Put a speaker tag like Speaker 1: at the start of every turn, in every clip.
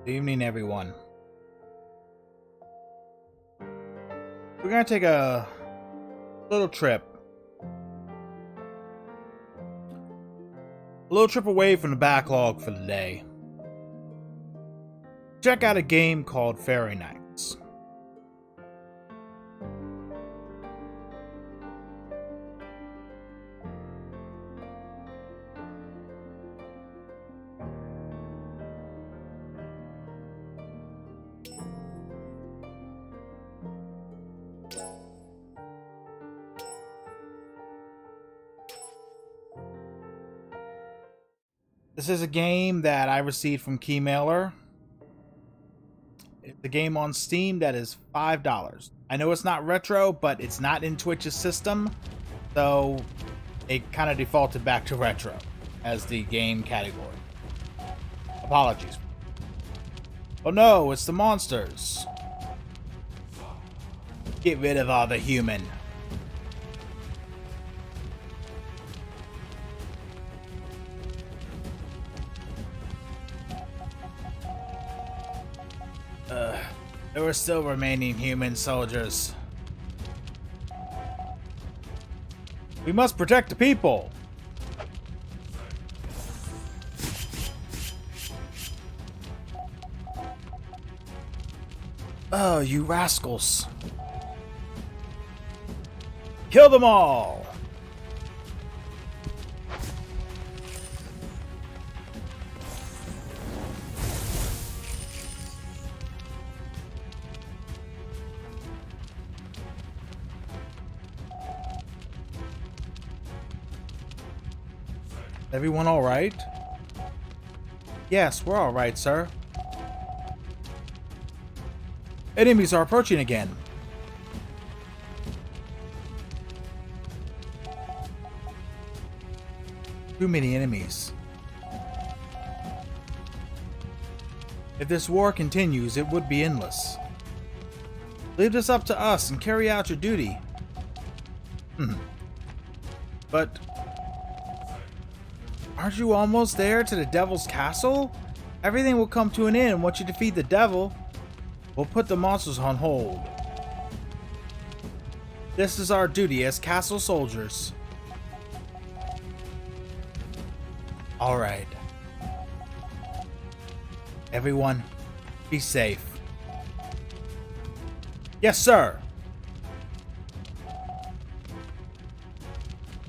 Speaker 1: Good evening, everyone. We're gonna take a little trip. A little trip away from the backlog for the day. Check out a game called Fairy Nights. This is a game that I received from Keymailer. It's a game on Steam that is $5. I know it's not retro, but it's not in Twitch's system, so it kind of defaulted back to retro as the game category. Apologies. Oh no, it's the monsters. Get rid of all the human. There were still remaining human soldiers. We must protect the people. Oh, you rascals. Kill them all. Everyone all right? Yes, we're all right, sir. Enemies are approaching again. Too many enemies. If this war continues, it would be endless. Leave this up to us and carry out your duty. But aren't you almost there to the devil's castle? Everything will come to an end once you defeat the devil. We'll put the monsters on hold. This is our duty as castle soldiers. Alright. Everyone, be safe. Yes, sir.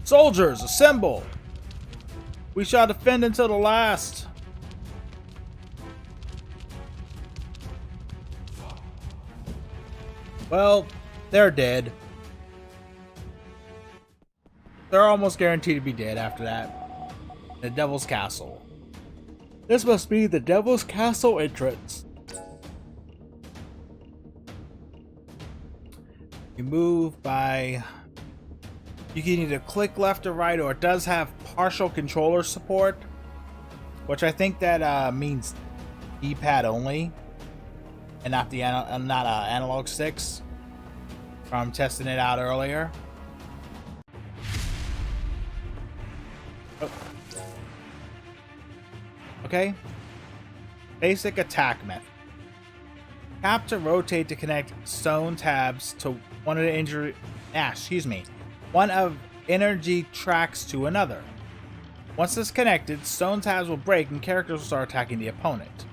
Speaker 1: Soldiers, assemble! We shall defend until the last. Well, they're dead. They're almost guaranteed to be dead after that. The Devil's Castle. This must be the Devil's Castle entrance. You move by... You can either click left or right, or it does have partial controller support, which I think that means D-pad only, and not the analog sticks. From testing it out earlier. Oh. Okay. Basic attack method. Tap to rotate to connect stone tabs to one of the one of energy tracks to another. Once it's connected, stone tabs will break and characters will start attacking the opponent.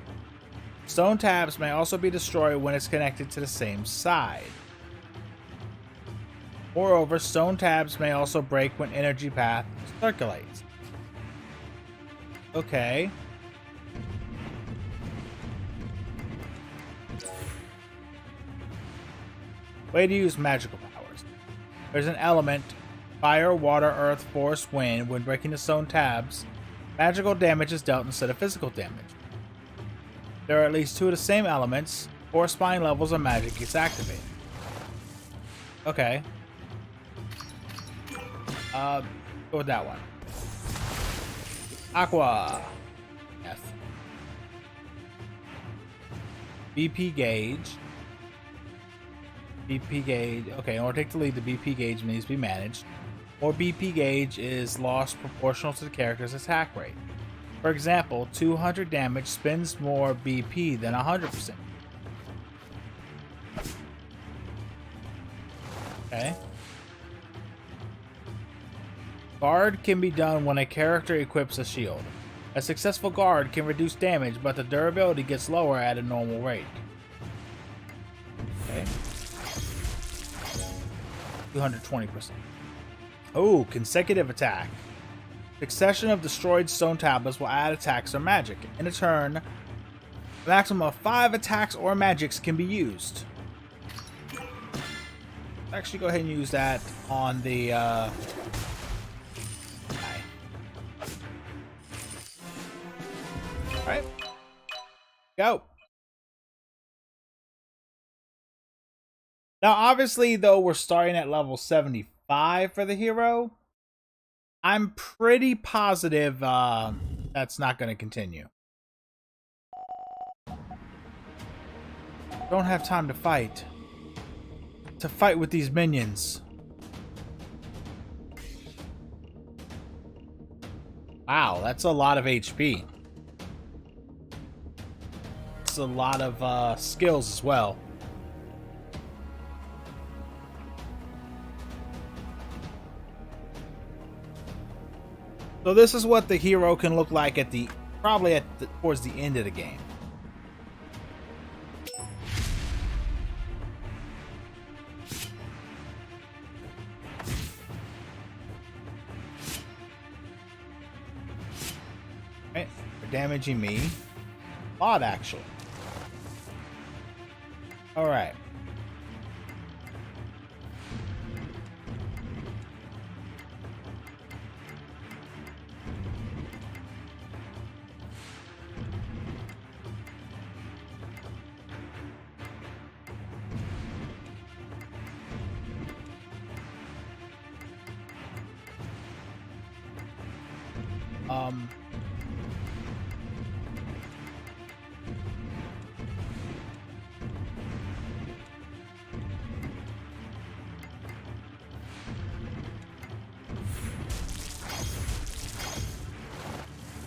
Speaker 1: Stone tabs may also be destroyed when it's connected to the same side. Moreover, stone tabs may also break when energy path circulates. Okay. Way to use magical powers. There's an element, fire, water, earth, force, wind. When breaking the stone tabs, magical damage is dealt instead of physical damage. There are at least two of the same elements. Corresponding levels of magic gets activated. Okay. Go with that one. Aqua. F. BP gauge. BP gauge. Okay, in order to take the lead, the BP gauge needs to be managed. More BP gauge is lost proportional to the character's attack rate. For example, 200 damage spends more BP than 100%. Okay. Guard can be done when a character equips a shield. A successful guard can reduce damage, but the durability gets lower at a normal rate. Okay. 220%. Oh, consecutive attack. Succession of destroyed stone tablets will add attacks or magic. In a turn, a maximum of 5 attacks or magics can be used. Actually, go ahead and use that on the Alright. Go. Now, obviously, though, we're starting at level 75 for the hero. I'm pretty positive that's not going to continue. Don't have time to fight. To fight with these minions. Wow, that's a lot of HP. It's a lot of skills as well. So this is what the hero can look like at towards the end of the game. Right, for damaging me. A lot, actually. Alright.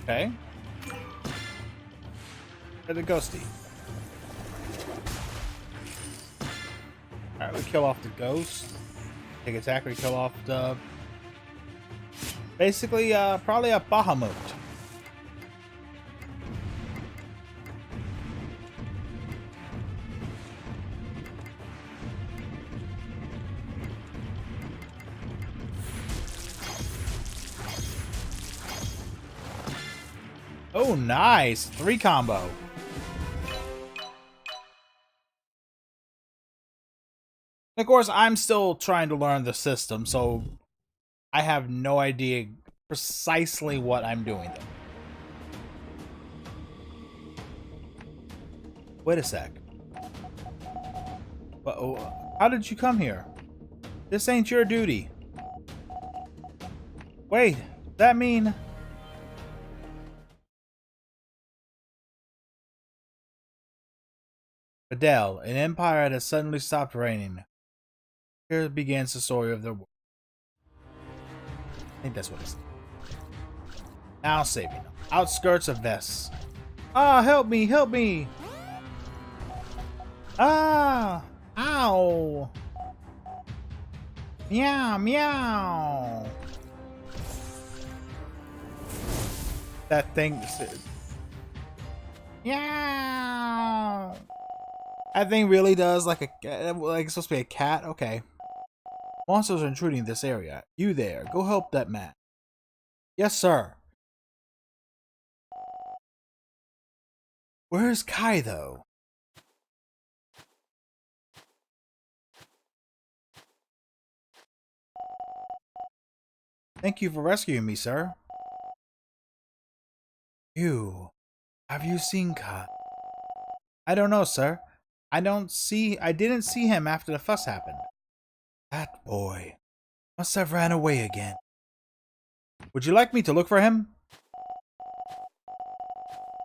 Speaker 1: Okay. Or the ghosty. Alright, we kill off the ghost. Take attack, we kill off the... Basically, probably a Bahamut. Oh, nice. 3 combo. Of course, I'm still trying to learn the system, so I have no idea precisely what I'm doing there. Wait a sec. Uh-oh. How did you come here? This ain't your duty. Wait, does that mean... Adele, an empire that has suddenly stopped reigning. Here begins the story of their world. I think that's what it's. Now saving them. Outskirts of Ves. Ah, help me, help me! Ah! Ow! Meow, meow! That thing... Meow! That thing really does like it's supposed to be a cat? Okay. Monsters are intruding this area. You there, go help that man. Yes, sir. Where's Kai, though? Thank you for rescuing me, sir. Have you seen Kai? I don't know, sir. I didn't see him after the fuss happened. That boy must have ran away again. Would you like me to look for him?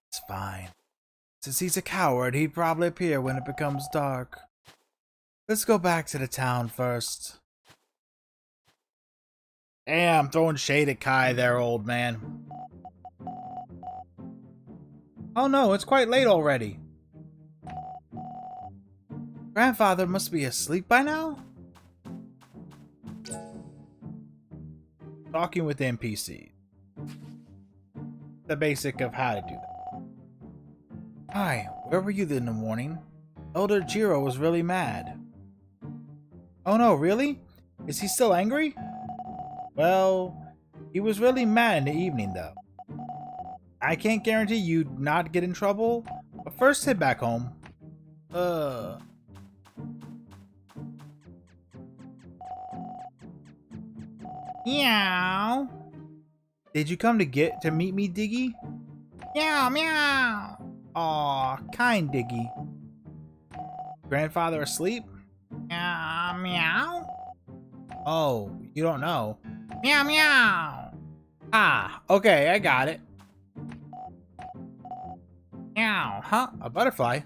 Speaker 1: It's fine. Since he's a coward, he'd probably appear when it becomes dark. Let's go back to the town first. Damn, throwing shade at Kai there, old man. Oh no, it's quite late already. Grandfather must be asleep by now? Talking with NPC. The basic of how to do that. Hi, where were you in the morning? Elder Jiro was really mad. Oh no, really? Is he still angry? Well, he was really mad in the evening though. I can't guarantee you'd not get in trouble, but first head back home. Meow. Did you come to meet me, Diggy? Meow, meow. Aw, kind Diggy. Grandfather asleep? Meow, meow. Oh, you don't know. Meow, meow. Ah, okay, I got it. Meow, huh? A butterfly?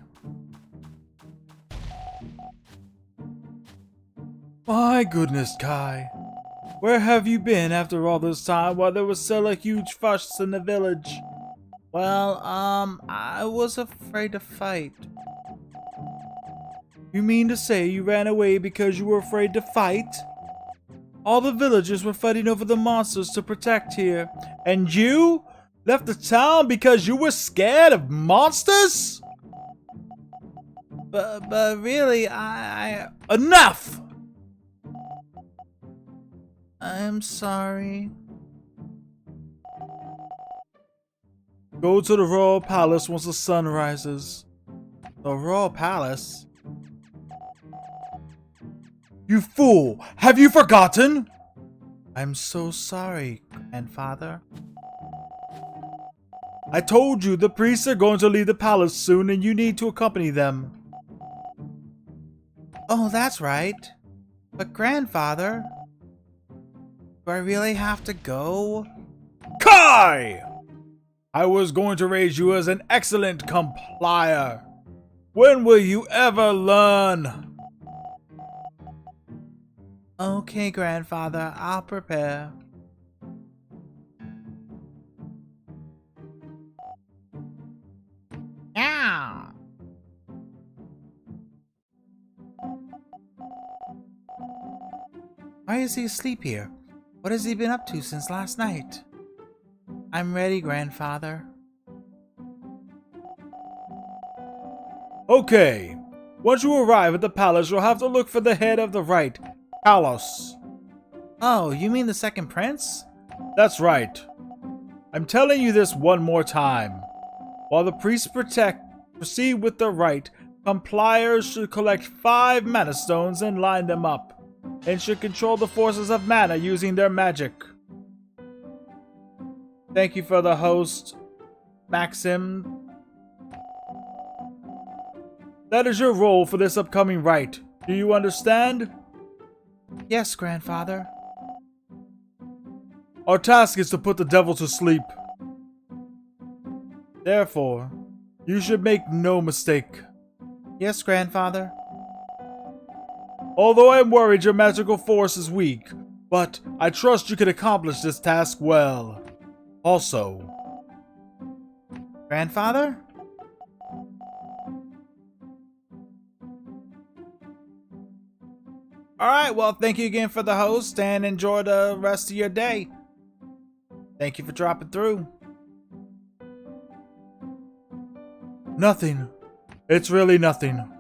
Speaker 1: My goodness, Kai. Where have you been after all this time while there was still a huge fuss in the village? Well, I was afraid to fight. You mean to say you ran away because you were afraid to fight? All the villagers were fighting over the monsters to protect here, and you left the town because you were scared of monsters? But really, Enough! I'm sorry. Go to the Royal Palace once the sun rises. The Royal Palace? You fool! Have you forgotten? I'm so sorry, Grandfather. I told you the priests are going to leave the palace soon and you need to accompany them. Oh, that's right. But Grandfather... do I really have to go? Kai! I was going to raise you as an excellent complier. When will you ever learn? Okay, Grandfather, I'll prepare. Yeah. Why is he asleep here? What has he been up to since last night? I'm ready, Grandfather. Okay. Once you arrive at the palace, you'll have to look for the head of the right, Kalos. Oh, you mean the second prince? That's right. I'm telling you this one more time. While the priests proceed with the rite, compliers should collect 5 mana stones and line them up, and should control the forces of mana using their magic. Thank you for the host, Maxim. That is your role for this upcoming rite. Do you understand? Yes, Grandfather. Our task is to put the devil to sleep. Therefore, you should make no mistake. Yes, Grandfather. Although I am worried your magical force is weak, but I trust you can accomplish this task well. Also, Grandfather? Alright, well, thank you again for the host, and enjoy the rest of your day. Thank you for dropping through. Nothing. It's really nothing.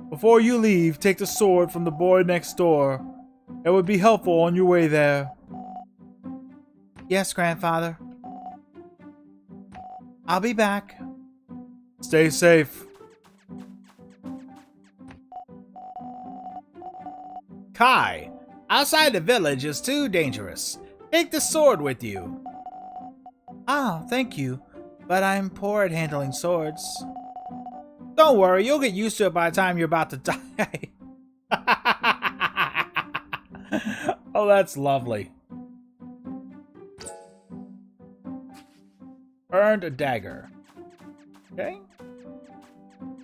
Speaker 1: Before you leave, take the sword from the boy next door. It would be helpful on your way there. Yes, Grandfather. I'll be back. Stay safe. Kai, outside the village is too dangerous. Take the sword with you. Ah, thank you, but I'm poor at handling swords. Don't worry, you'll get used to it by the time you're about to die. Oh, that's lovely. Earned a dagger. Okay.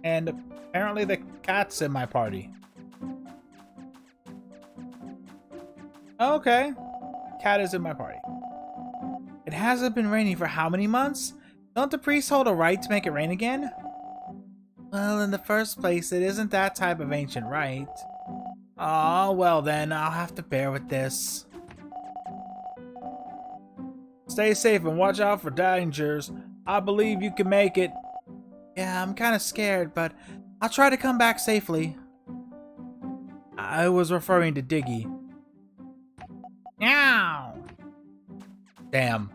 Speaker 1: And apparently the cat's in my party. Okay. Cat is in my party. It hasn't been raining for how many months? Don't the priests hold a right to make it rain again? Well, in the first place, it isn't that type of ancient right. Oh, well then, I'll have to bear with this. Stay safe and watch out for dangers. I believe you can make it. Yeah, I'm kind of scared, but I'll try to come back safely. I was referring to Diggy. Meow! Damn.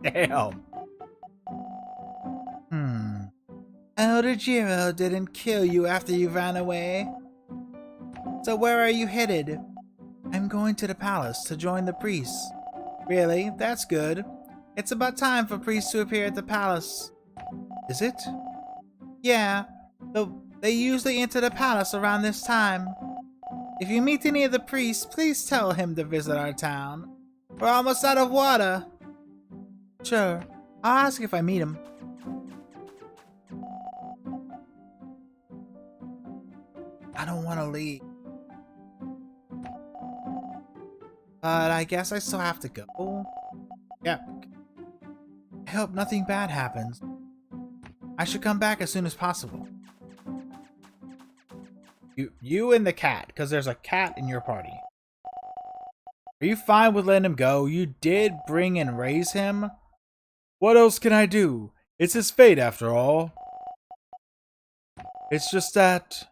Speaker 1: Damn. Elder Jiro didn't kill you after you ran away. So where are you headed? I'm going to the palace to join the priests. Really? That's good. It's about time for priests to appear at the palace. Is it? Yeah. They usually enter the palace around this time. If you meet any of the priests, please tell him to visit our town. We're almost out of water. Sure. I'll ask if I meet him. I don't want to leave. But I guess I still have to go. Yep. I hope nothing bad happens. I should come back as soon as possible. You and the cat, because there's a cat in your party. Are you fine with letting him go? You did bring and raise him. What else can I do? It's his fate after all. It's just that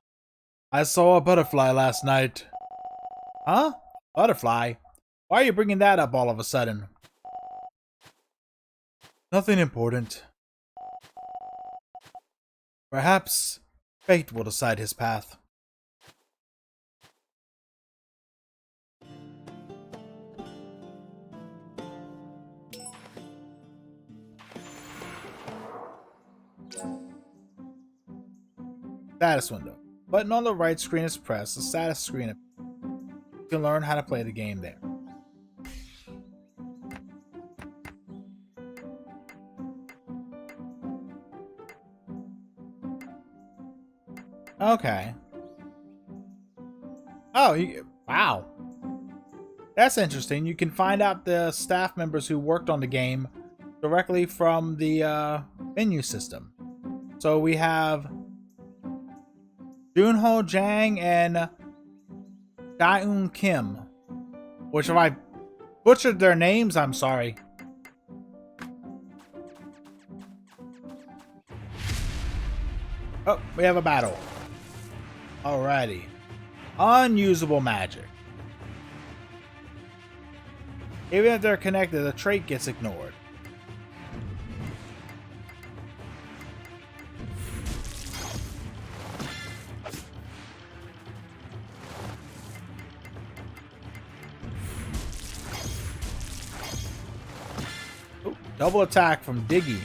Speaker 1: I saw a butterfly last night. Huh? Butterfly? Why are you bringing that up all of a sudden? Nothing important. Perhaps fate will decide his path. Status window. Button on the right screen is pressed. The status screen appears. You can learn how to play the game there. Okay. Oh, wow. That's interesting. You can find out the staff members who worked on the game directly from the menu system. So we have Junho Jang and Daeun Kim. Which, if I butchered their names, I'm sorry. Oh, we have a battle. Alrighty. Unusable magic. Even if they're connected, the trait gets ignored. Ooh, double attack from Diggy.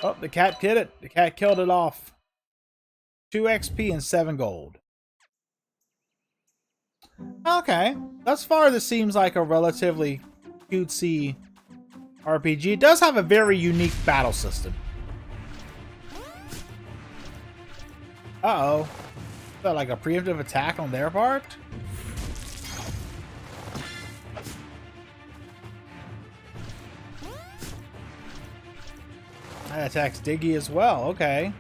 Speaker 1: Oh, the cat did it. The cat killed it off. 2 XP and 7 gold. Okay. Thus far, this seems like a relatively cutesy RPG. It does have a very unique battle system. Uh-oh. Is that like a preemptive attack on their part? That attacks Diggy as well. Okay.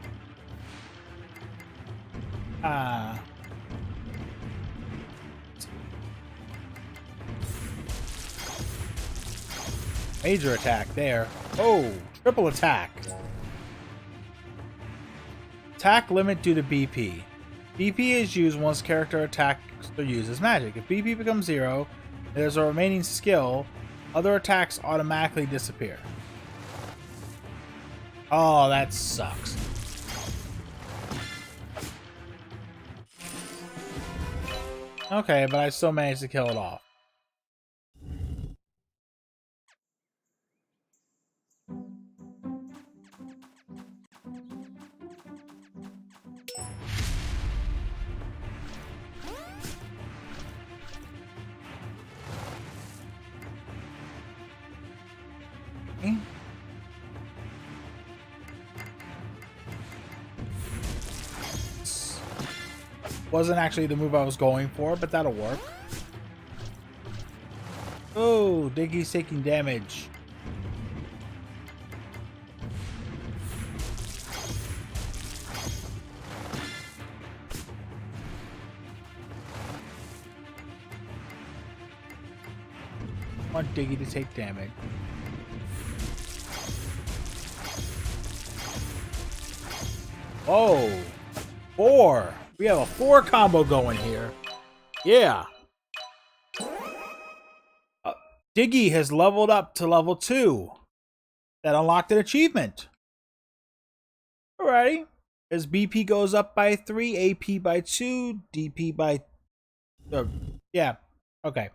Speaker 1: Major attack there. Oh, triple attack. Attack limit due to BP. BP is used once character attacks or uses magic. If BP becomes 0, there's a remaining skill. Other attacks automatically disappear. Oh, that sucks. Okay, but I still managed to kill it off. Okay. Wasn't actually the move I was going for, but that'll work. Oh, Diggy's taking damage. I want Diggy to take damage. Oh, 4. We have a 4 combo going here. Yeah. Diggy has leveled up to level 2. That unlocked an achievement. Alrighty. His BP goes up by 3, AP by 2, DP by... yeah. Okay.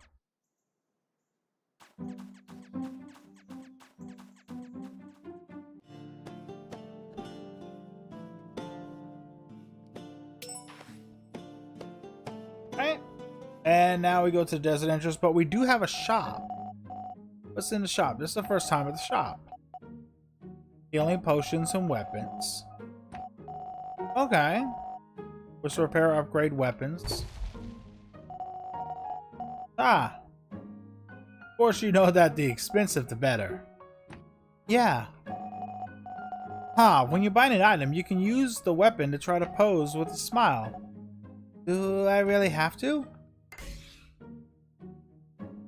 Speaker 1: Alright. And now we go to the desert entrance, but we do have a shop. What's in the shop? This is the first time at the shop. Healing potions and weapons. Okay. Let's repair or upgrade weapons. Ah. Of course you know that the expensive the better. Yeah. When you buy an item, you can use the weapon to try to pose with a smile. Do I really have to?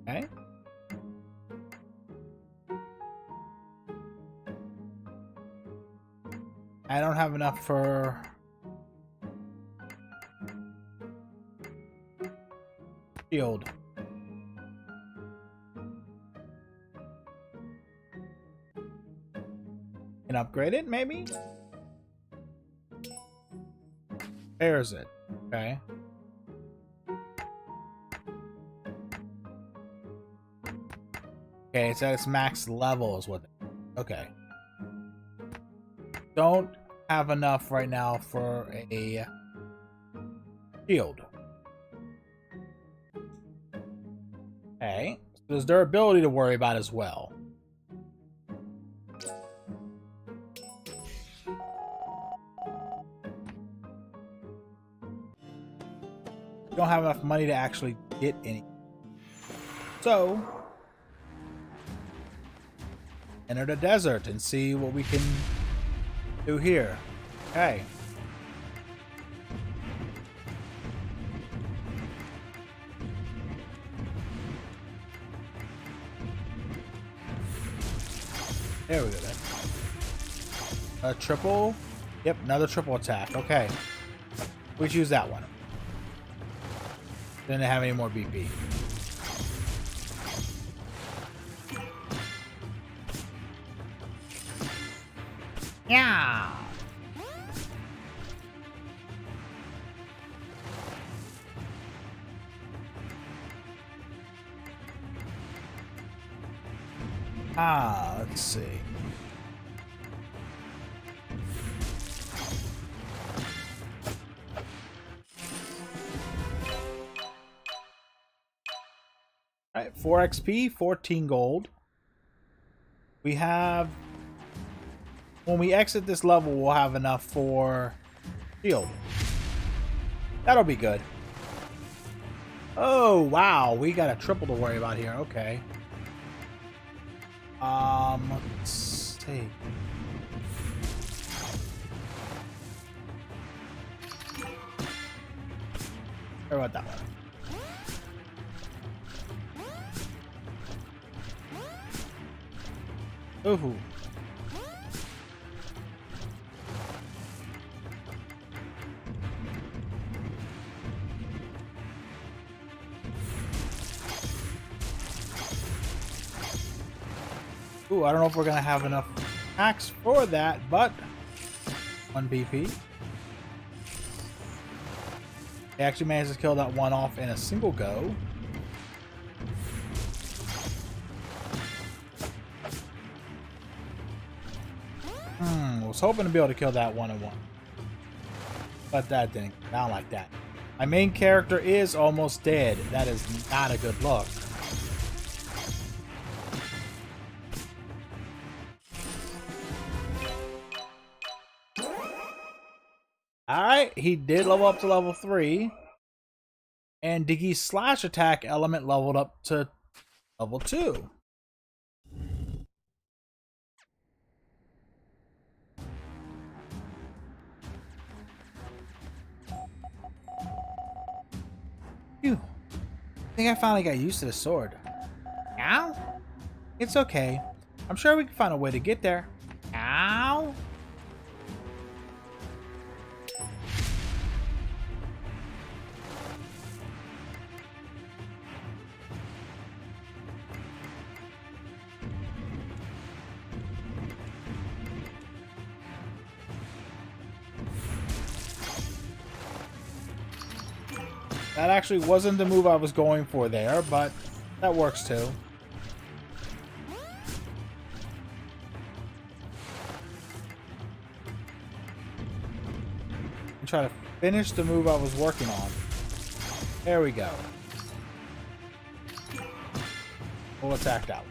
Speaker 1: Okay. I don't have enough for... shield. Can upgrade it, maybe? Where is it? Okay. Okay, it's at its max level is what... okay. Don't have enough right now for a shield. Okay. So there's durability to worry about as well. Don't have enough money to actually get any. So, enter the desert and see what we can do here. Okay. There we go. Then. A triple. Yep, another triple attack. Okay. We choose that one. Didn't have any more BP. Yeah. Let's see. All right, 4 XP, 14 gold. We have... when we exit this level, we'll have enough for shield. That'll be good. Oh, wow. We got a triple to worry about here. Okay. Let's see. How about that one? Ooh. Ooh, I don't know if we're gonna have enough attacks for that, but 1 BP. He actually managed to kill that one off in a single go. I was hoping to be able to kill that one in one. But that didn't go down like that. My main character is almost dead. That is not a good look. Alright, he did level up to level 3. And Diggy's slash attack element leveled up to Level 2. Phew. I think I finally got used to the sword. Ow? It's okay. I'm sure we can find a way to get there. Ow? That actually wasn't the move I was going for there, but that works too. And try to finish the move I was working on. There we go. Full attack out.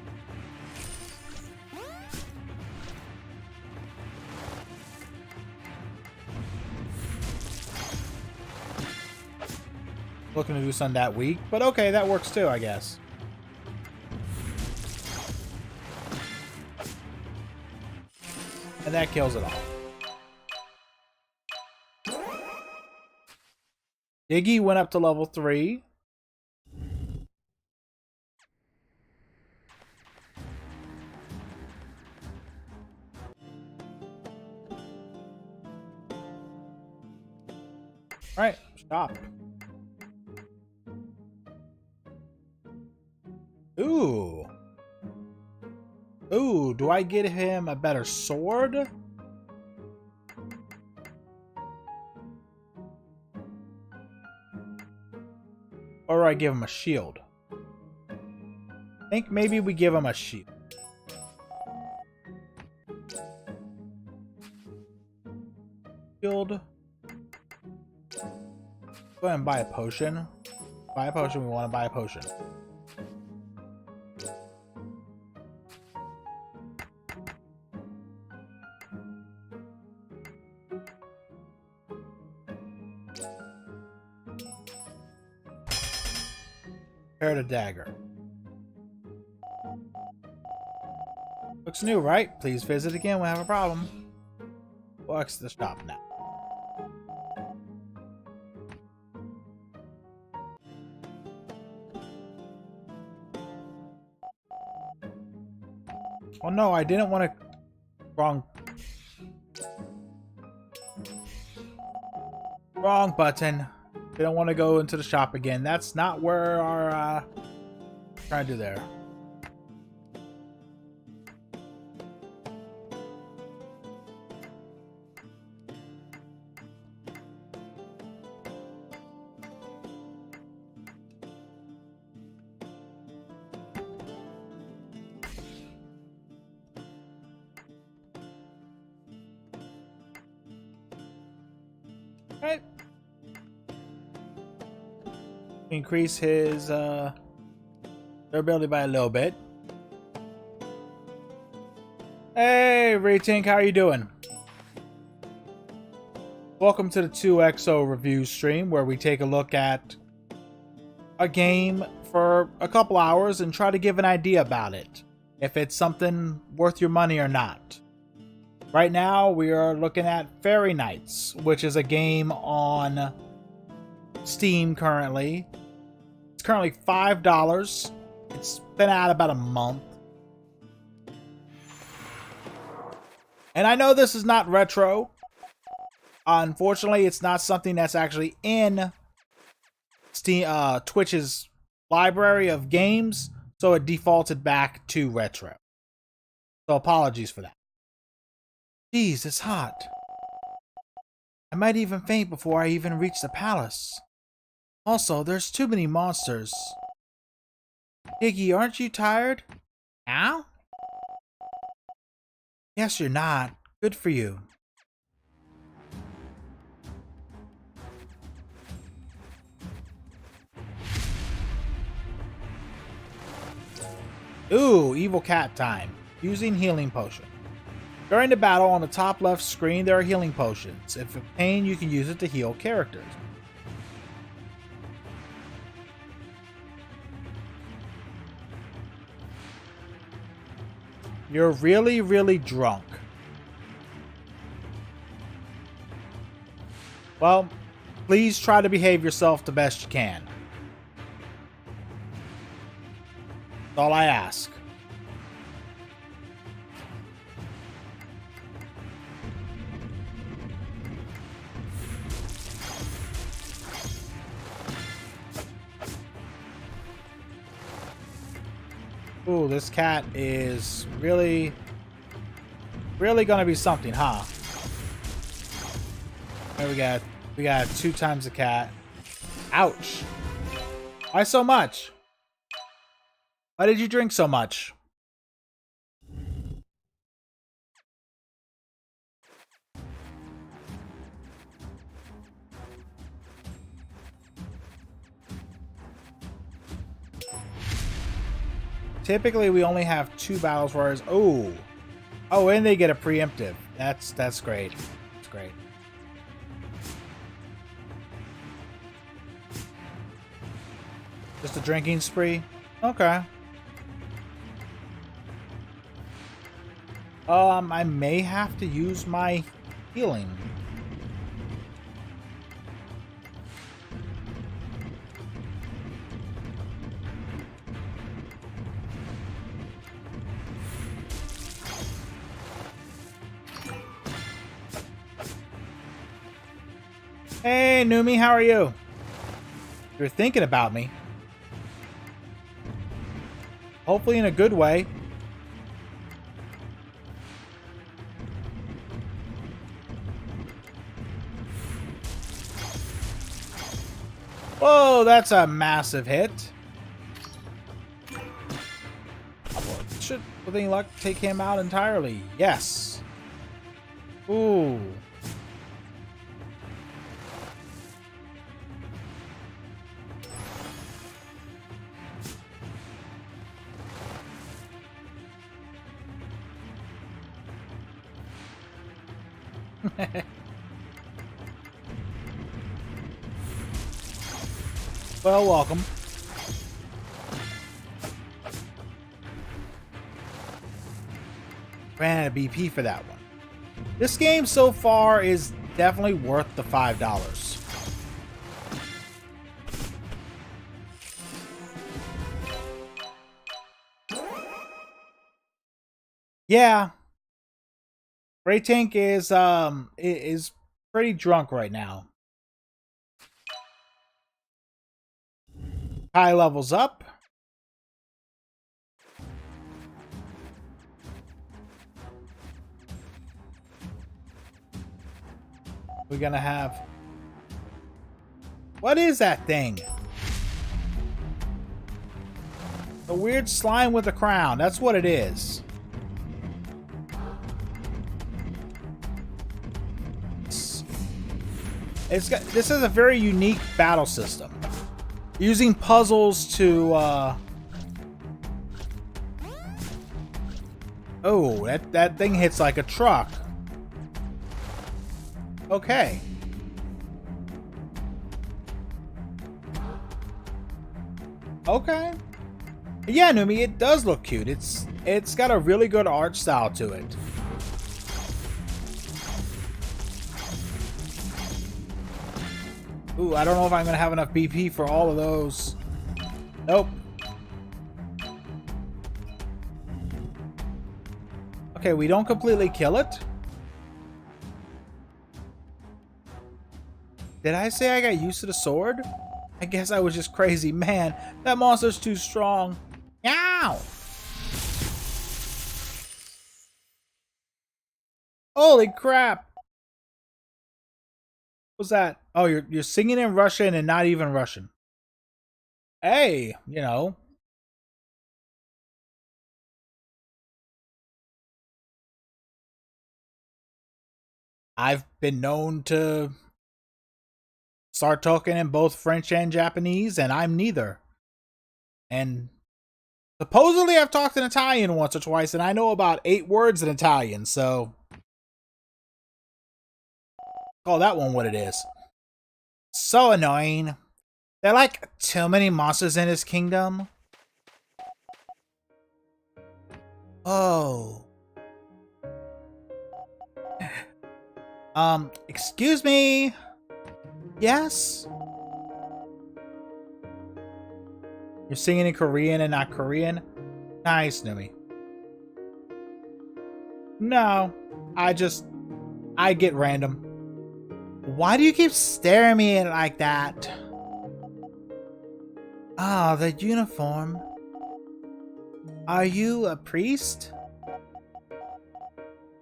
Speaker 1: Looking to do something that weak, but okay, that works too, I guess. And that kills it all. Iggy went up to level 3. Alright, stop. Ooh. Ooh, do I get him a better sword? Or I give him a shield? I think maybe we give him a shield. Shield. Go ahead and buy a potion. Buy a potion, we want to buy a potion. Prepare the dagger. Looks new, right? Please visit again when I have a problem. We'll exit the shop now. Oh no, I didn't want to... Wrong button. We don't want to go into the shop again. That's not where our trying to do there. Right. Increase his durability by a little bit. Hey, Retink, how are you doing? Welcome to the 2XO review stream, where we take a look at a game for a couple hours and try to give an idea about it, if it's something worth your money or not. Right now, we are looking at Fairy Knights, which is a game on Steam currently. It's currently $5. It's been out about a month. And I know this is not retro. Unfortunately, it's not something that's actually in Steam, Twitch's library of games, so it defaulted back to retro. So apologies for that. Jeez, it's hot. I might even faint before I even reach the palace. Also, there's too many monsters. Iggy, aren't you tired? Ow? Yes, you're not. Good for you. Ooh, evil cat time. Using healing potion. During the battle, on the top left screen, there are healing potions. If in pain, you can use it to heal characters. You're really, really drunk. Well, please try to behave yourself the best you can. That's all I ask. Ooh, this cat is really, really gonna be something, huh? There we got 2 times the cat. Ouch. Why so much? Why did you drink so much? Typically, we only have 2 battles whereas... Oh! Oh, and they get a preemptive. That's great. That's great. Just a drinking spree? Okay. I may have to use my healing. Hey, Numi, how are you? You're thinking about me. Hopefully in a good way. Whoa, that's a massive hit. Should, with any luck, take him out entirely? Yes. Ooh. Well, welcome. Ran out of BP for that one. This game so far is definitely worth the $5. Yeah. Gray Tank is pretty drunk right now. High levels up. We're gonna have... What is that thing? A weird slime with a crown. That's what it is. It's got... This is a very unique battle system. Using puzzles to, Oh, that thing hits like a truck. Okay. Okay. Yeah, Numi, it does look cute. It's got a really good art style to it. Ooh, I don't know if I'm gonna have enough BP for all of those. Nope. Okay, we don't completely kill it. Did I say I got used to the sword? I guess I was just crazy. Man, that monster's too strong. Ow! Holy crap! What's that? Oh, you're singing in Russian and not even Russian. Hey, you know. I've been known to start talking in both French and Japanese, and I'm neither. And supposedly I've talked in Italian once or twice, and I know about 8 words in Italian, so... Call that one what it is. So annoying. There are like too many monsters in this kingdom. Oh. Excuse me? Yes? You're singing in Korean and not Korean? Nice, Numi. No. I get random. Why do you keep staring at me like that? Ah, the uniform. Are you a priest?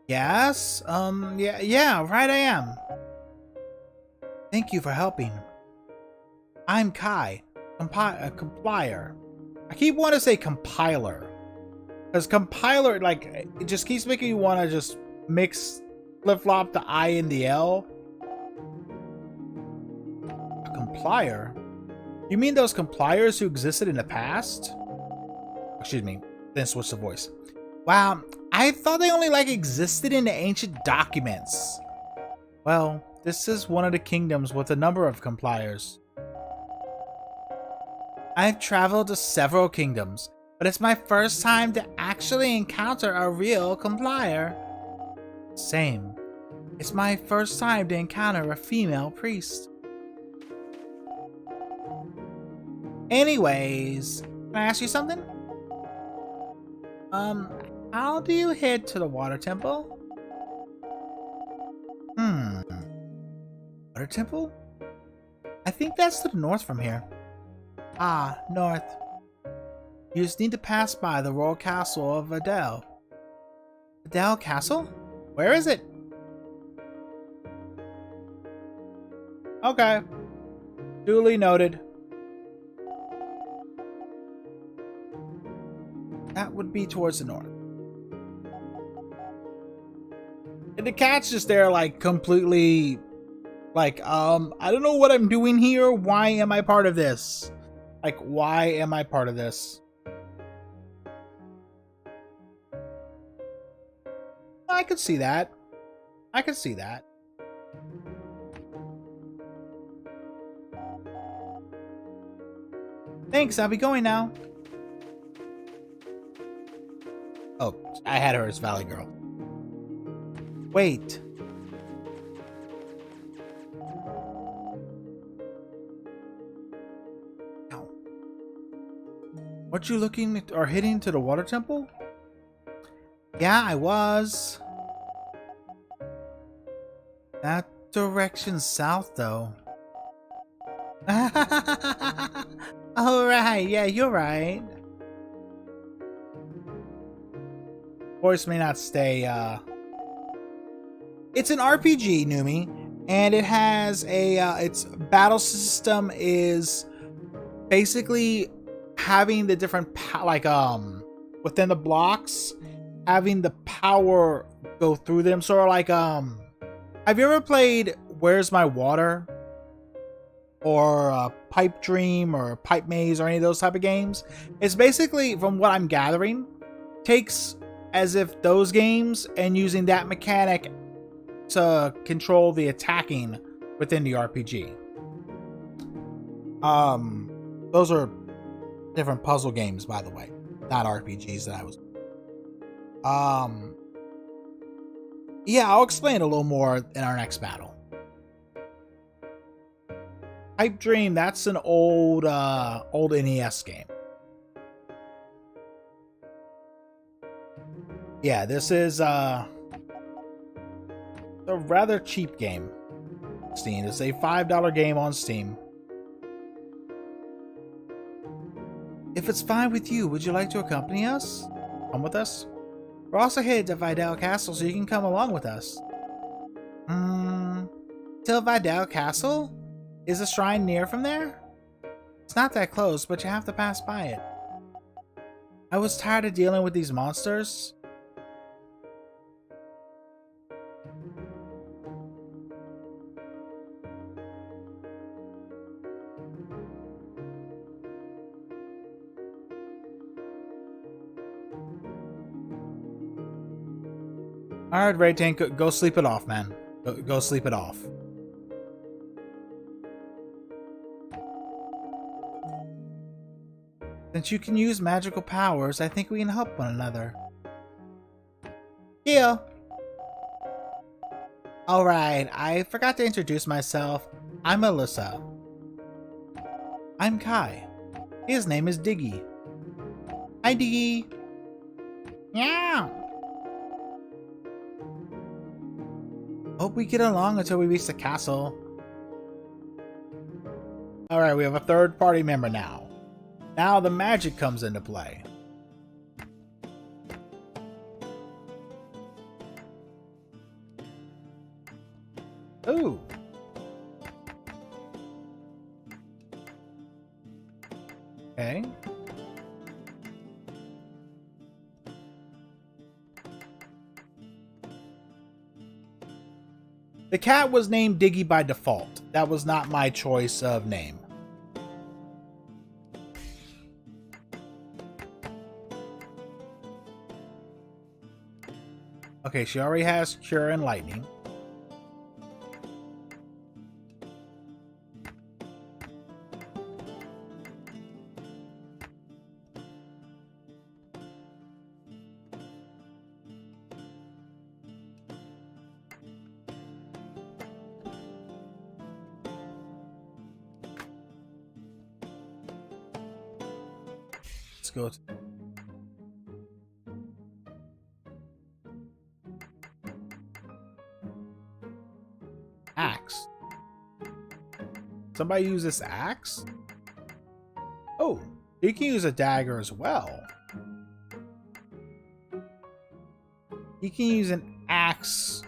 Speaker 1: Yes? Yeah, right I am. Thank you for helping. I'm Kai, a compiler. I keep wanting to say compiler. Because compiler, like, it just keeps making you want to just mix, flip-flop the I and the L. A compiler? You mean those compliers who existed in the past? Excuse me, then switch the voice. Wow, I thought they only, like, existed in the ancient documents. Well, this is one of the kingdoms with a number of compliers. I've traveled to several kingdoms, but it's my first time to actually encounter a real complier. Same. It's my first time to encounter a female priest. Anyways, can I ask you something? How do you head to the water temple? Water temple? I think that's to the north from here. Ah, north. You just need to pass by the royal castle of Adel. Adel Castle? Where is it? Okay. Duly noted. That would be towards the north. And the cat's just there, like, completely, like, I don't know what I'm doing here. Why am I part of this? Like, why am I part of this? I could see that. I could see that. Thanks, I'll be going now. Oh, I had her as Valley Girl. Wait. Ow. Weren't you looking or heading to the water temple? Yeah, I was. That direction's south, though. Alright, yeah, you're right. Voice may not stay, It's an RPG, Numi, and it has a, its battle system is basically having the different, within the blocks, having the power go through them, sort of like, have you ever played Where's My Water? Or Pipe Dream or Pipe Maze or any of those type of games? It's basically, from what I'm gathering, takes as if those games and using that mechanic to control the attacking within the RPG. Those are different puzzle games, by the way, not RPGs that I was. Yeah, I'll explain a little more in our next battle. Pipe Dream, that's an old NES game. Yeah, this is a rather cheap game. Steam. It's a $5 game on Steam. If it's fine with you, would you like to accompany us? Come with us? We're also headed to Vidal Castle, so you can come along with us. Till Vidal Castle? Is the shrine near from there? It's not that close, but you have to pass by it. I was tired of dealing with these monsters. Alright, Ray Tank, go sleep it off, man. Go sleep it off. Since you can use magical powers, I think we can help one another. Yeah. Alright, I forgot to introduce myself. I'm Alyssa. I'm Kai. His name is Diggy. Hi, Diggy. Yeah. Hope we get along until we reach the castle. Alright, we have a third party member now. Now the magic comes into play. Ooh. Okay. The cat was named Diggy by default. That was not my choice of name. Okay, she already has Cure and Lightning. Let's go. Axe. Somebody use this axe? Oh, you can use a dagger as well. You can use an axe.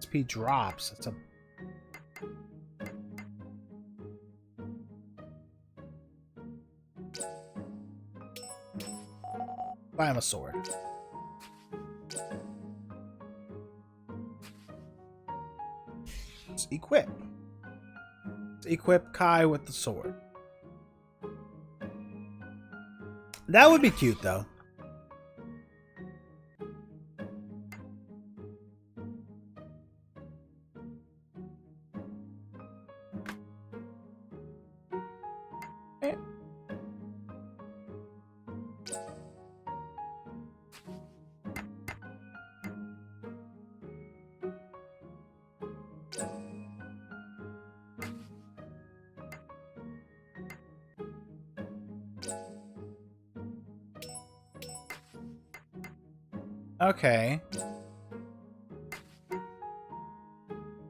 Speaker 1: XP drops. It's a buy him a sword. Let's equip. Let's equip Kai with the sword. That would be cute, though. Eh. Okay.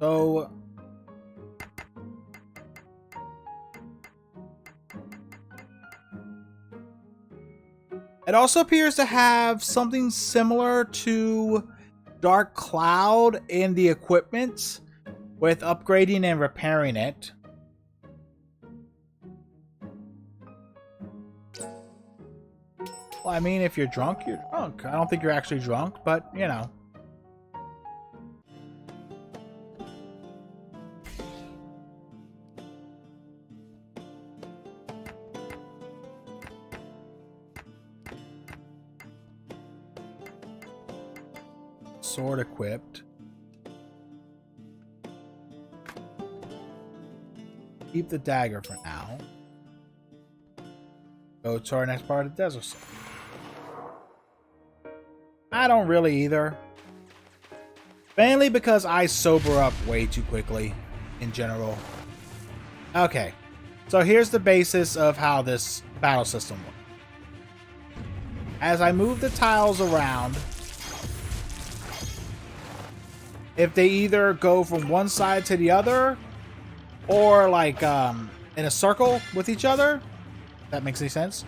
Speaker 1: So it also appears to have something similar to Dark Cloud in the equipment with upgrading and repairing it. Well, I mean, if you're drunk, you're drunk. I don't think you're actually drunk, but, you know. Sword equipped. Keep the dagger for now. Go to our next part of the desert. I don't really either. Mainly because I sober up way too quickly in general. Okay. So here's the basis of how this battle system works. As I move the tiles around, if they either go from one side to the other or like in a circle with each other, if that makes any sense,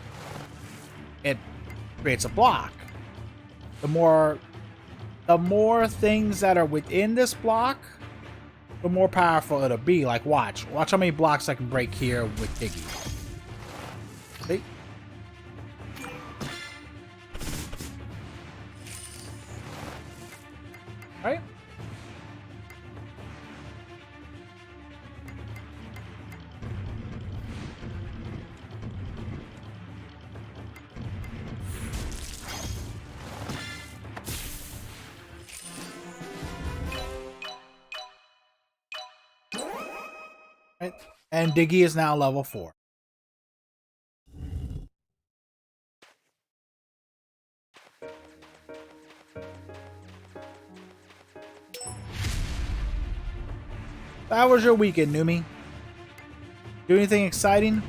Speaker 1: it creates a block. The more things that are within this block, the more powerful it'll be. Like, watch how many blocks I can break here with Diggy. See? Right? And Diggy is now level 4. How was your weekend, Numi? Do anything exciting?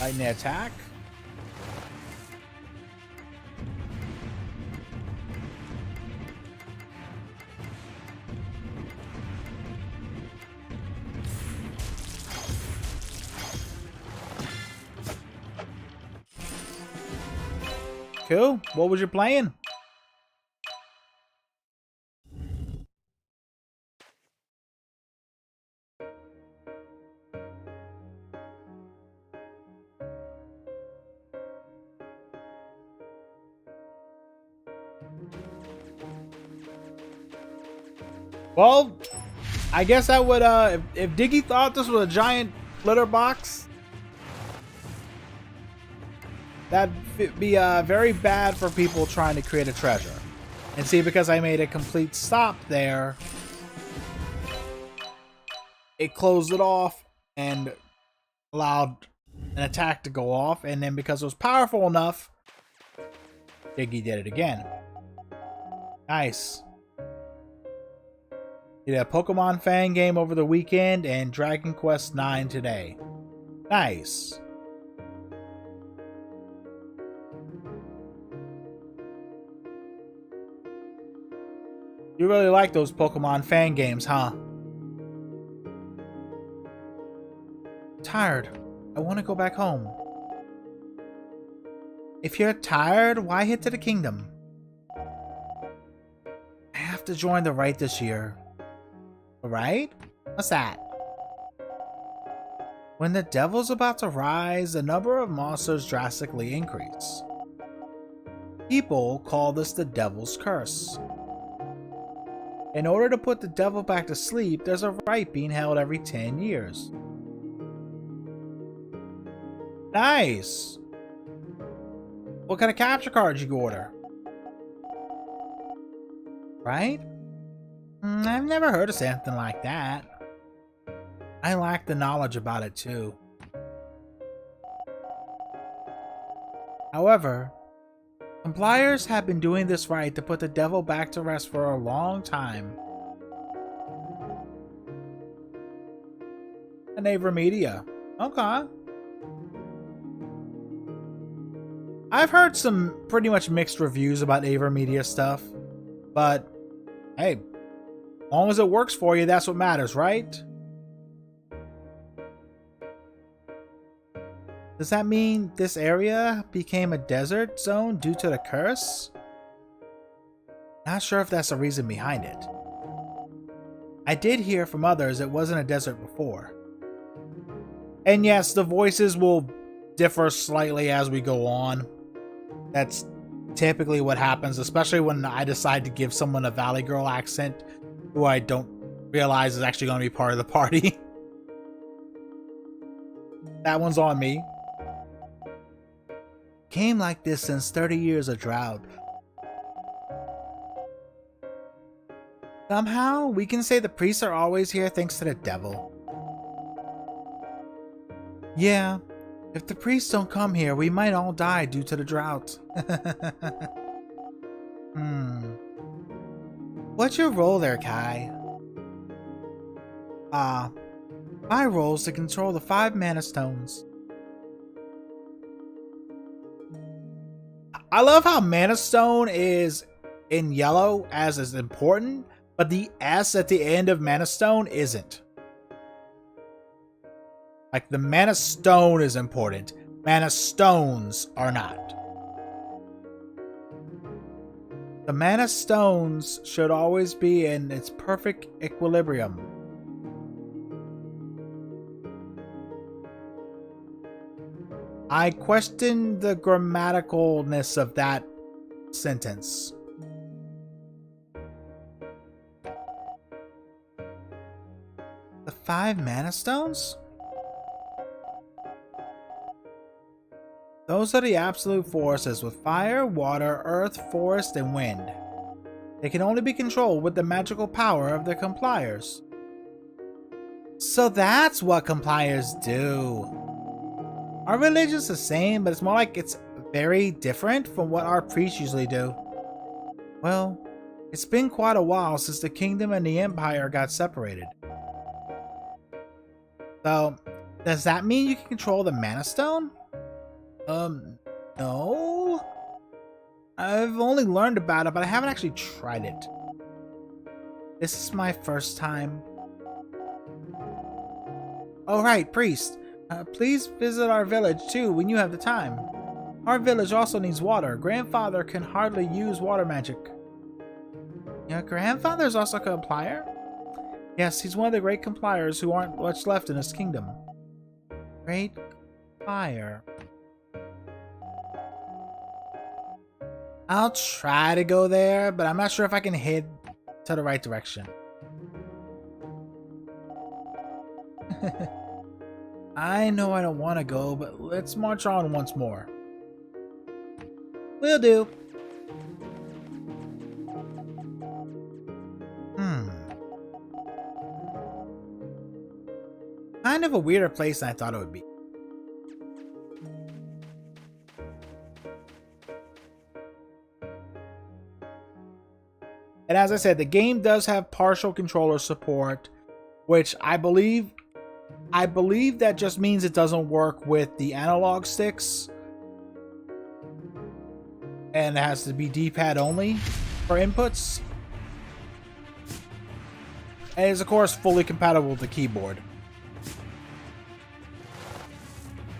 Speaker 1: Lightning attack. Cool. What was you playing? Well, I guess I would, if Diggy thought this was a giant litter box, that'd be very bad for people trying to create a treasure. And see, because I made a complete stop there, it closed it off and allowed an attack to go off. And then because it was powerful enough, Diggy did it again. Nice. Did a Pokemon fan game over the weekend and Dragon Quest IX today. Nice. You really like those Pokemon fan games, huh? Tired. I want to go back home. If you're tired, why head to the kingdom? I have to join the rite this year. The rite? What's that? When the devil's about to rise, the number of monsters drastically increase. People call this the devil's curse. In order to put the devil back to sleep, there's a rite being held every 10 years. Nice! What kind of capture cards you order? Right? I've never heard of something like that. I lack the knowledge about it too. However, Templars have been doing this rite to put the devil back to rest for a long time. And Avermedia. Okay. I've heard some pretty much mixed reviews about Avermedia stuff, but hey, as long as it works for you, that's what matters, right? Does that mean this area became a desert zone due to the curse? Not sure if that's the reason behind it. I did hear from others it wasn't a desert before. And yes, the voices will differ slightly as we go on. That's typically what happens, especially when I decide to give someone a Valley Girl accent who I don't realize is actually going to be part of the party. That one's on me. Came like this since 30 years of drought. Somehow, we can say the priests are always here thanks to the devil. Yeah, if the priests don't come here, we might all die due to the drought. What's your role there, Kai? My role is to control the 5 mana stones. I love how Mana Stone is in yellow as is important, but the S at the end of Mana Stone isn't. Like, the Mana Stone is important. Mana Stones are not. The Mana Stones should always be in its perfect equilibrium. I question the grammaticalness of that sentence. The 5 mana stones? Those are the absolute forces with fire, water, earth, forest, and wind. They can only be controlled with the magical power of their compliers. So that's what compliers do. Our religion's the same, but it's more like it's very different from what our priests usually do. Well, it's been quite a while since the kingdom and the empire got separated. So, does that mean you can control the mana stone? No. I've only learned about it, but I haven't actually tried it. This is my first time. Oh right, priest. Please visit our village too when you have the time. Our village also needs water. Grandfather can hardly use water magic. Your grandfather is also a complier? Yes, he's one of the great compliers who aren't much left in his kingdom. Great complier. I'll try to go there, but I'm not sure if I can head to the right direction. I know I don't want to go, but let's march on once more. Will do. Kind of a weirder place than I thought it would be. And as I said, the game does have partial controller support, which I believe that just means it doesn't work with the analog sticks. And it has to be D-pad only for inputs. And it is, of course, fully compatible with the keyboard.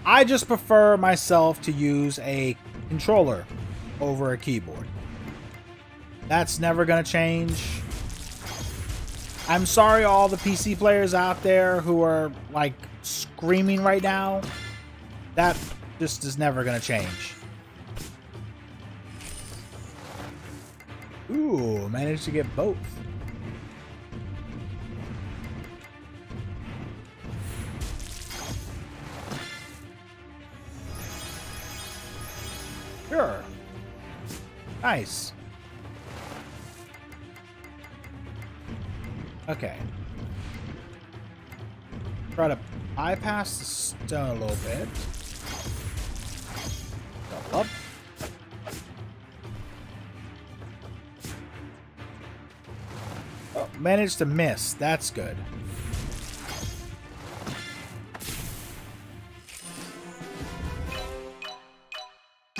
Speaker 1: I just prefer myself to use a controller over a keyboard. That's never going to change. I'm sorry all the PC players out there who are like screaming right now. That just is never going to change. Ooh, managed to get both. Sure. Nice. Okay. Try to bypass the stone a little bit. Jump up. Oh, managed to miss. That's good.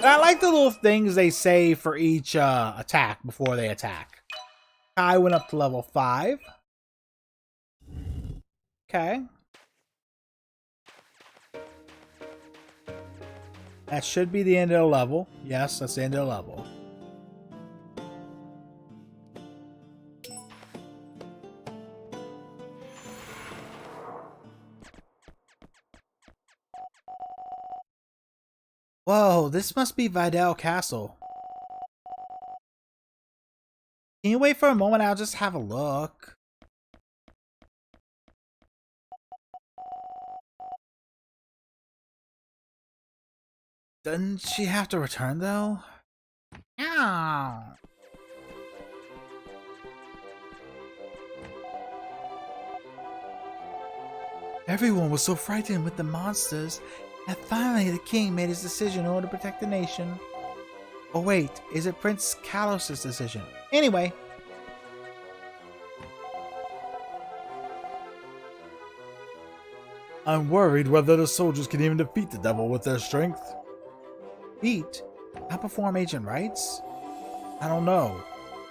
Speaker 1: I like the little things they say for each attack before they attack. I went up to level 5. Okay. That should be the end of the level. Yes, that's the end of the level. Whoa, this must be Vidal Castle. Can you wait for a moment? I'll just have a look. Doesn't she have to return though? Ow. Everyone was so frightened with the monsters that finally the king made his decision in order to protect the nation. Oh wait, is it Prince Kalos' decision? Anyway. I'm worried whether the soldiers can even defeat the devil with their strength. Beat? Outperform Agent Wright's? I don't know.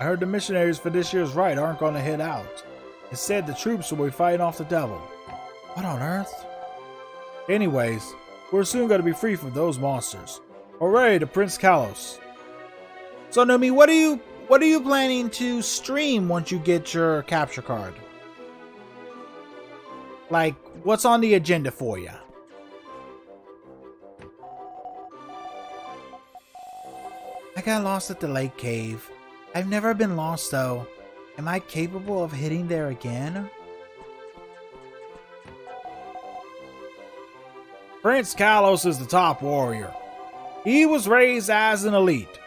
Speaker 1: I heard the missionaries for this year's rite aren't going to head out. Instead, the troops will be fighting off the devil. What on earth? Anyways, we're soon going to be free from those monsters. Hooray to Prince Kalos. So Nomi, what are you planning to stream once you get your capture card? Like, what's on the agenda for you? I got lost at the lake cave. I've never been lost though. Am I capable of hitting there again? Prince Kalos is the top warrior. He was raised as an elite.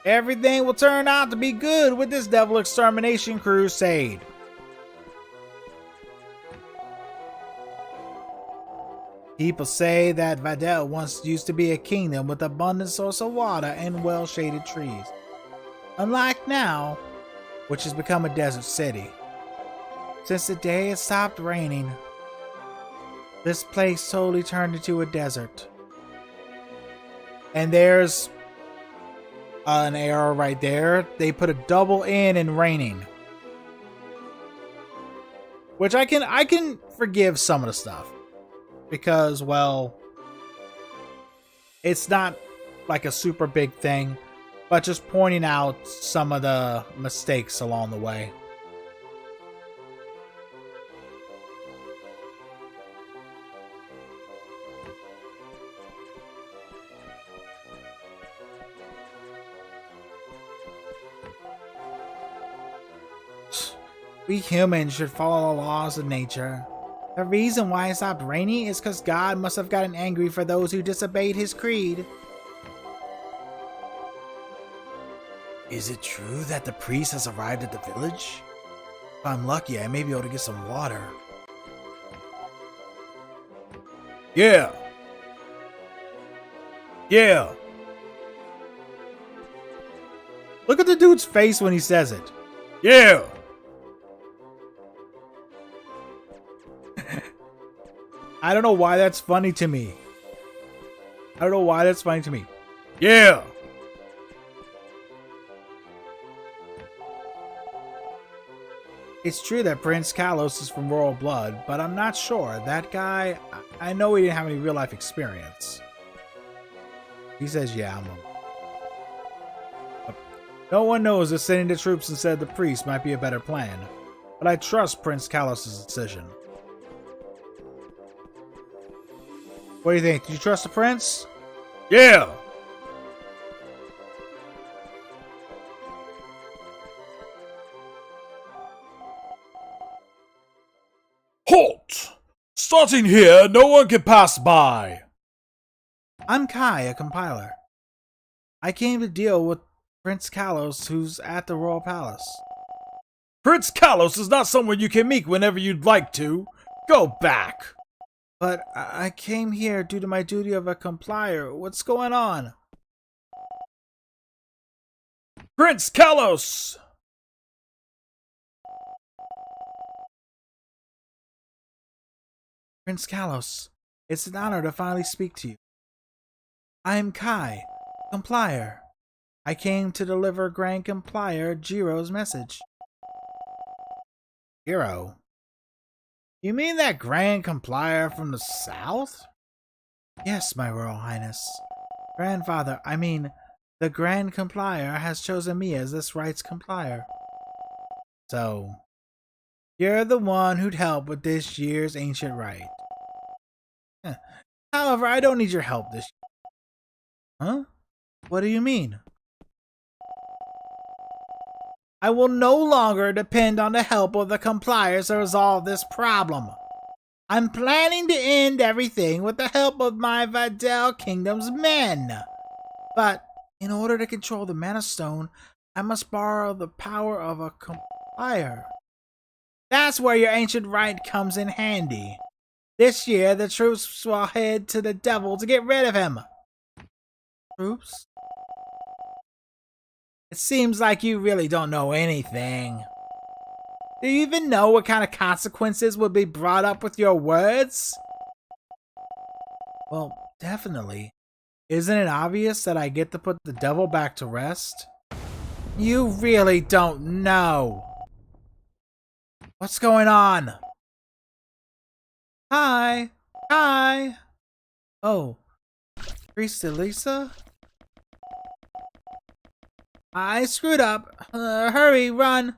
Speaker 1: Everything will turn out to be good with this devil extermination crusade. People say that Videl once used to be a kingdom with abundant source of water and well-shaded trees. Unlike now, which has become a desert city. Since the day it stopped raining, this place totally turned into a desert. And there's an error right there. They put a double N in raining. Which I can forgive some of the stuff. Because, well, it's not like a super big thing, but just pointing out some of the mistakes along the way. We humans should follow the laws of nature. The reason why it stopped raining is because God must have gotten angry for those who disobeyed his creed. Is it true that the priest has arrived at the village? If I'm lucky, I may be able to get some water. Yeah. Yeah. Look at the dude's face when he says it. Yeah. I don't know why that's funny to me. I don't know why that's funny to me. Yeah. It's true that Prince Kalos is from royal blood, but I'm not sure. That guy, I know he didn't have any real life experience. He says, yeah, no one knows if sending the troops instead of the priest might be a better plan, but I trust Prince Kalos' decision. What do you think? Do you trust the prince? Yeah! Halt! Starting here, no one can pass by. I'm Kai, a compiler. I came to deal with Prince Kalos, who's at the royal palace. Prince Kalos is not someone you can meet whenever you'd like to. Go back! But I came here due to my duty of a complier. What's going on? Prince Kalos! Prince Kalos, it's an honor to finally speak to you. I am Kai, complier. I came to deliver Grand Complier Jiro's message. Jiro? You mean that Grand Complier from the south? Yes, my Royal Highness. Grandfather, I mean, the Grand Complier has chosen me as this right's complier. So, you're the one who'd help with this year's ancient rite. However, I don't need your help this year. Huh? What do you mean? I will no longer depend on the help of the compliers to resolve this problem. I'm planning to end everything with the help of my Videl Kingdom's men. But in order to control the Mana Stone, I must borrow the power of a complier. That's where your ancient rite comes in handy. This year, the troops will head to the devil to get rid of him. Troops? It seems like you really don't know anything. Do you even know what kind of consequences would be brought up with your words? Well, definitely. Isn't it obvious that I get to put the devil back to rest? You really don't know. What's going on? Hi. Hi. Oh. Priest Elisa? I screwed up. Hurry, run.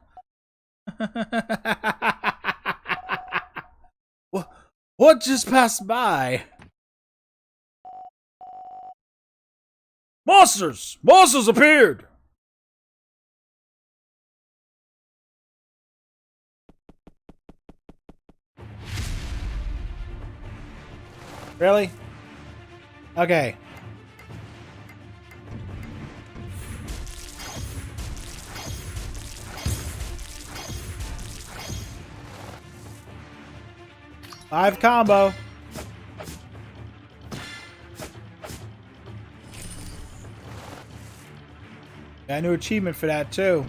Speaker 1: What just passed by? Monsters! Monsters appeared! Really? Okay. Five combo. Got a new achievement for that too.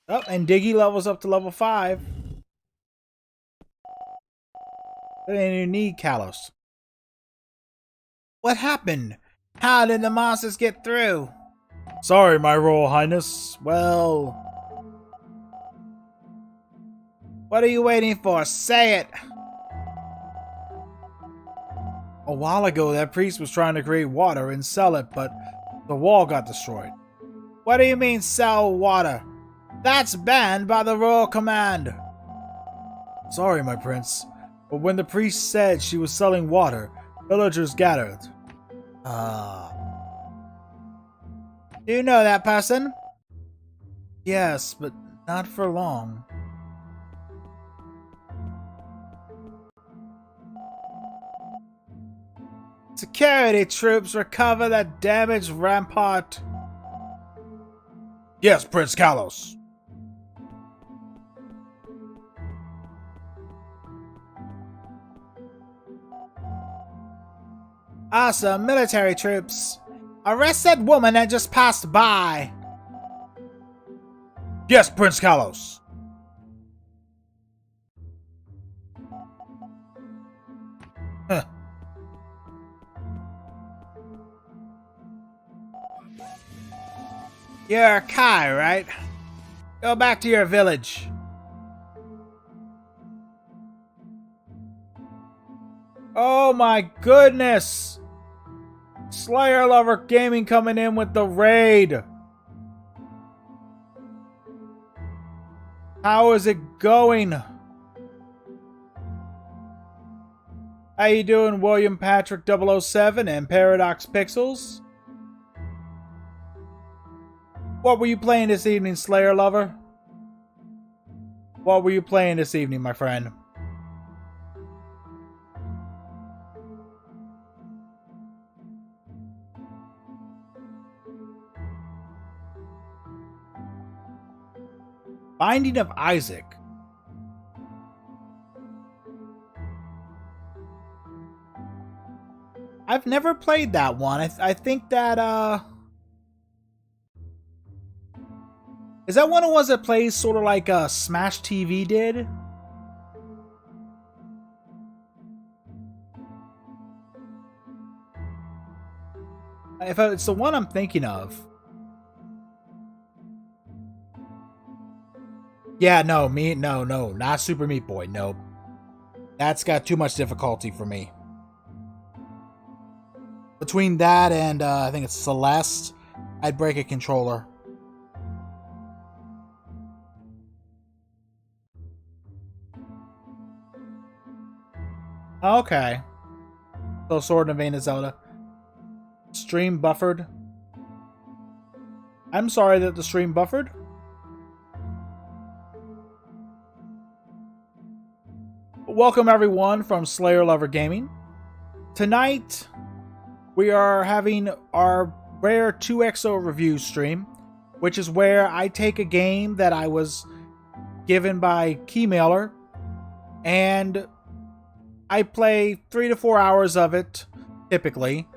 Speaker 1: Oh, and Diggy levels up to level 5. And you need Kalos. What happened? How did the monsters get through? Sorry, my Royal Highness. Well... What are you waiting for? Say it! A while ago, that priest was trying to create water and sell it, but the wall got destroyed. What do you mean, sell water? That's banned by the royal command. Sorry, my prince, but when the priest said she was selling water, villagers gathered. Do you know that person? Yes, but not for long. Security troops recover the damaged rampart. Yes, Prince Kalos. Awesome, military troops. Arrest that woman that just passed by. Yes, Prince Kalos. Huh. You're Kai, right? Go back to your village. Oh my goodness! Slayer Lover Gaming coming in with the raid. How is it going? How you doing, William Patrick 007 and Paradox Pixels? What were you playing this evening, Slayer Lover? What were you playing this evening, my friend? Binding of Isaac. I've never played that one. I think that, is that one of the ones that plays sort of like Smash TV did? If it's the one I'm thinking of. Yeah, no, not Super Meat Boy, nope. That's got too much difficulty for me. Between that and, I think it's Celeste, I'd break a controller. Okay. So Sword in the Vein of Zelda. Stream buffered. I'm sorry that the stream buffered. Welcome everyone from Slayer Lover Gaming. Tonight, we are having our rare 2XO review stream, which is where I take a game that I was given by Keymailer, and I play 3 to 4 hours of it, typically,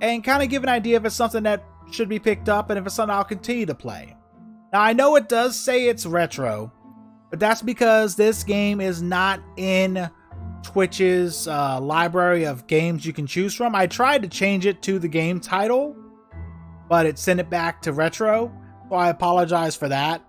Speaker 1: and kind of give an idea if it's something that should be picked up and if it's something I'll continue to play. Now, I know it does say it's retro, but that's because this game is not in Twitch's library of games you can choose from. I tried to change it to the game title, but it sent it back to retro, so I apologize for that.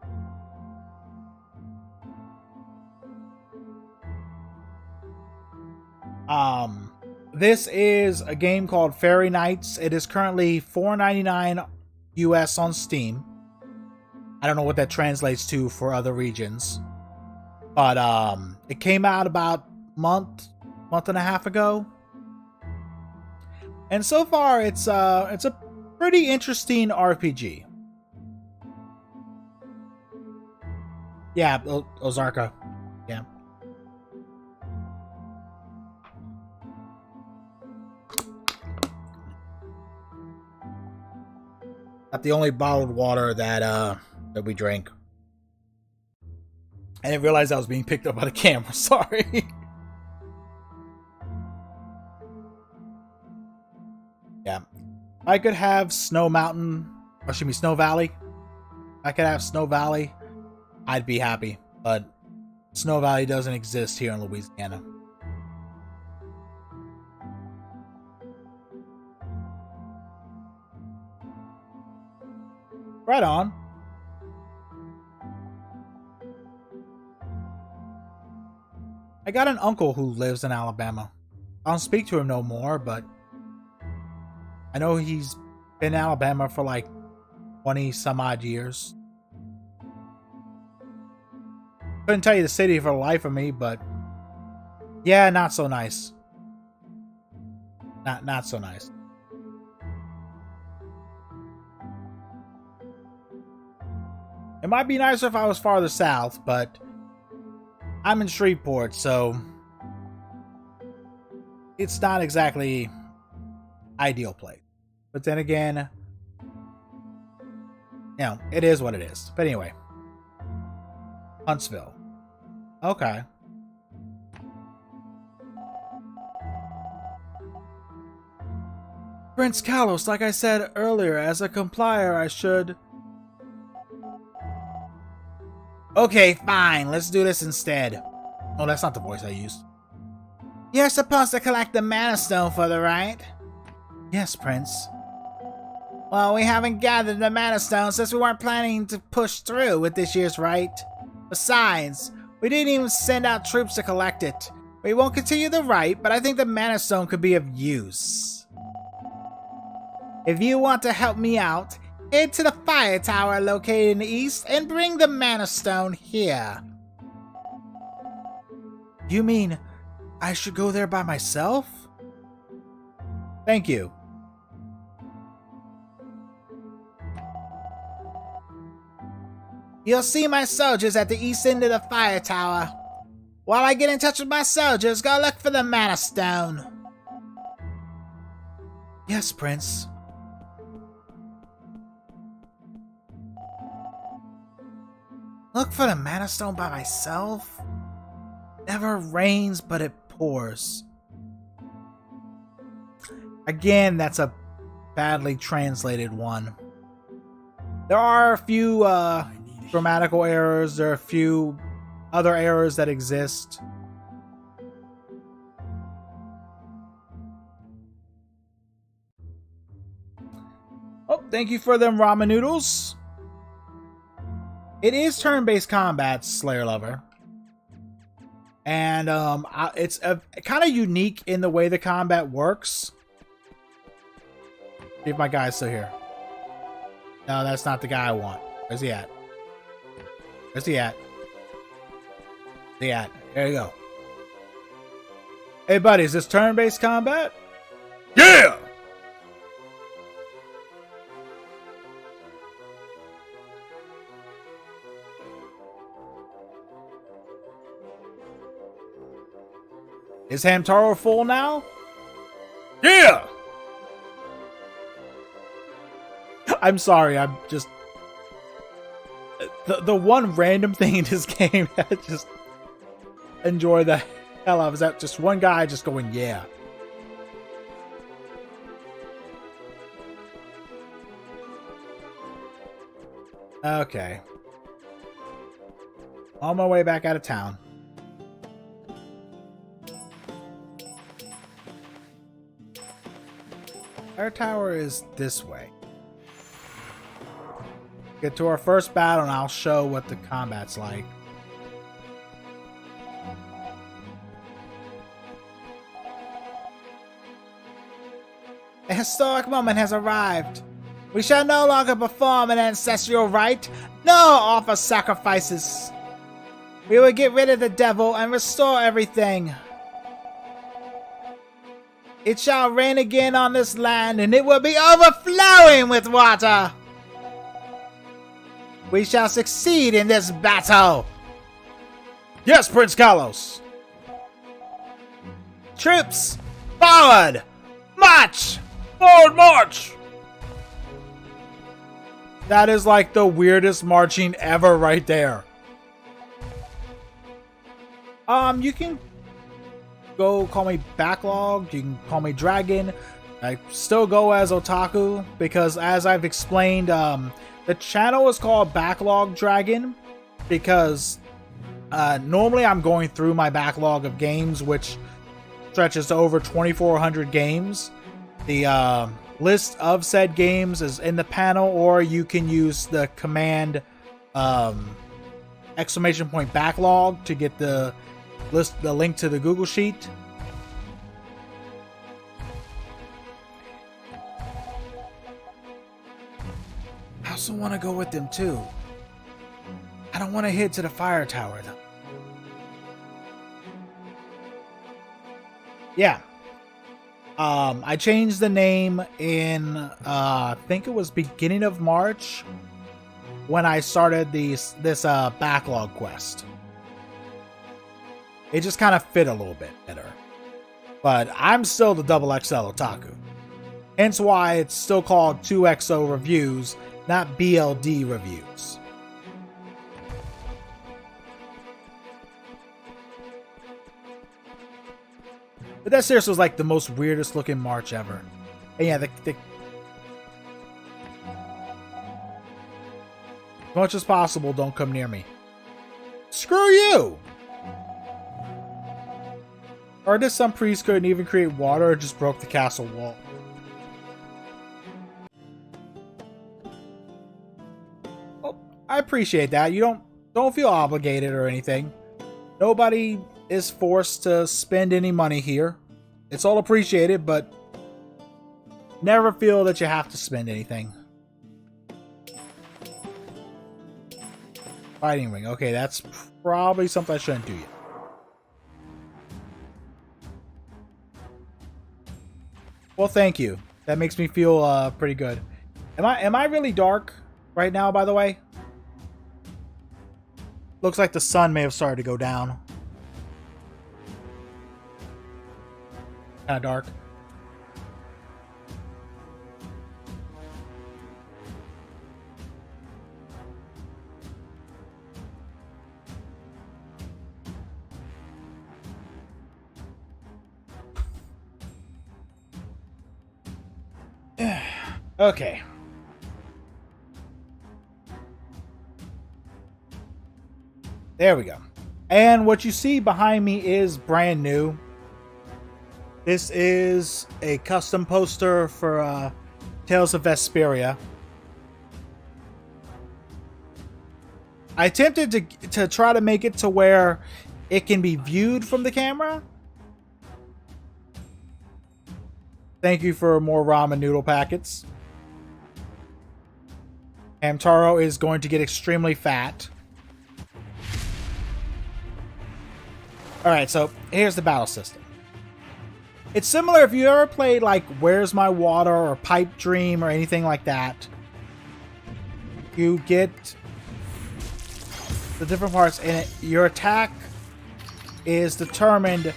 Speaker 1: This is a game called Fairy Nights. It is currently $4.99 US on Steam. I don't know what that translates to for other regions. But it came out about month and a half ago. And so far, it's a pretty interesting RPG. Yeah, Ozarka. Yeah. Not the only bottled water that we drink. I didn't realize I was being picked up by the camera. Sorry. Yeah. I could have Snow Mountain, or excuse me, Snow Valley. I could have Snow Valley. I'd be happy, but Snow Valley doesn't exist here in Louisiana. Right on. I got an uncle who lives in Alabama. I don't speak to him no more, but I know he's been in Alabama for like 20 some odd years. Couldn't tell you the city for the life of me, but yeah, not so nice. Not so nice. It might be nicer if I was farther south, but I'm in Shreveport, so it's not exactly ideal place. But then again, you know, it is what it is. But anyway, Huntsville. Okay. Prince Kalos, like I said earlier, as a complier, I should... Okay, fine. Let's do this instead. Oh, that's not the voice I used. You're supposed to collect the Mana Stone for the rite? Yes, Prince. Well, we haven't gathered the Mana Stone since we weren't planning to push through with this year's rite. Besides, we didn't even send out troops to collect it. We won't continue the rite, but I think the Mana Stone could be of use. If you want to help me out, head to the fire tower located in the east and bring the Mana Stone here. You mean I should go there by myself? Thank you. You'll see my soldiers at the east end of the fire tower. While I get in touch with my soldiers, go look for the Mana Stone. Yes, Prince. Look for the Mana Stone by myself? Never rains, but it pours. Again, that's a badly translated one. There are a few grammatical errors. There are a few other errors that exist. Oh, thank you for them ramen noodles. It is turn-based combat, Slayer Lover. And it's kind of unique in the way the combat works. See if my guy's still here. No, that's not the guy I want. Where's he at? Where's he at? Where's he at? There you go. Hey, buddy, is this turn-based combat? Yeah! Is Hamtaro full now? Yeah! I'm sorry, I'm just... The one random thing in this game that I just enjoy the hell out of is that just one guy just going, yeah. Okay. On my way back out of town. Our tower is this way. Get to our first battle and I'll show what the combat's like. A historic moment has arrived. We shall no longer perform an ancestral rite, nor offer sacrifices. We will get rid of the devil and restore everything. It shall rain again on this land, and it will be overflowing with water. We shall succeed in this battle. Yes, Prince Kalos. Troops, forward! March! Forward march! That is like the weirdest marching ever right there. You can go call me Backlog, you can call me Dragon. I still go as Otaku because, as I've explained, the channel is called Backlog Dragon because normally I'm going through my backlog of games, which stretches to over 2,400 games. The list of said games is in the panel, or you can use the command !backlog to get the list, the link to the Google Sheet. I also want to go with them too. I don't want to head to the fire tower though. Yeah. I changed the name in I think it was beginning of March when I started this backlog quest. It just kind of fit a little bit better. But I'm still the Double XL Otaku. Hence why it's still called 2XO Reviews, not BLD Reviews. But that seriously was like the most weirdest looking march ever. And yeah, as much as possible, don't come near me. Screw you! Or did some priest couldn't even create water or just broke the castle wall? Well, I appreciate that. You don't feel obligated or anything. Nobody is forced to spend any money here. It's all appreciated, but never feel that you have to spend anything. Fighting ring. Okay, that's probably something I shouldn't do yet. Well, thank you. That makes me feel pretty good. Am I really dark right now, by the way? Looks like the sun may have started to go down. Kind of dark. Okay. There we go. And what you see behind me is brand new. This is a custom poster for Tales of Vesperia. I attempted to try to make it to where it can be viewed from the camera. Thank you for more ramen noodle packets. Hamtaro is going to get extremely fat. Alright, so here's the battle system. It's similar if you ever played like Where's My Water or Pipe Dream or anything like that. You get the different parts in it. Your attack is determined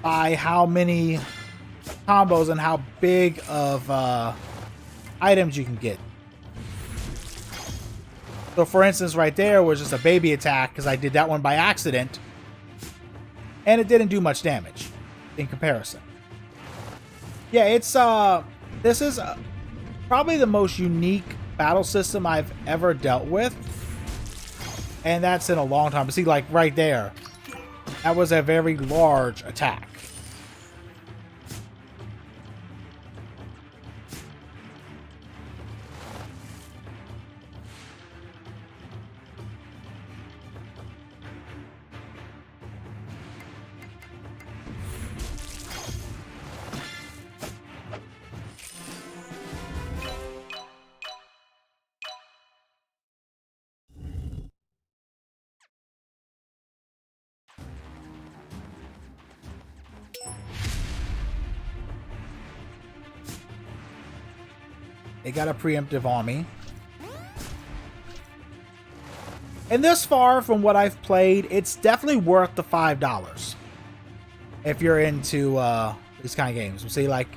Speaker 1: by how many combos and how big of items you can get. So for instance, right there was just a baby attack because I did that one by accident. And it didn't do much damage in comparison. Yeah, it's this is probably the most unique battle system I've ever dealt with. And that's in a long time. But see, like right there, that was a very large attack. They got a preemptive on me. And this far from what I've played, it's definitely worth the $5. If you're into these kind of games. See, like,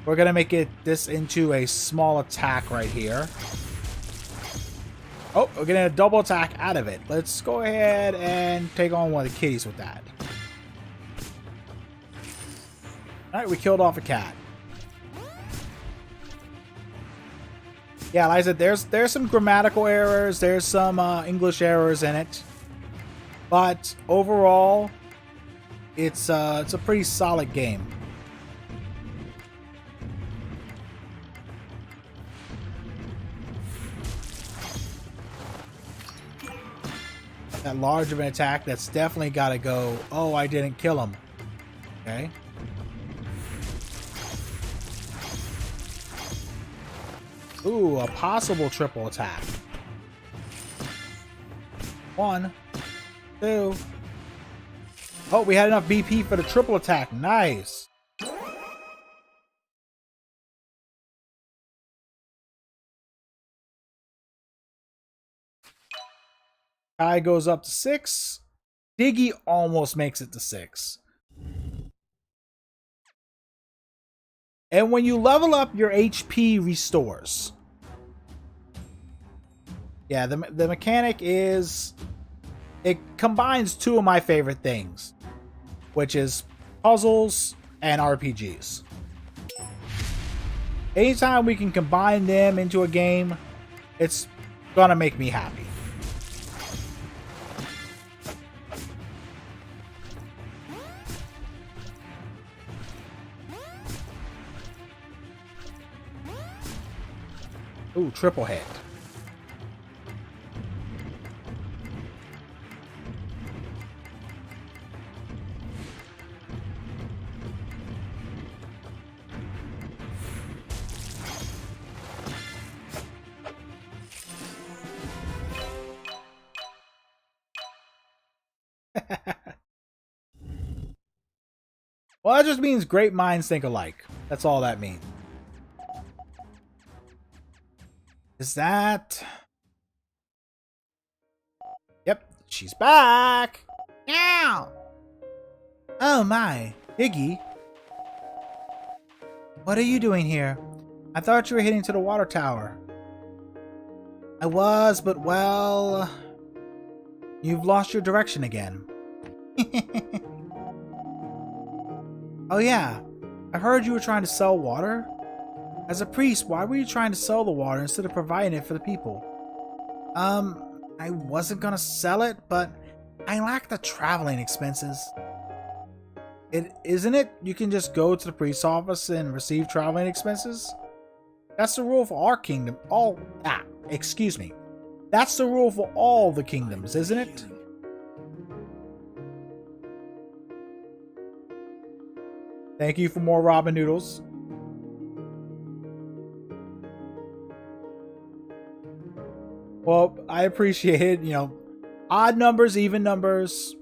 Speaker 1: we're going to make this into a small attack right here. Oh, we're getting a double attack out of it. Let's go ahead and take on one of the kitties with that. Alright, we killed off a cat. Yeah, like I said, there's some grammatical errors, there's some English errors in it. But overall, it's a pretty solid game. That large of an attack, that's definitely got to go. Oh, I didn't kill him. Okay. Ooh, a possible triple attack. 1, 2. Oh, we had enough BP for the triple attack. Nice. Guy goes up to 6. Diggy almost makes it to 6. And when you level up, your HP restores. Yeah, the mechanic is... It combines two of my favorite things, which is puzzles and RPGs. Anytime we can combine them into a game, it's gonna make me happy. Ooh, triple hit. Well, that just means great minds think alike. That's all that means. Is that... Yep, she's back! Meow! Oh my, Diggy. What are you doing here? I thought you were heading to the water tower. I was, but well... You've lost your direction again. Oh yeah, I heard you were trying to sell water? As a priest, why were you trying to sell the water instead of providing it for the people? I wasn't gonna sell it, but I lack the traveling expenses. Isn't it? You can just go to the priest's office and receive traveling expenses? That's the rule for our kingdom. Excuse me. That's the rule for all the kingdoms, isn't it? Thank you for more ramen noodles. Well, I appreciate it. You know, odd numbers, even numbers.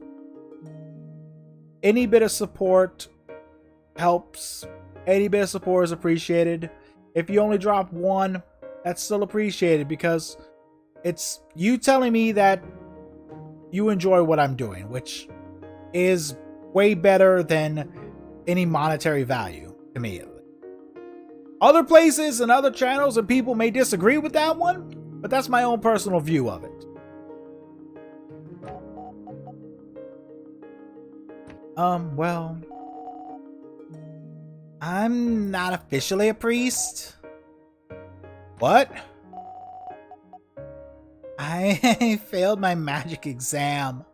Speaker 1: Any bit of support helps. Any bit of support is appreciated. If you only drop one, that's still appreciated because it's you telling me that you enjoy what I'm doing, which is way better than any monetary value to me. Other places and other channels and people may disagree with that one, but that's my own personal view of it. Well, I'm not officially a priest. What? I failed my magic exam.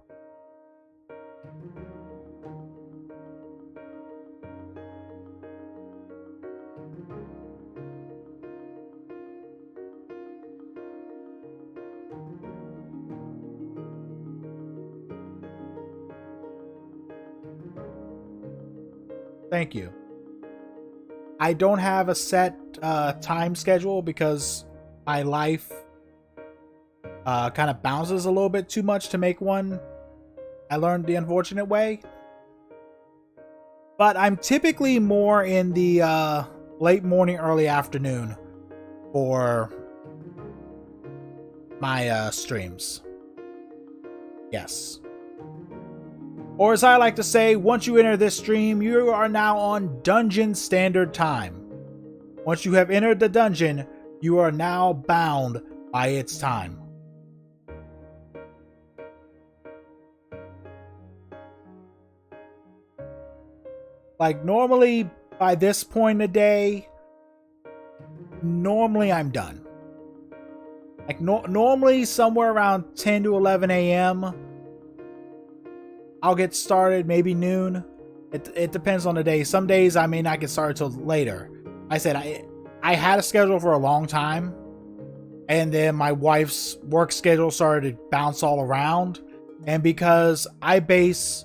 Speaker 1: Thank you. I don't have a set time schedule because my life kind of bounces a little bit too much to make one. I learned the unfortunate way. But I'm typically more in the late morning, early afternoon for my streams. Yes. Or as I like to say, once you enter this stream, you are now on Dungeon Standard Time. Once you have entered the dungeon, you are now bound by its time. Like normally, by this point in the day, normally I'm done. Like normally somewhere around 10 to 11 a.m. I'll get started, maybe noon. It depends on the day. Some days I may not get started till later. I said I had a schedule for a long time, and then my wife's work schedule started to bounce all around. And because I base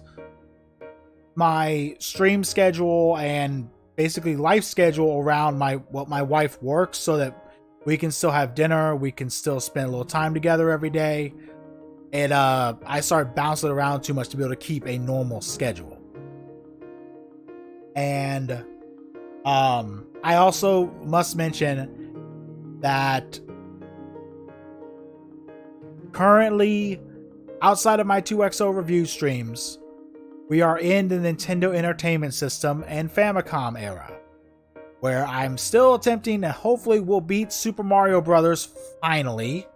Speaker 1: my stream schedule and basically life schedule around what my wife works, so that we can still have dinner, we can still spend a little time together every day. And I started bouncing around too much to be able to keep a normal schedule. And I also must mention that currently, outside of my 2XO review streams, we are in the Nintendo Entertainment System and Famicom era, where I'm still attempting to hopefully will beat Super Mario Bros. Finally,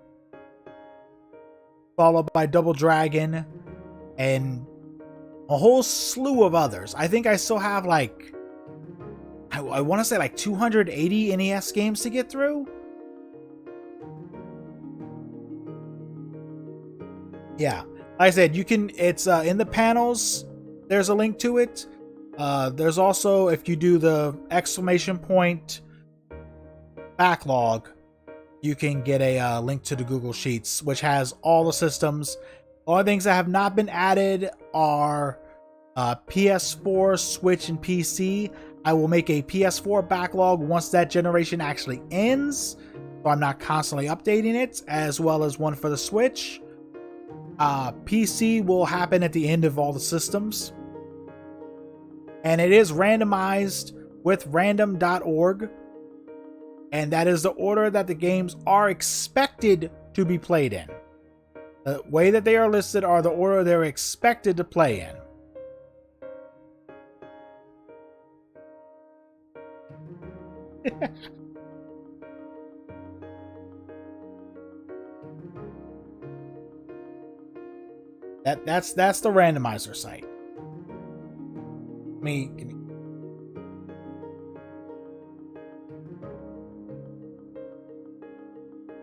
Speaker 1: followed by Double Dragon and a whole slew of others. I think I still have like, I want to say like 280 NES games to get through. Yeah, like I said, you can, it's in the panels. There's a link to it. There's also, if you do the exclamation point backlog, you can get a link to the Google Sheets, which has all the systems. The only things that have not been added are PS4, Switch, and PC. I will make a PS4 backlog once that generation actually ends, so I'm not constantly updating it, as well as one for the Switch. PC will happen at the end of all the systems. And it is randomized with random.org. And that is the order that the games are expected to be played in. The way that they are listed are the order they're expected to play in. That's the randomizer site. Give me.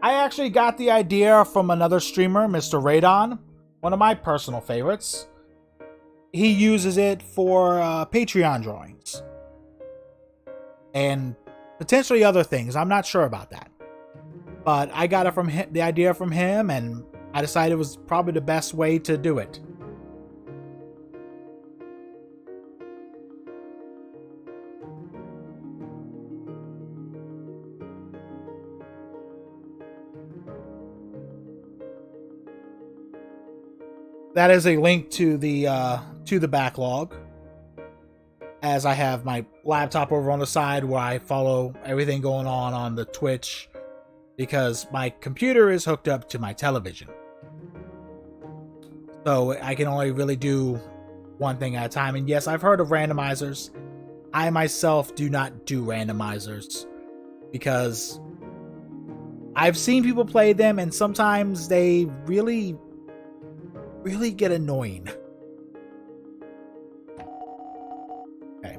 Speaker 1: I actually got the idea from another streamer, Mr. Radon, one of my personal favorites. He uses it for Patreon drawings. And potentially other things. I'm not sure about that. But I got it from him, the idea from him, and I decided it was probably the best way to do it. That is a link to the backlog, as I have my laptop over on the side where I follow everything going on the Twitch, because my computer is hooked up to my television. So I can only really do one thing at a time. And yes, I've heard of randomizers. I myself do not do randomizers because I've seen people play them, and sometimes they really get annoying. Okay.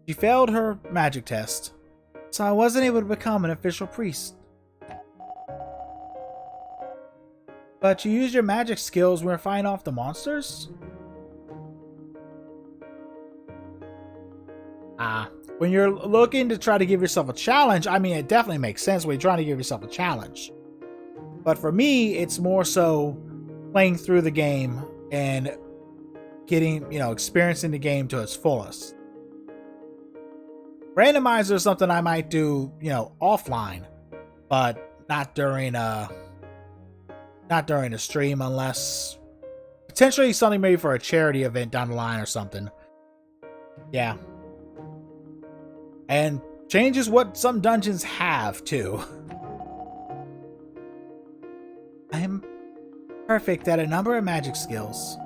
Speaker 1: She failed her magic test, so I wasn't able to become an official priest. But you used your magic skills when fighting off the monsters? When you're looking to try to give yourself a challenge, I mean, it definitely makes sense when you're trying to give yourself a challenge. But for me, it's more so playing through the game and getting, experiencing the game to its fullest. Randomizer is something I might do, offline, but not during a stream, unless potentially something maybe for a charity event down the line or something. Yeah. And Changes what some dungeons have, too. I am perfect at a number of magic skills.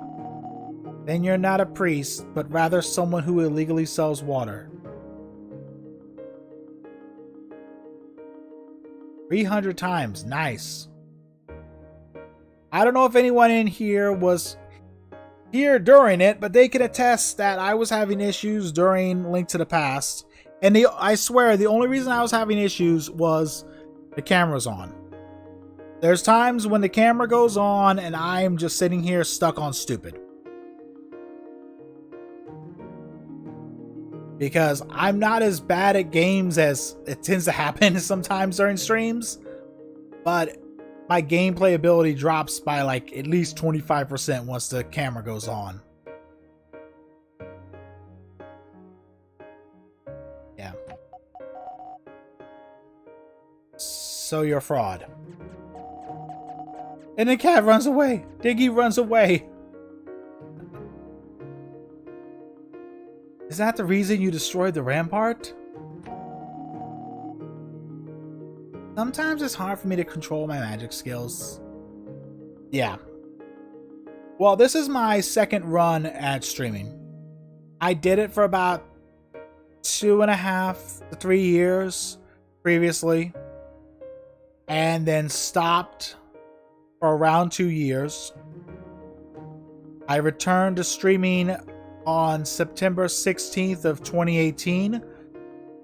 Speaker 1: Then you're not a priest, but rather someone who illegally sells water. 300 times. Nice. I don't know if anyone in here was here during it, but they can attest that I was having issues during Link to the Past. And I swear, the only reason I was having issues was the camera's on. There's times when the camera goes on and I'm just sitting here stuck on stupid. Because I'm not as bad at games as it tends to happen sometimes during streams, but my gameplay ability drops by like at least 25% once the camera goes on. Yeah. So you're a fraud. And the cat runs away. Diggy runs away. Is that the reason you destroyed the rampart? Sometimes it's hard for me to control my magic skills. Yeah. Well, this is my second run at streaming. I did it for about 2.5 to 3 years previously, and then stopped for around 2 years. I returned to streaming on September 16th of 2018,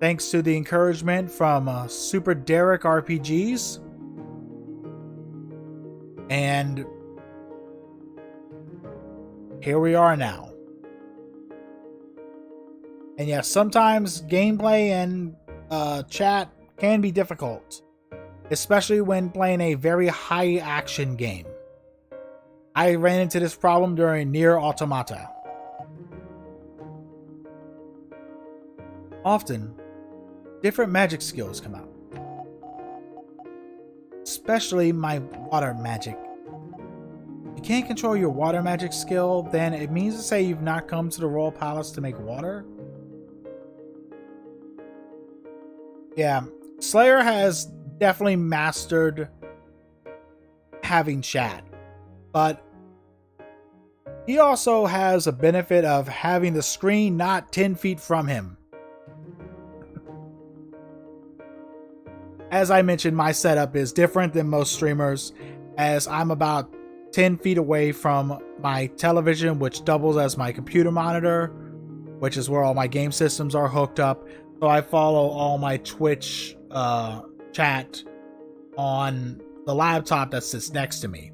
Speaker 1: thanks to the encouragement from Super Derek RPGs. And here we are now. And yes, sometimes gameplay and chat can be difficult, especially when playing a very high action game. I ran into this problem during Nier Automata. Often, different magic skills come out. Especially my water magic. If you can't control your water magic skill, then it means to say you've not come to the Royal Palace to make water. Yeah, Slayer has definitely mastered having chat, but he also has a benefit of having the screen not 10 feet from him. As I mentioned, my setup is different than most streamers, as I'm about 10 feet away from my television, which doubles as my computer monitor, which is where all my game systems are hooked up. So I follow all my Twitch chat on the laptop that sits next to me,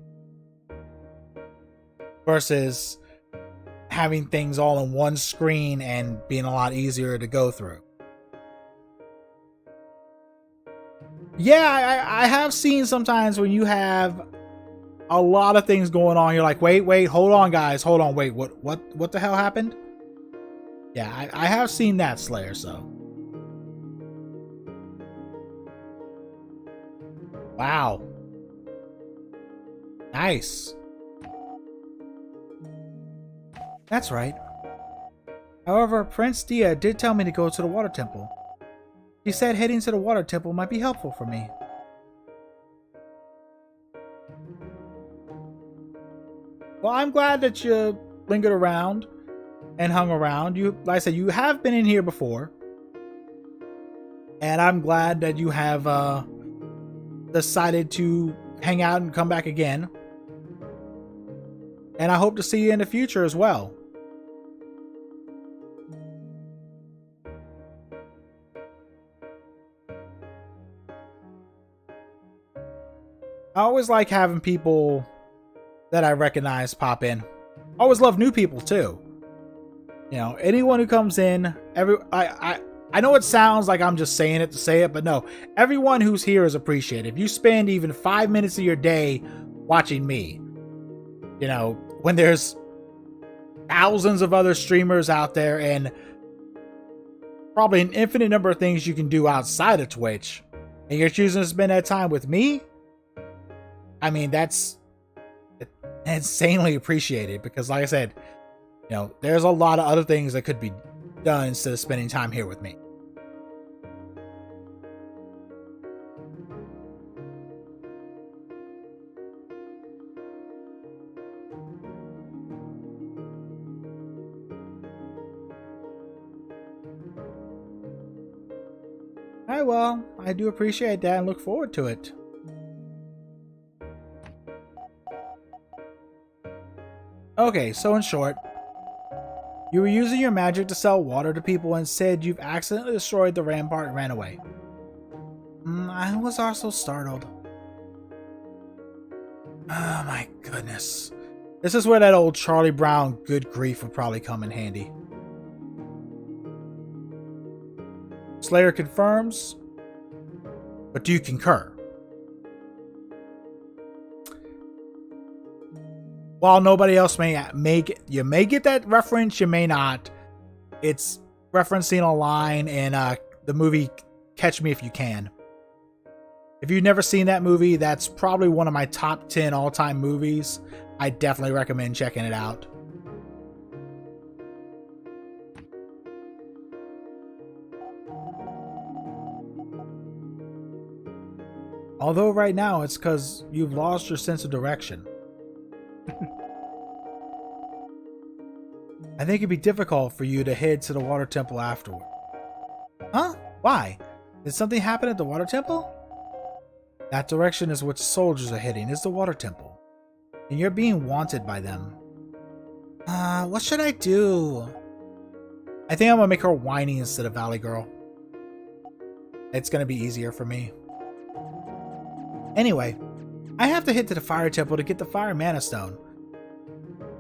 Speaker 1: versus having things all on one screen and being a lot easier to go through. Yeah, I have seen sometimes when you have a lot of things going on, you're like, wait, hold on, guys, hold on, wait, what the hell happened? Yeah, I have seen that, Slayer, so. Wow. Nice. That's right. However, Prince Dia did tell me to go to the water temple. He said heading to the water temple might be helpful for me. Well, I'm glad that you lingered around and hung around. Like I said, you have been in here before. And I'm glad that you have decided to hang out and come back again. And I hope to see you in the future as well. I always like having people that I recognize pop in. I always love new people too. You know, anyone who comes in, I know it sounds like I'm just saying it to say it, but no, everyone who's here is appreciated. If you spend even 5 minutes of your day watching me, you know, when there's thousands of other streamers out there and probably an infinite number of things you can do outside of Twitch, and you're choosing to spend that time with me, I mean, that's insanely appreciated, because like I said, you know, there's a lot of other things that could be done instead of spending time here with me. Alright, well, I do appreciate that and look forward to it. Okay, so in short, you were using your magic to sell water to people and said you've accidentally destroyed the rampart and ran away. I was also startled. Oh my goodness. This is where that old Charlie Brown good grief would probably come in handy. Slayer confirms, but do you concur? While nobody else may you may get that reference, you may not. It's referencing a line in the movie Catch Me If You Can. If you've never seen that movie, that's probably one of my top 10 all-time movies. I definitely recommend checking it out. Although right now it's because you've lost your sense of direction. I think it'd be difficult for you to head to the water temple afterward. Huh? Why? Did something happen at the water temple? That direction is what soldiers are heading, is the water temple. And you're being wanted by them. What should I do? I think I'm gonna make her whiny instead of Valley Girl. It's gonna be easier for me. Anyway, I have to head to the fire temple to get the fire mana stone.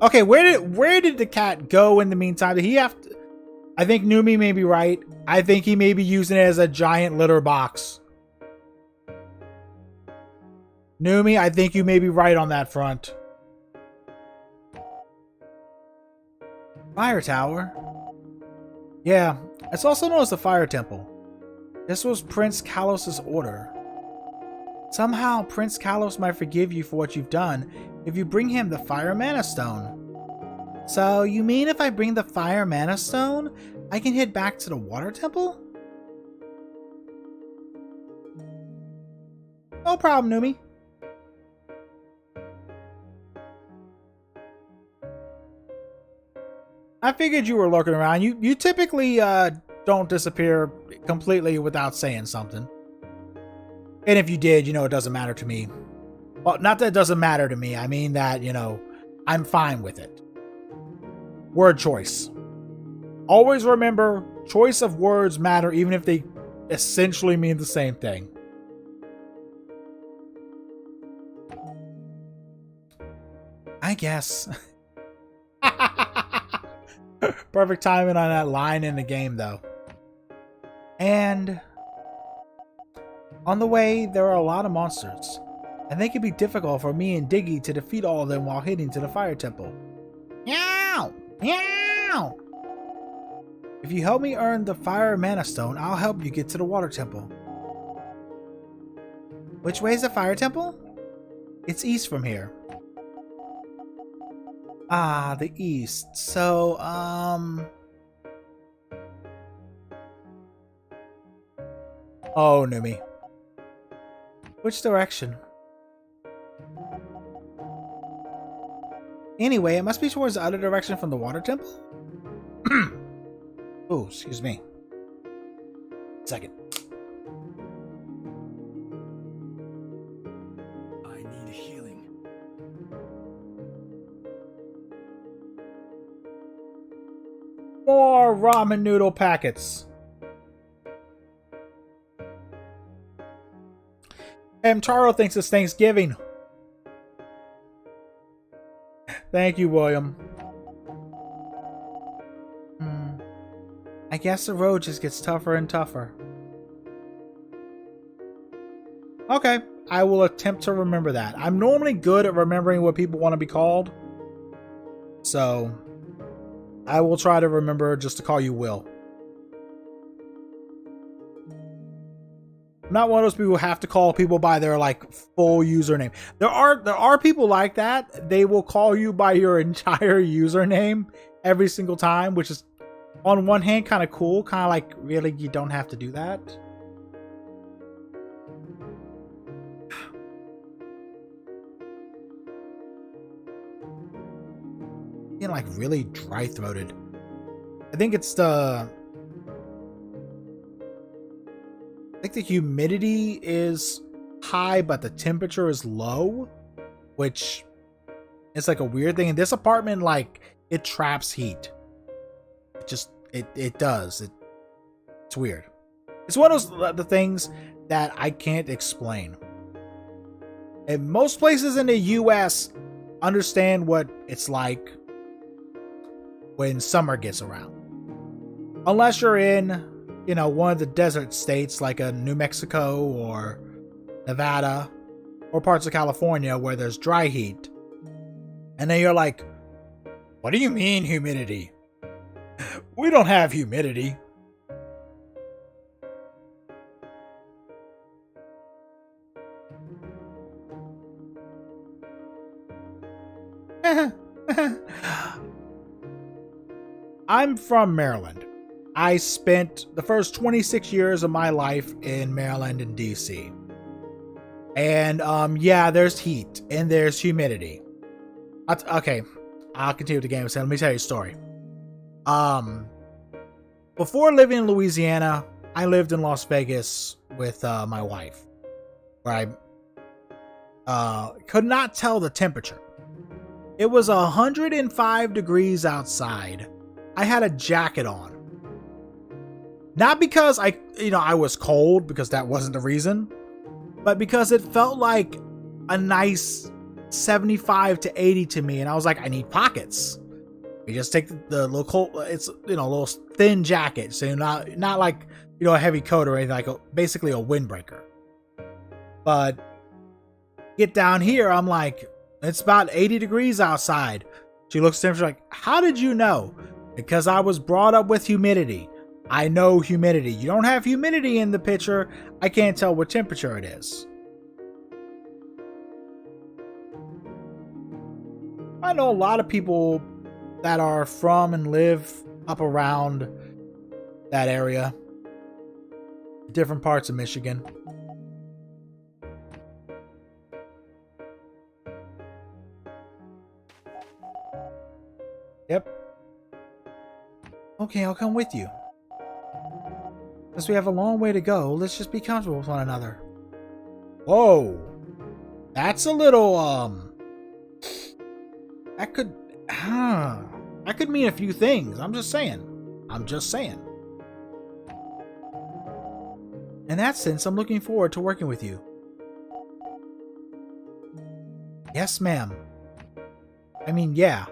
Speaker 1: Okay, where did the cat go in the meantime? Did he have to... I think Numi may be right. I think he may be using it as a giant litter box. Numi, I think you may be right on that front. Fire tower? Yeah, it's also known as the fire temple. This was Prince Kalos' order. Somehow, Prince Kalos might forgive you for what you've done if you bring him the Fire Mana Stone. So, you mean if I bring the Fire Mana Stone, I can head back to the Water Temple? No problem, Numi. I figured you were lurking around. You typically don't disappear completely without saying something. And if you did, it doesn't matter to me. Well, not that it doesn't matter to me. I mean that, I'm fine with it. Word choice. Always remember, choice of words matter even if they essentially mean the same thing. I guess. Perfect timing on that line in the game, though. And on the way, there are a lot of monsters. I think it'd be difficult for me and Diggy to defeat all of them while heading to the fire temple. Meow! Meow! If you help me earn the fire mana stone, I'll help you get to the water temple. Which way is the fire temple? It's east from here. Ah, the east. So, oh, Numi. Which direction? Anyway, it must be towards the other direction from the water temple? Oh, excuse me. Second.
Speaker 2: I need healing.
Speaker 1: More ramen noodle packets. Taro thinks it's Thanksgiving. Thank you, William. I guess the road just gets tougher and tougher. Okay, I will attempt to remember that. I'm normally good at remembering what people want to be called. So, I will try to remember just to call you Will. I'm not one of those people who have to call people by their full username. There are people like that. They will call you by your entire username every single time, which is on one hand kind of cool, kind of like, really, you don't have to do that. Getting really dry-throated. I think it's think the humidity is high, but the temperature is low, which is like a weird thing. In this apartment, like, it traps heat. It does. It's weird. It's one of the things that I can't explain. And most places in the US understand what it's like when summer gets around. Unless you're in, one of the desert states like a New Mexico or Nevada or parts of California where there's dry heat. And then you're like, what do you mean humidity? We don't have humidity. I'm from Maryland. I spent the first 26 years of my life in Maryland and DC. And yeah, there's heat and there's humidity. Okay, I'll continue with the game. So let me tell you a story. Before living in Louisiana, I lived in Las Vegas with my wife, where I could not tell the temperature. It was 105 degrees outside. I had a jacket on. Not because I was cold, because that wasn't the reason, but because it felt like a nice 75 to 80 to me, and I was like, I need pockets. You just take the little cold, it's a little thin jacket, so not like a heavy coat or anything, like basically a windbreaker. But get down here, I'm like, it's about 80 degrees outside. She looks at me, she's like, how did you know? Because I was brought up with humidity. I know humidity. You don't have humidity in the picture, I can't tell what temperature it is. I know a lot of people that are from and live up around that area, different parts of Michigan. Yep. Okay, I'll come with you. Since we have a long way to go, let's just be comfortable with one another. Whoa. That's a little, that could mean a few things. I'm just saying. In that sense, I'm looking forward to working with you. Yes, ma'am. I mean, yeah.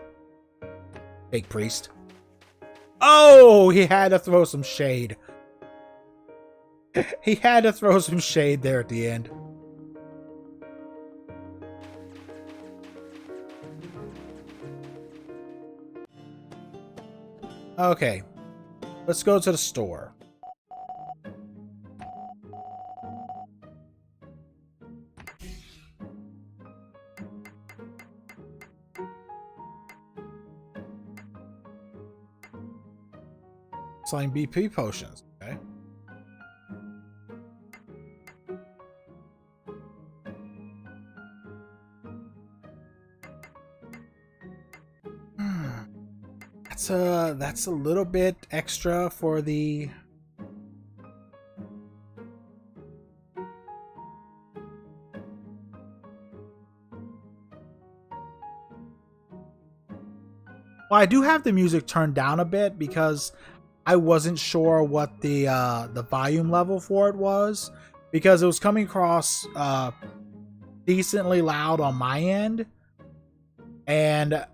Speaker 1: Fake priest. Oh, he had to throw some shade. He had to throw some shade there at the end. Okay, let's go to the store. Selling BP potions, okay. That's a little bit extra for the well, I do have the music turned down a bit because I wasn't sure what the volume level for it was, because it was coming across decently loud on my end, and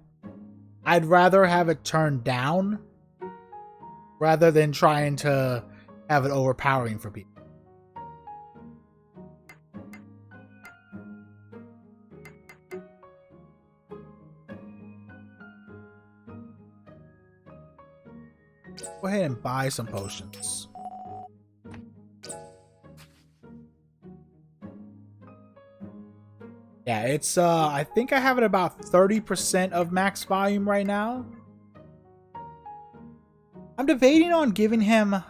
Speaker 1: I'd rather have it turned down rather than trying to have it overpowering for people. Go ahead and buy some potions. Yeah, it's I think I have it about 30% of max volume right now. I'm debating on giving him an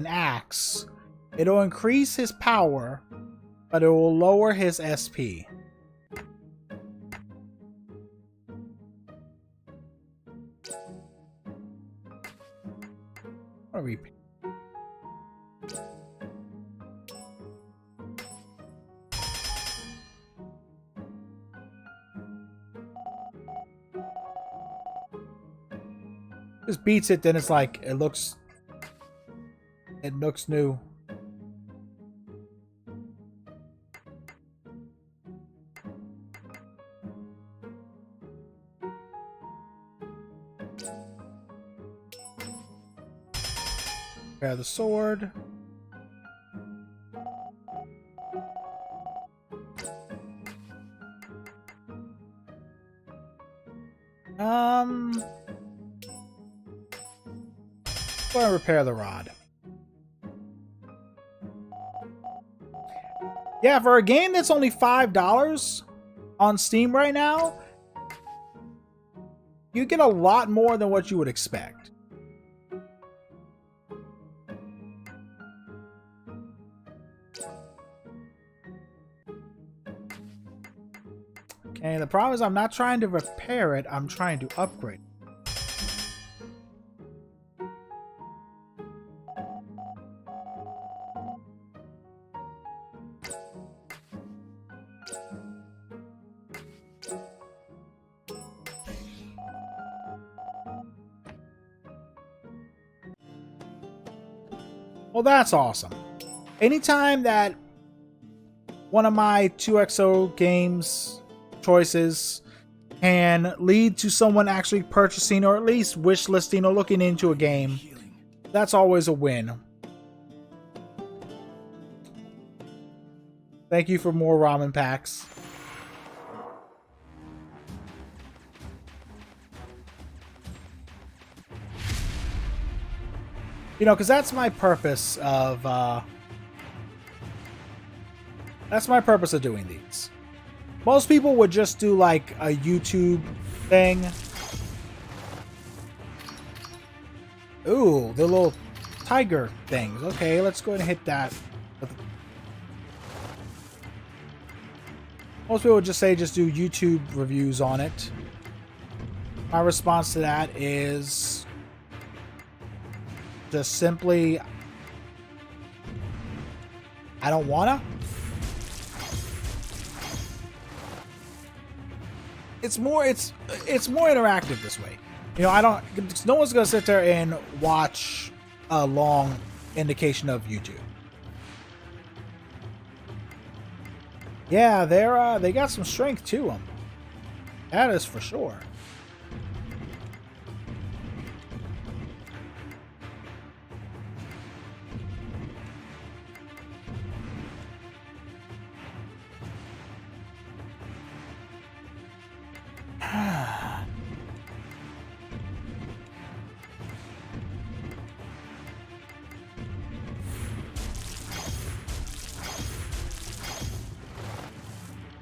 Speaker 1: axe. It'll increase his power, but it will lower his SP. Just beats it, then it's like it looks new. Grab the sword. Go and repair the rod. Yeah, for a game that's only $5 on Steam right now, you get a lot more than what you would expect. Okay, the problem is I'm not trying to repair it, I'm trying to upgrade it. Well, that's awesome. Anytime that one of my 2XO games choices can lead to someone actually purchasing or at least wish listing or looking into a game, that's always a win. Thank you for more ramen packs. You know, because that's my purpose of doing these. Most people would just do like a YouTube thing. Ooh, the little tiger things. Okay, let's go ahead and hit that. Most people would just say just do YouTube reviews on it. My response to that is just simply, I don't wanna. It's more interactive this way. You know, no one's gonna sit there and watch a long indication of YouTube. Yeah, they got some strength to them. That is for sure.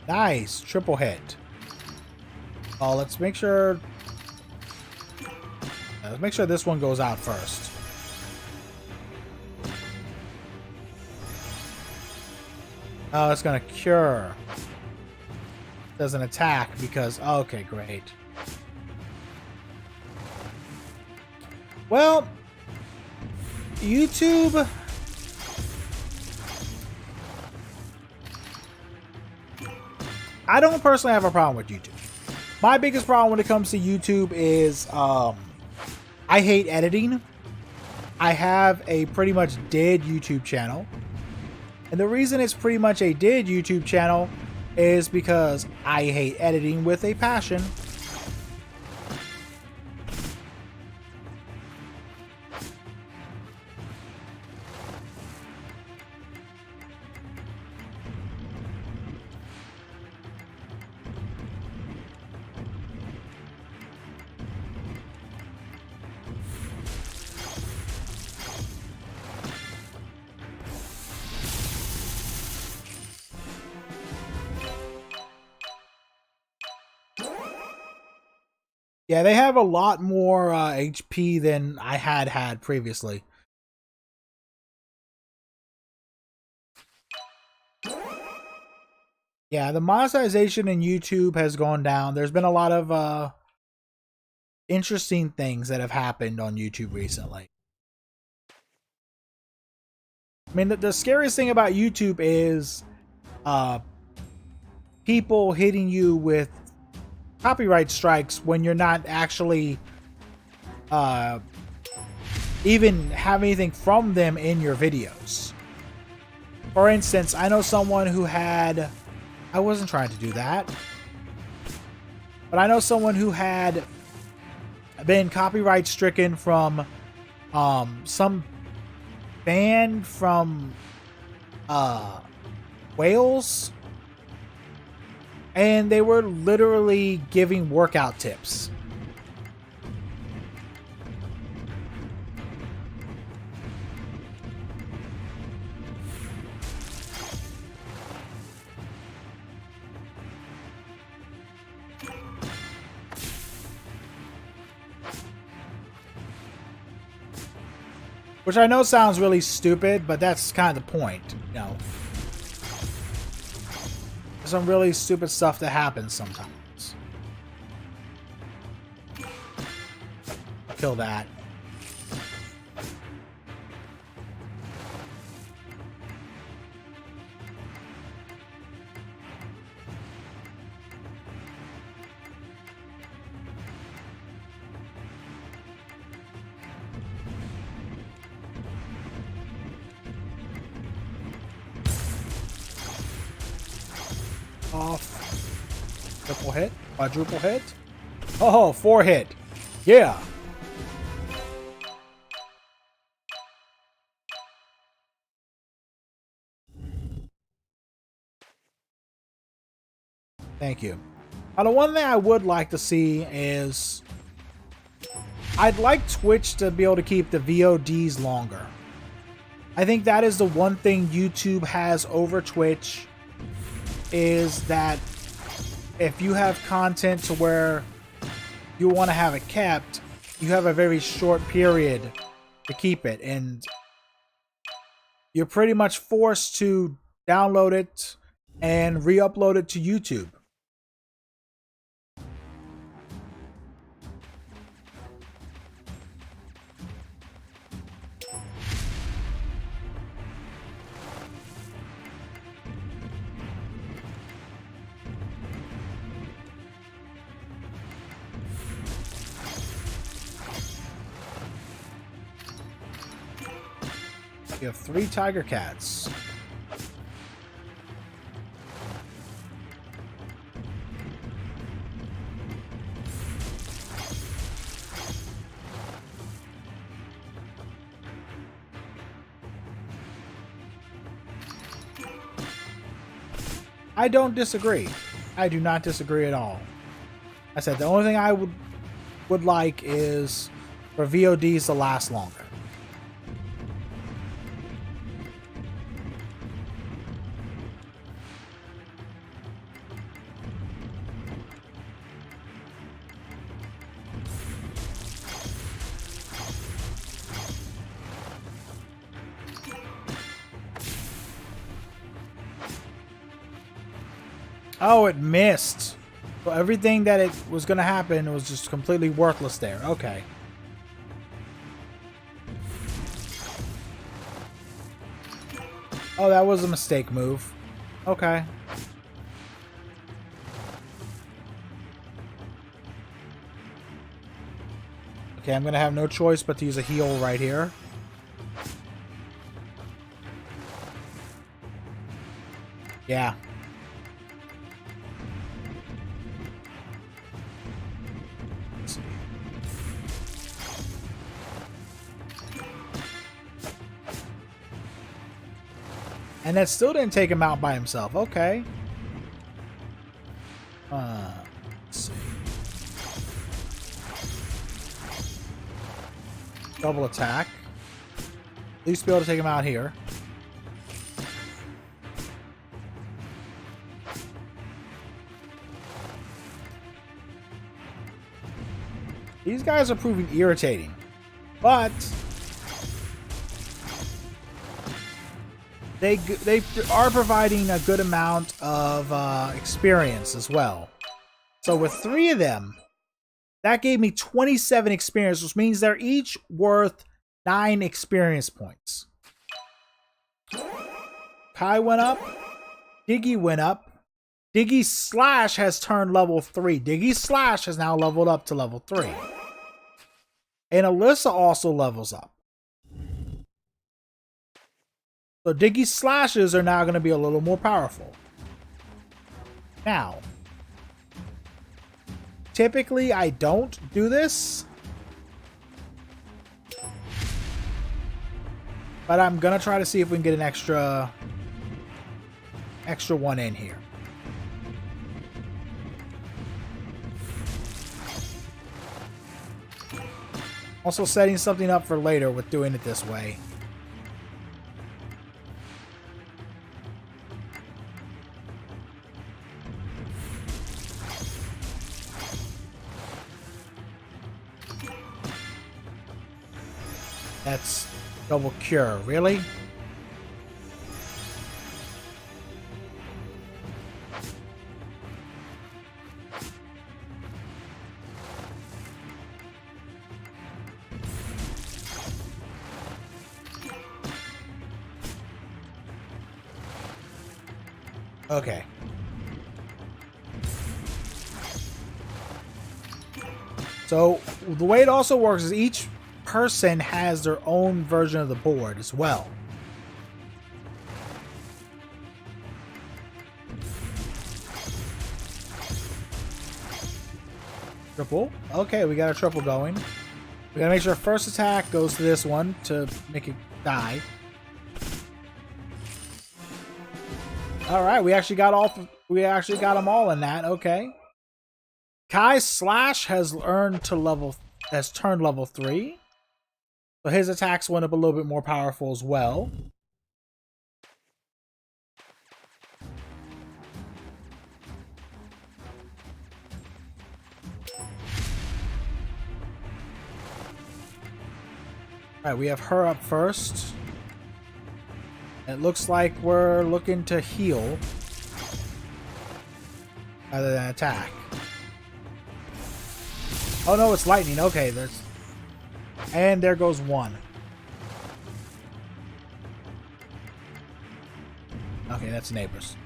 Speaker 1: Nice, triple hit. Oh, let's make sure this one goes out first. Oh, it's gonna cure. Doesn't attack because okay, great. Well, YouTube. I don't personally have a problem with YouTube. My biggest problem when it comes to YouTube is I hate editing. I have a pretty much dead YouTube channel. And the reason it's pretty much a dead YouTube channel is because I hate editing with a passion. Yeah, they have a lot more HP than I had previously. Yeah, the monetization in YouTube has gone down. There's been a lot of interesting things that have happened on YouTube recently. I mean, the scariest thing about YouTube is people hitting you with copyright strikes when you're not actually even have anything from them in your videos. For instance, I know someone who had, I wasn't trying to do that, but I know someone who had been copyright stricken from some band from Wales, and they were literally giving workout tips. Which I know sounds really stupid, but that's kind of the point, you know. There's some really stupid stuff that happens sometimes. Kill that. Off. Triple hit. Quadruple hit. Oh, 4 hit. Yeah. Thank you. Now, the one thing I would like to see is I'd like Twitch to be able to keep the VODs longer. I think that is the one thing YouTube has over Twitch, is that if you have content to where you want to have it kept, you have a very short period to keep it, and you're pretty much forced to download it and re-upload it to YouTube. You have 3 tiger cats. I don't disagree. I do not disagree at all. I said the only thing I would like is for VODs to last longer. Oh, it missed. So everything that it was going to happen was just completely worthless there. Okay. Oh, that was a mistake move. Okay. Okay, I'm going to have no choice but to use a heal right here. Yeah. And that still didn't take him out by himself. Okay. Let's see. Double attack. At least be able to take him out here. These guys are proving irritating. But they are providing a good amount of experience as well. So with 3 of them, that gave me 27 experience, which means they're each worth 9 experience points. Kai went up. Diggy went up. Diggy Slash has turned level 3. Diggy Slash has now leveled up to level 3. And Alyssa also levels up. So Diggy's slashes are now going to be a little more powerful. Now, typically I don't do this, but I'm going to try to see if we can get an extra one in here. Also setting something up for later with doing it this way. That's double cure, really? Okay. So the way it also works is each person has their own version of the board as well. Triple. Okay, we got a triple going. We gotta make sure first attack goes to this one to make it die. All right, we actually got them all in that. Okay. Kai's slash has turned level 3. So his attacks went up a little bit more powerful as well. Alright, we have her up first. It looks like we're looking to heal rather than attack. Oh no, it's lightning. Okay, and there goes one. Okay, that's neighbors.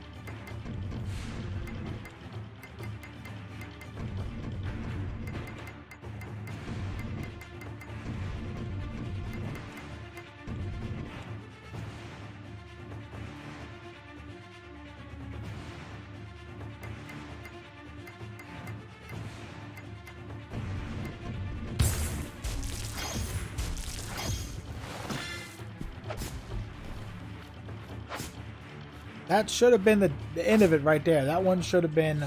Speaker 1: That should have been the end of it right there. That one should have been...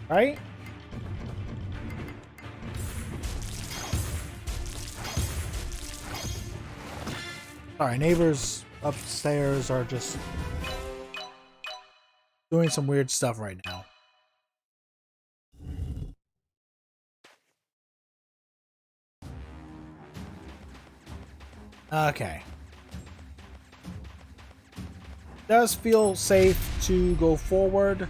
Speaker 1: Right? Sorry, neighbors upstairs are just doing some weird stuff right now. Okay. Does feel safe to go forward.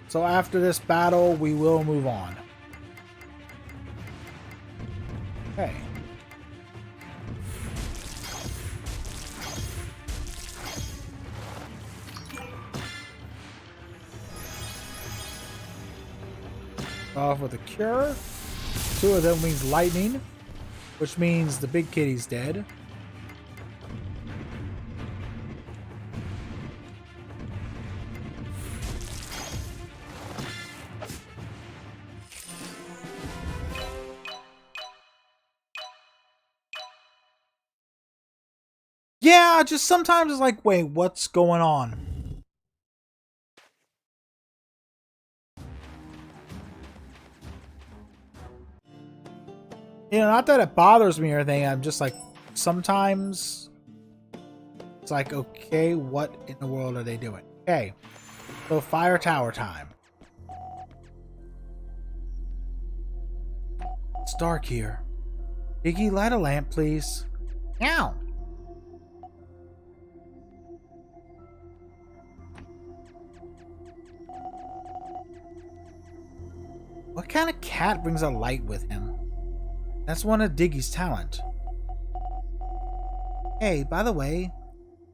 Speaker 1: So after this battle, we will move on. Okay. Off with a cure. 2 of them means lightning, which means the big kitty's dead. Yeah, just sometimes it's like, wait, what's going on? You know, not that it bothers me or anything, I'm just like, sometimes it's like, okay, what in the world are they doing? Okay, so fire tower time. It's dark here. Diggy, light a lamp, please. Ow! What kind of cat brings a light with him? That's one of Diggy's talent. Hey, by the way,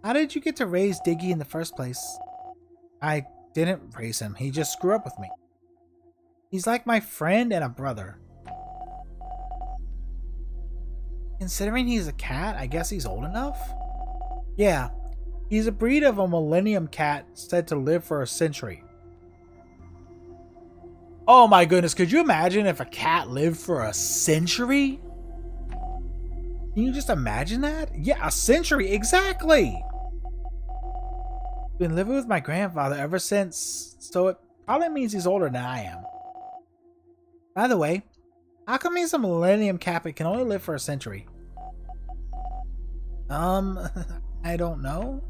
Speaker 1: how did you get to raise Diggy in the first place? I didn't raise him. He just grew up with me. He's like my friend and a brother. Considering he's a cat, I guess he's old enough? Yeah, he's a breed of a millennium cat said to live for a century. Oh my goodness, could you imagine if a cat lived for a century? Can you just imagine that? Yeah, a century, exactly! Been living with my grandfather ever since, so it probably means he's older than I am. By the way, how come he's a millennium cat but can only live for a century? I don't know.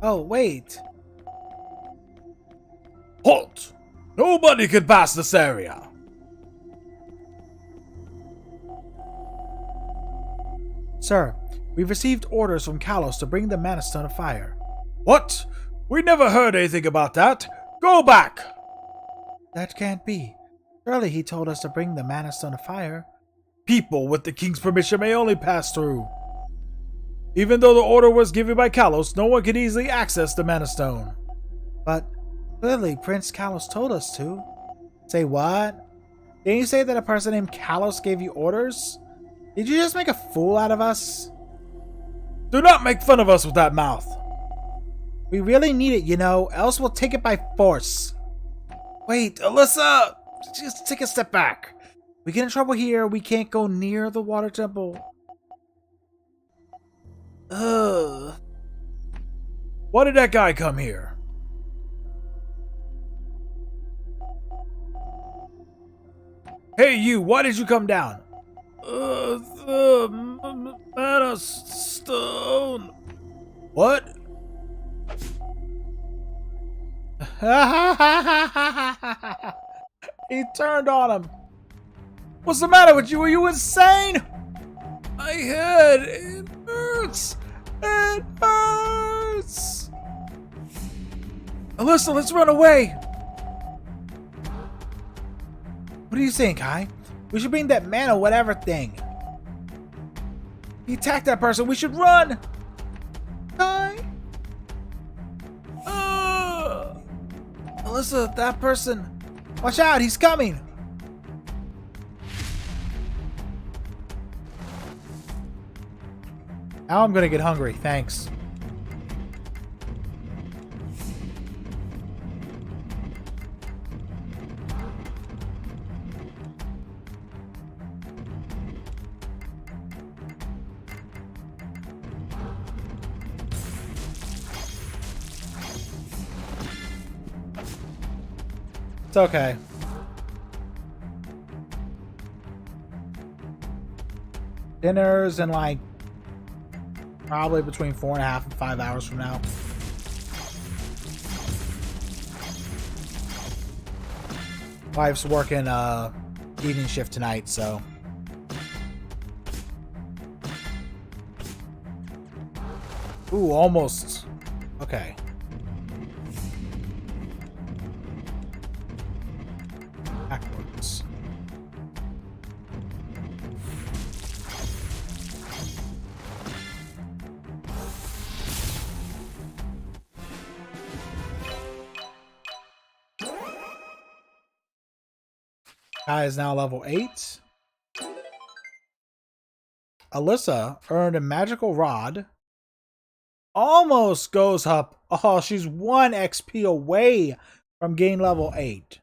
Speaker 1: Oh, wait.
Speaker 3: Halt! Nobody can pass this area!
Speaker 1: Sir, we've received orders from Kalos to bring the Mana Stone of Fire.
Speaker 3: What? We never heard anything about that! Go back!
Speaker 1: That can't be. Surely he told us to bring the Mana Stone of Fire.
Speaker 3: People with the king's permission may only pass through. Even though the order was given by Kalos, no one could easily access the Mana Stone.
Speaker 1: But clearly Prince Kalos told us to. Say what? Didn't you say that a person named Kalos gave you orders? Did you just make a fool out of us?
Speaker 3: Do not make fun of us with that mouth.
Speaker 1: We really need it, you know, else we'll take it by force.
Speaker 3: Wait, Alyssa!
Speaker 1: Just take a step back. We get in trouble here, we can't go near the water temple. Ugh.
Speaker 3: Why did that guy come here? Hey you, why did you come down? The Mana Stone. What?
Speaker 1: He turned on him. What's the matter with you? Are you insane?
Speaker 3: My head, it hurts. It hurts.
Speaker 1: Alyssa, let's run away. What do you think, Kai? We should bring that mana whatever thing. He attacked that person. We should run. Kai? Alyssa, that person. Watch out, he's coming. Now I'm gonna get hungry, thanks. It's okay. Dinner's in like probably between 4.5 and 5 hours from now. Wife's working evening shift tonight, so. Ooh, almost. Okay. Backwards. Kai is now level 8. Alyssa earned a magical rod. Almost goes up. Oh, she's 1 XP away from getting level 8.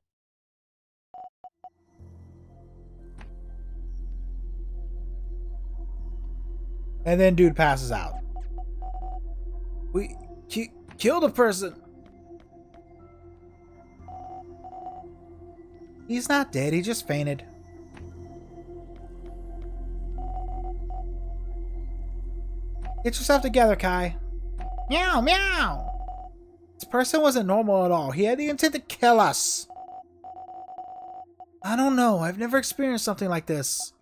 Speaker 1: And then dude passes out. We killed a person. He's not dead, he just fainted. Get yourself together, Kai. Meow, meow. This person wasn't normal at all. He had the intent to kill us. I don't know. I've never experienced something like this.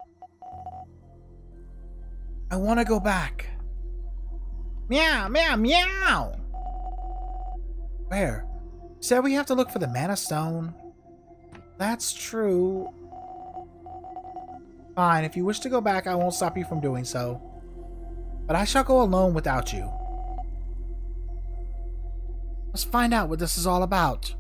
Speaker 1: I want to go back. Meow, meow, meow. Where? You said we have to look for the Mana Stone. That's true. Fine, if you wish to go back, I won't stop you from doing so. But I shall go alone without you. Let's find out what this is all about.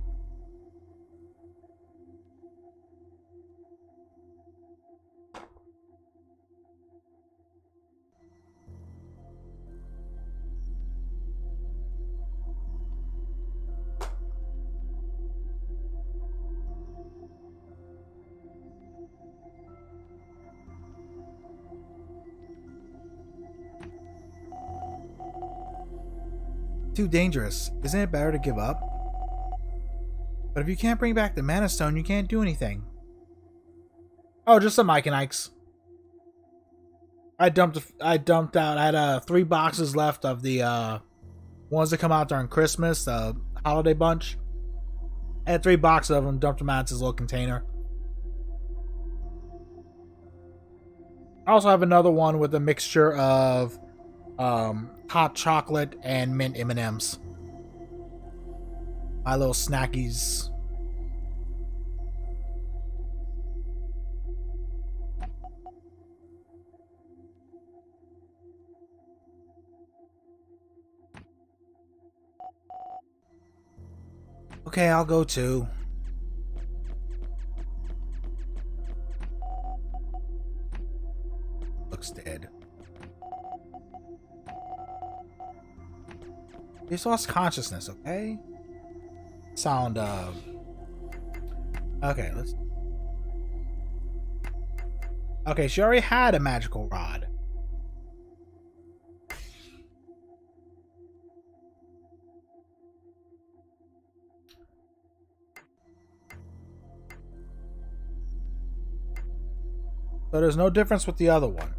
Speaker 1: Too dangerous. Isn't it better to give up? But if you can't bring back the Mana Stone, you can't do anything. Oh, just some Ikenikes. I dumped out. I had 3 boxes left of the ones that come out during Christmas, the holiday bunch. I had 3 boxes of them, dumped them out into this little container. I also have another one with a mixture of hot chocolate and mint M&Ms. My little snackies. Okay, I'll go too. Looks dead. He's lost consciousness, okay? Sound of... Okay, let's... Okay, she already had a magical rod. So there's no difference with the other one.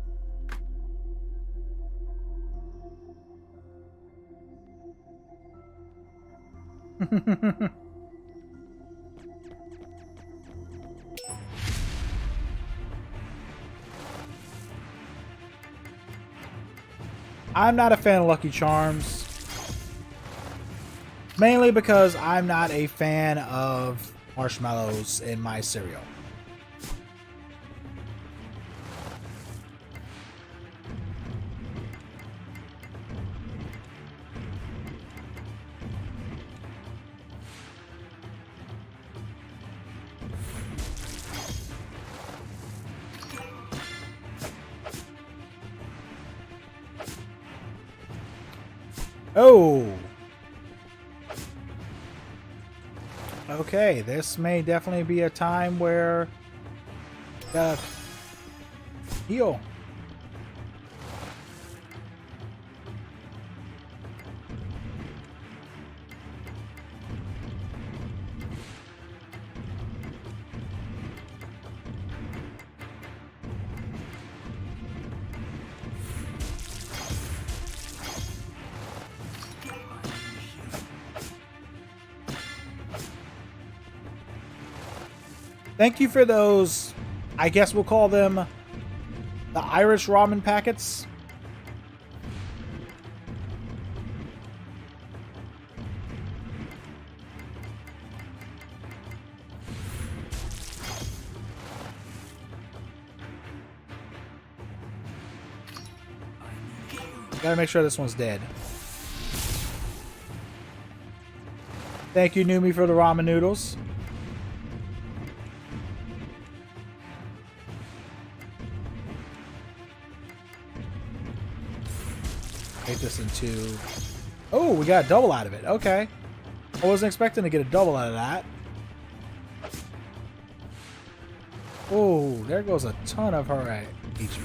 Speaker 1: I'm not a fan of Lucky Charms. Mainly because I'm not a fan of marshmallows in my cereal. Oh! Okay, this may definitely be a time where... Gotta heal. Thank you for those, I guess we'll call them the Irish ramen packets. Gotta make sure this one's dead. Thank you, Numi, for the ramen noodles. Make this into... Oh, we got a double out of it. Okay. I wasn't expecting to get a double out of that. Oh, there goes a ton of her HP.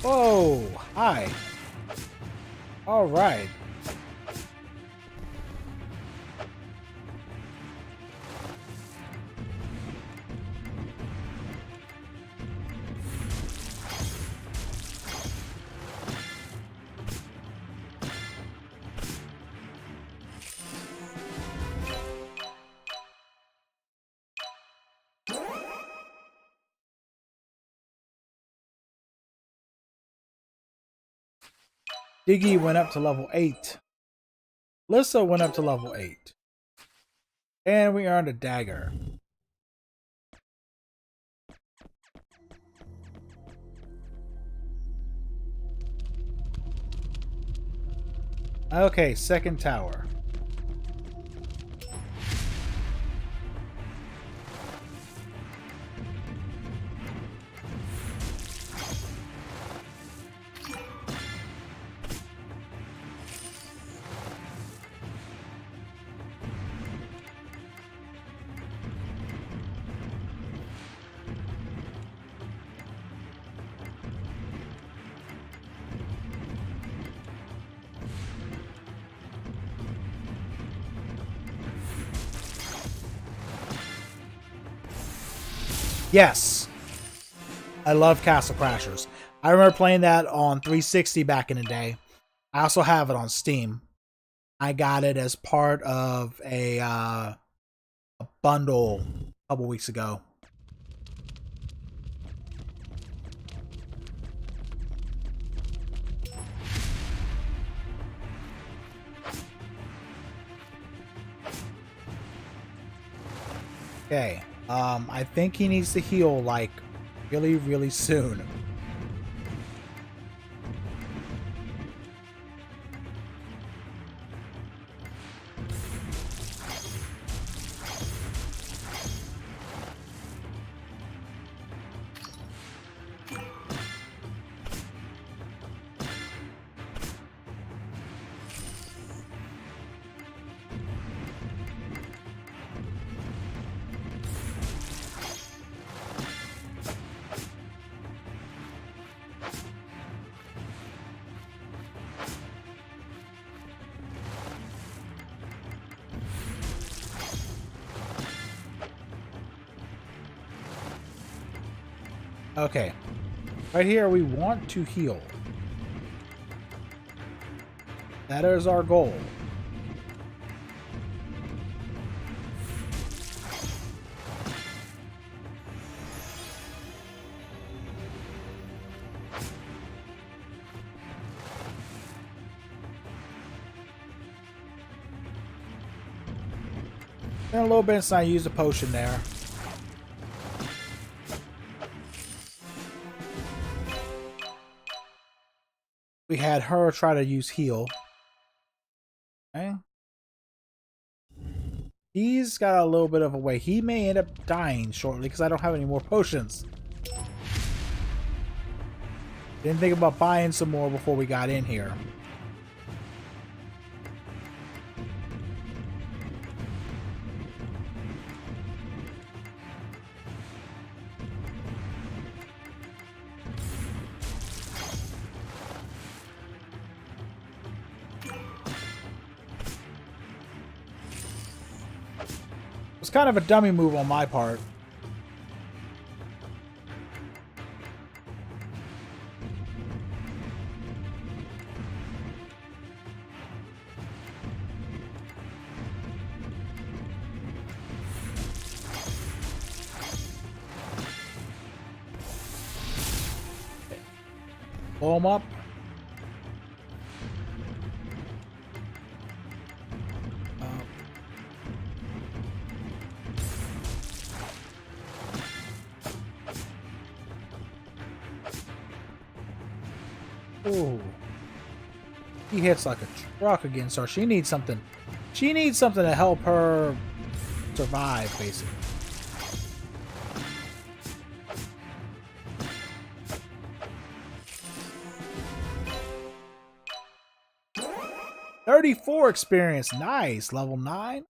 Speaker 1: Whoa, hi. All right. Diggy went up to level 8. Lissa went up to level 8. And we earned a dagger. Okay, second tower. Yes. I love Castle Crashers. I remember playing that on 360 back in the day. I also have it on Steam. I got it as part of a bundle a couple weeks ago. Okay. I think he needs to heal like really, really soon. Okay. Right here, we want to heal. That is our goal. And a little bit since I used a potion there. We had her try to use heal. Okay. He's got a little bit of a way. He may end up dying shortly because I don't have any more potions. Didn't think about buying some more before we got in here. It's kind of a dummy move on my part. Blow him up. Ooh. He hits like a truck against her. She needs something. She needs something to help her survive, basically. $34 experience. Nice. Level 9.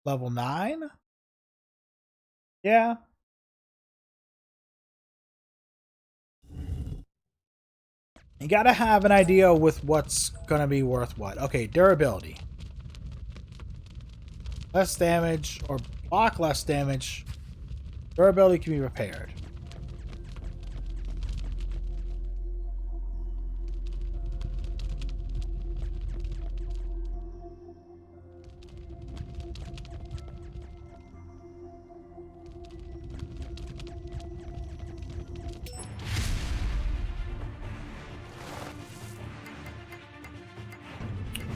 Speaker 1: Level 9? Yeah. You gotta have an idea with what's gonna be worth what. Okay, durability. Less damage, or block less damage. Durability can be repaired.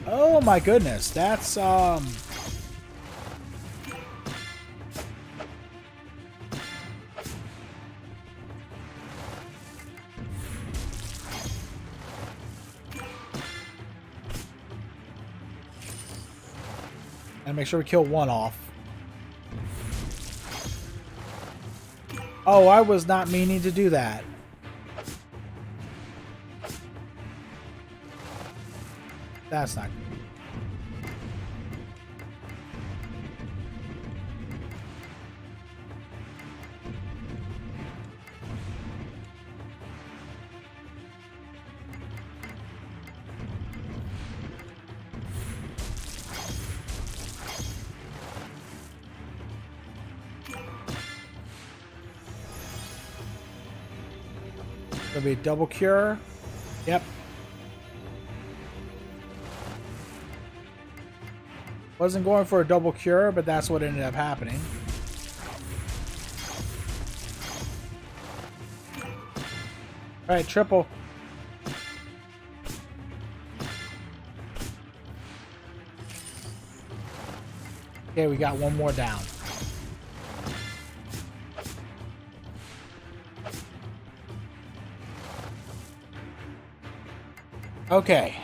Speaker 1: Oh my goodness, that's and make sure we kill one off. Oh, I was not meaning to do that. That's not good. It'll be a double cure. Yep. Wasn't going for a double cure, but that's what ended up happening. Alright, triple. Okay, we got one more down. Okay.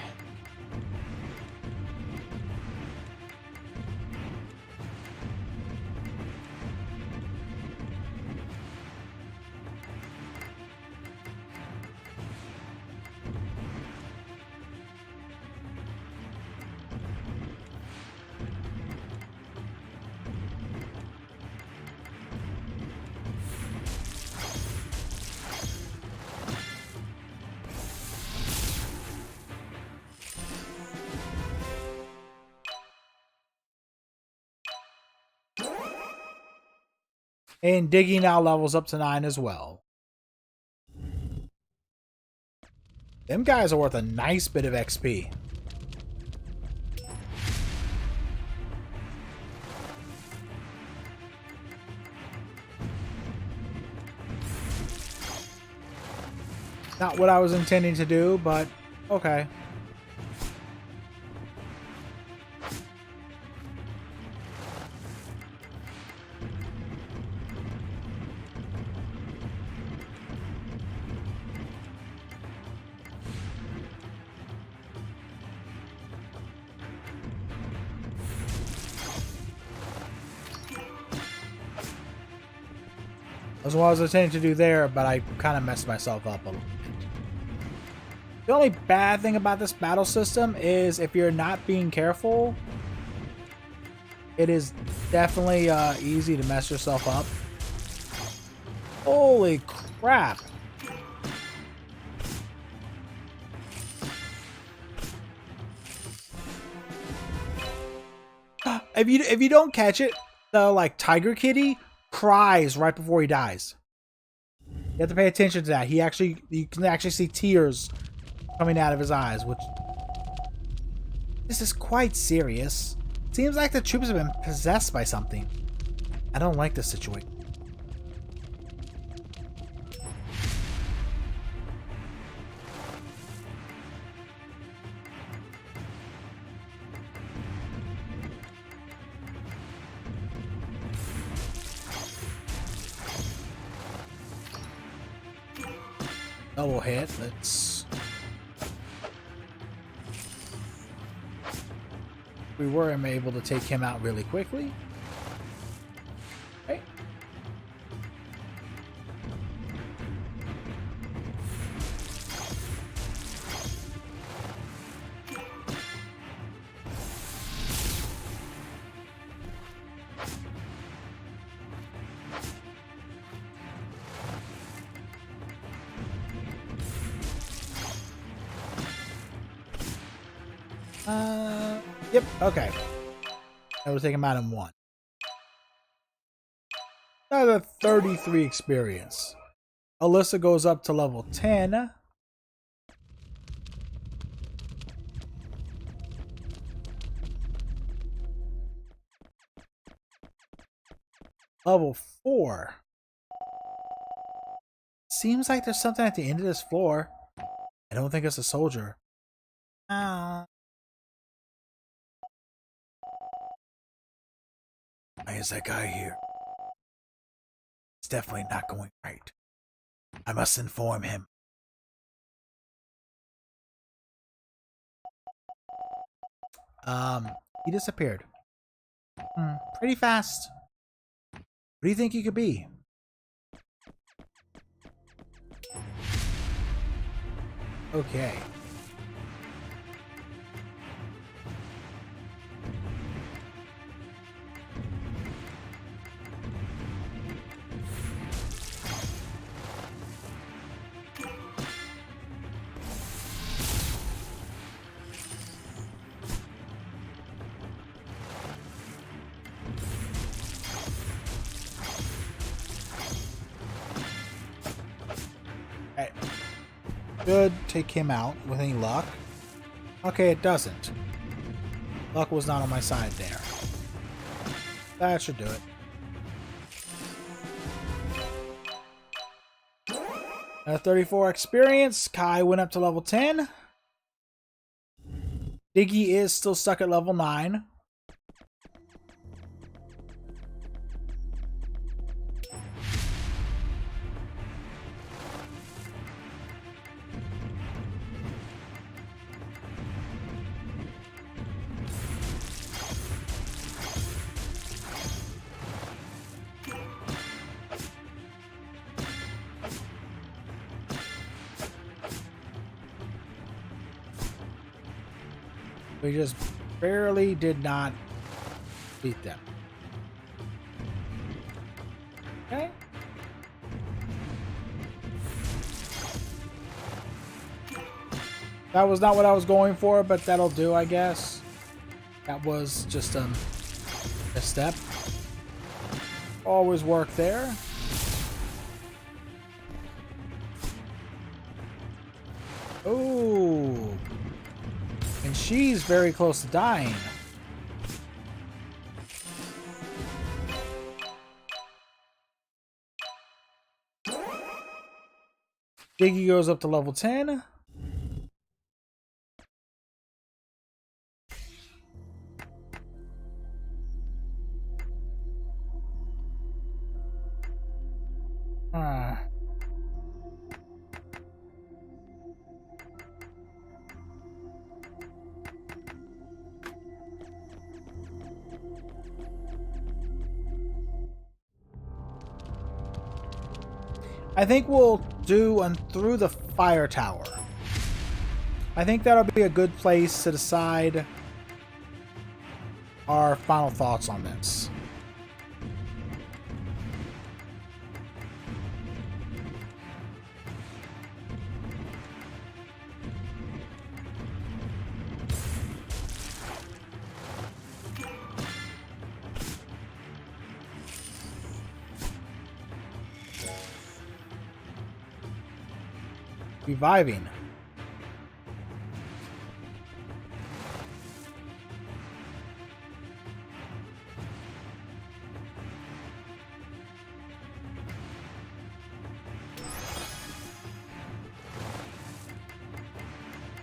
Speaker 1: And digging now levels up to 9 as well. Them guys are worth a nice bit of XP. Not what I was intending to do, but okay. That's what I was intending to do there, but I kind of messed myself up a little bit. The only bad thing about this battle system is if you're not being careful, it is definitely easy to mess yourself up. Holy crap. If you don't catch it, the like Tiger Kitty cries right before he dies. You have to pay attention to that. You can actually see tears coming out of his eyes, which this is quite serious. Seems like the troops have been possessed by something. I don't like this situation. Double hit. Let's. We were able to take him out really quickly. Okay. Yep, okay. I will take him out in 1. Another 33 experience. Alyssa goes up to level 10. Level 4. Seems like there's something at the end of this floor. I don't think it's a soldier. Why is that guy here? It's definitely not going right. I must inform him. He disappeared. Pretty fast. What do you think he could be? Okay. Should take him out with any luck. Okay, it doesn't. Luck was not on my side there. That should do it. At 34 experience, Kai went up to level 10. Diggy is still stuck at level 9. We just barely did not beat them. Okay. That was not what I was going for, but that'll do, I guess. That was just a step. Always work there. Ooh. And she's very close to dying. Diggy goes up to level 10. I think we'll do through the fire tower. I think that'll be a good place to decide our final thoughts on this. Reviving.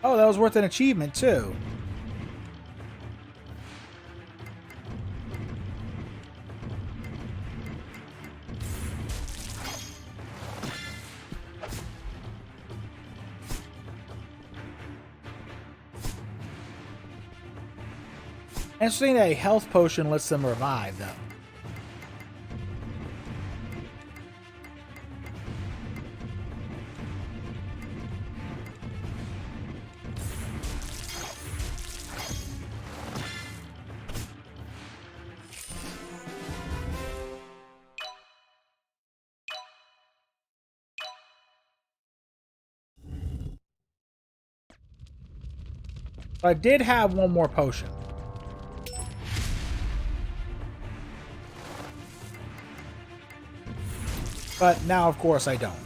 Speaker 1: Oh, that was worth an achievement too. Interesting that a health potion lets them revive, though. But I did have one more potion. But now, of course, I don't.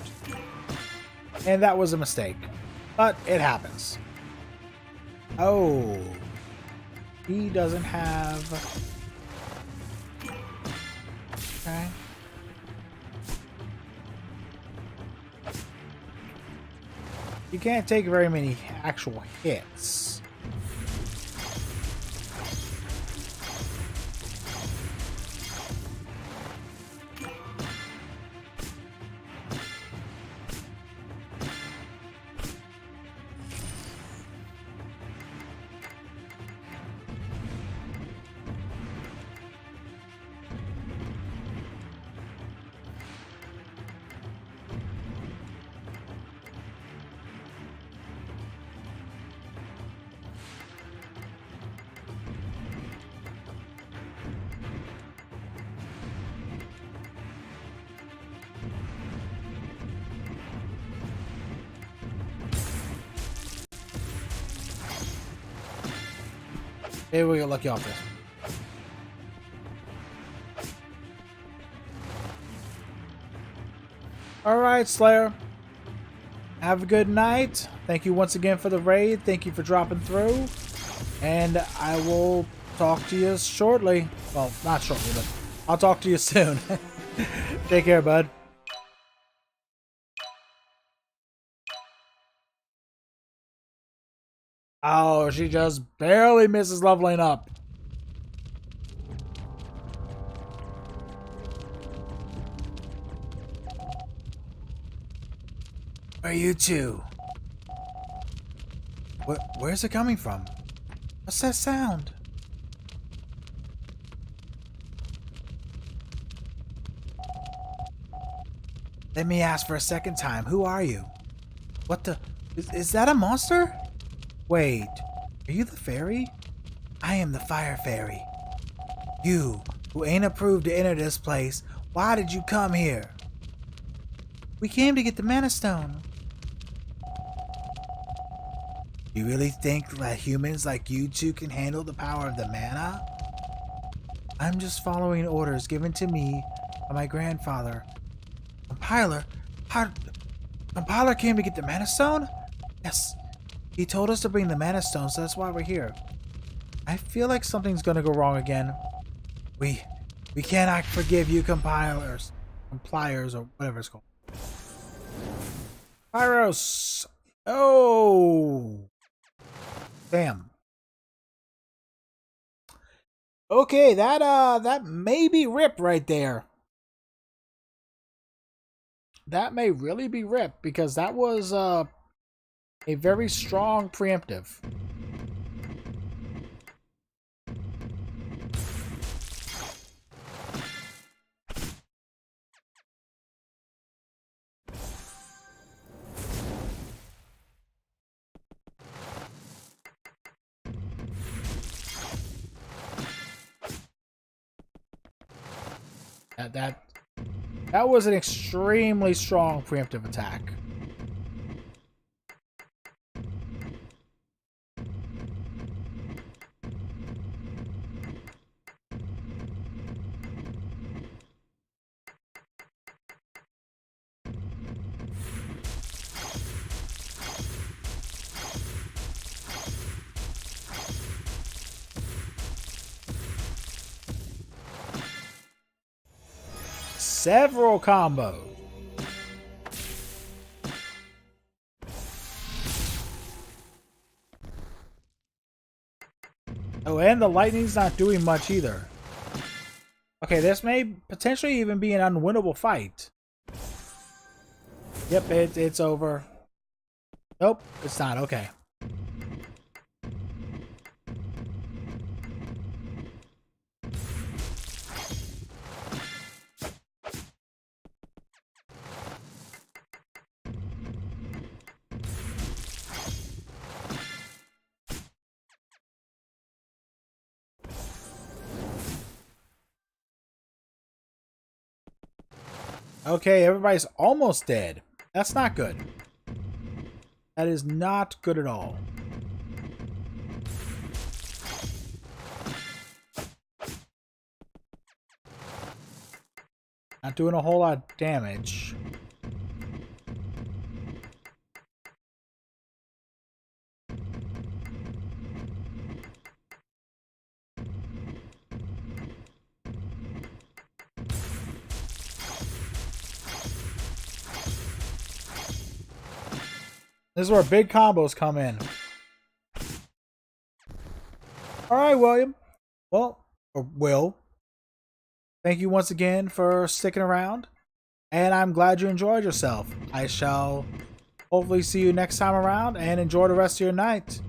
Speaker 1: And that was a mistake. But it happens. Oh. He doesn't have... Okay. You can't take very many actual hits. Maybe we get lucky off this. Alright, Slayer. Have a good night. Thank you once again for the raid. Thank you for dropping through. And I will talk to you shortly. Well, not shortly, but I'll talk to you soon. Take care, bud. Oh, she just barely misses leveling up. Where are you two? Where's it coming from? What's that sound? Let me ask for a second time. Who are you? What the? Is that a monster? Wait, are you the fairy? I am the fire fairy. You, who ain't approved to enter this place, why did you come here? We came to get the Mana Stone. You really think that humans like you two can handle the power of the mana? I'm just following orders given to me by my grandfather. Compiler? Compiler came to get the Mana Stone? Yes. He told us to bring the Mana Stone, so that's why we're here. I feel like something's gonna go wrong again. We cannot forgive you, compliers, or whatever it's called. Pyros! Oh! Damn. Okay, that may be Rip right there. That may really be Rip, because that was, a very strong preemptive. That was an extremely strong preemptive attack. Several combos. Oh, and the lightning's not doing much either. Okay, this may potentially even be an unwinnable fight. Yep, it's over. Nope, it's not. Okay. Okay, everybody's almost dead. That's not good. That is not good at all. Not doing a whole lot of damage. This is where big combos come in. Alright, William. Well, or Will. Thank you once again for sticking around. And I'm glad you enjoyed yourself. I shall hopefully see you next time around and enjoy the rest of your night.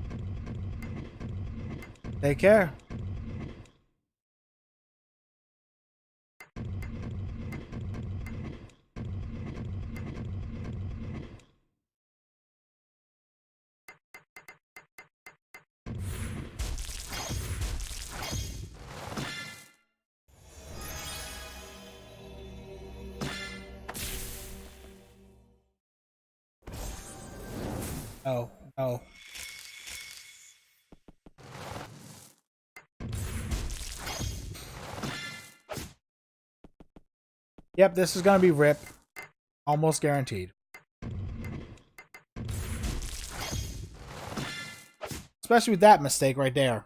Speaker 1: Take care. Oh, oh. Yep, this is gonna be Rip. Almost guaranteed. Especially with that mistake right there.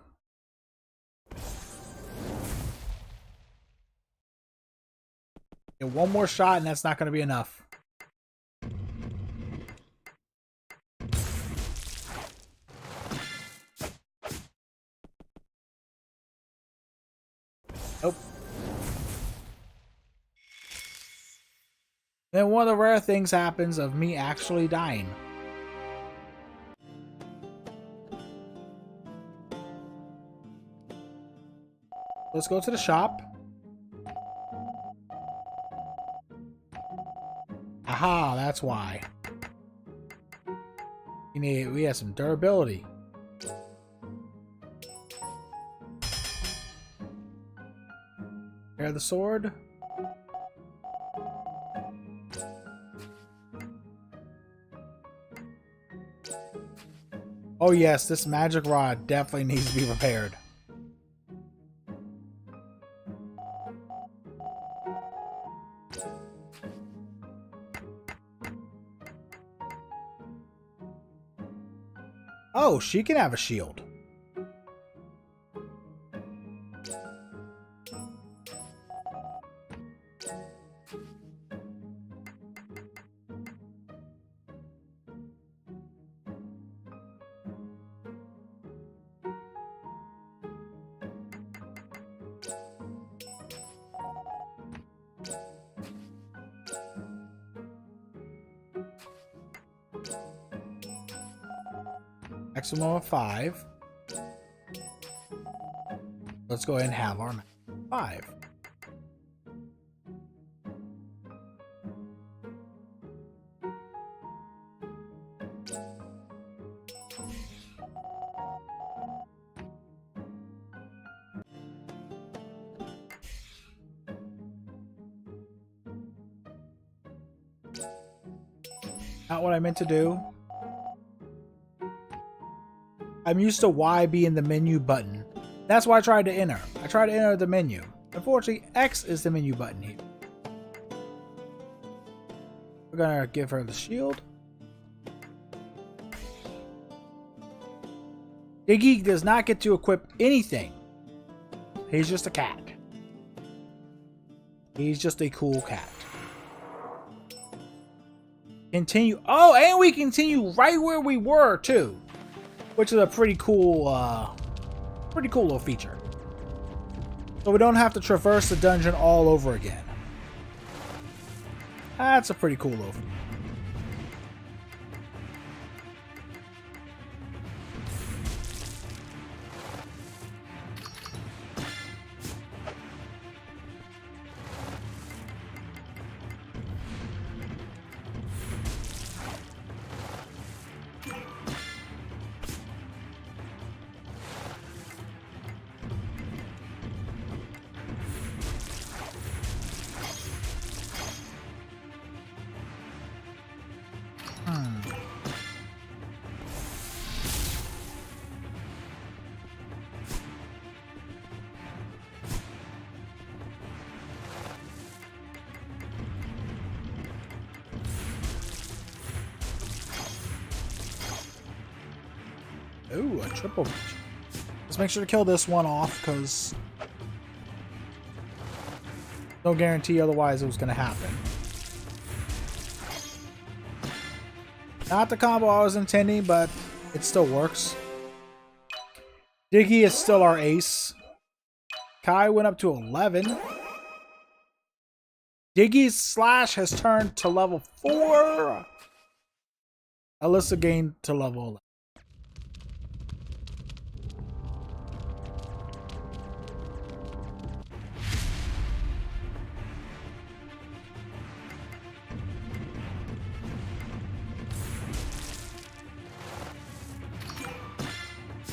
Speaker 1: Get one more shot and that's not going to be enough. Nope. Then one of the rare things happens of me actually dying. Let's go to the shop. Aha, that's why. We have some durability. Repair the sword. Oh yes, this magic rod definitely needs to be repaired. Oh, she can have a shield. Maximum of 5. Let's go ahead and have our 5. Not what I meant to do. I'm used to Y being the menu button. That's why I tried to enter. I tried to enter the menu. Unfortunately, X is the menu button here. We're gonna give her the shield. Diggy does not get to equip anything. He's just a cat. He's just a cool cat. Continue. Oh, and we continue right where we were too, which is a pretty cool little feature. So we don't have to traverse the dungeon all over again. That's a pretty cool little feature. Ooh, a triple reach. Let's make sure to kill this one off, because no guarantee otherwise it was going to happen. Not the combo I was intending, but it still works. Diggy is still our ace. Kai went up to 11. Diggy's slash has turned to level 4. Alyssa gained to level 11.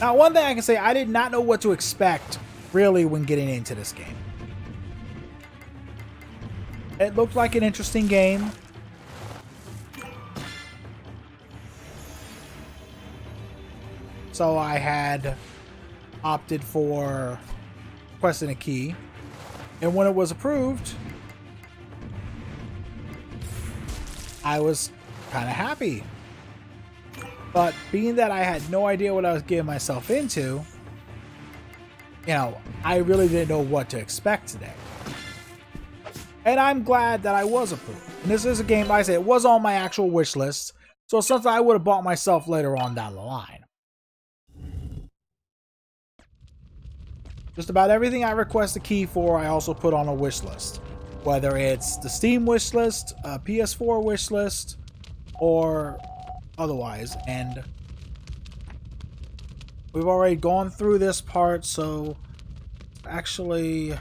Speaker 1: Now, one thing I can say, I did not know what to expect, really, when getting into this game. It looked like an interesting game. So I had opted for requesting a key. And when it was approved, I was kind of happy. But being that I had no idea what I was getting myself into, I really didn't know what to expect today. And I'm glad that I was approved. And this is a game, like I said, it was on my actual wish list. So it's something I would have bought myself later on down the line. Just about everything I request a key for, I also put on a wish list. Whether it's the Steam wish list, a PS4 wish list, or otherwise. And we've already gone through this part, so actually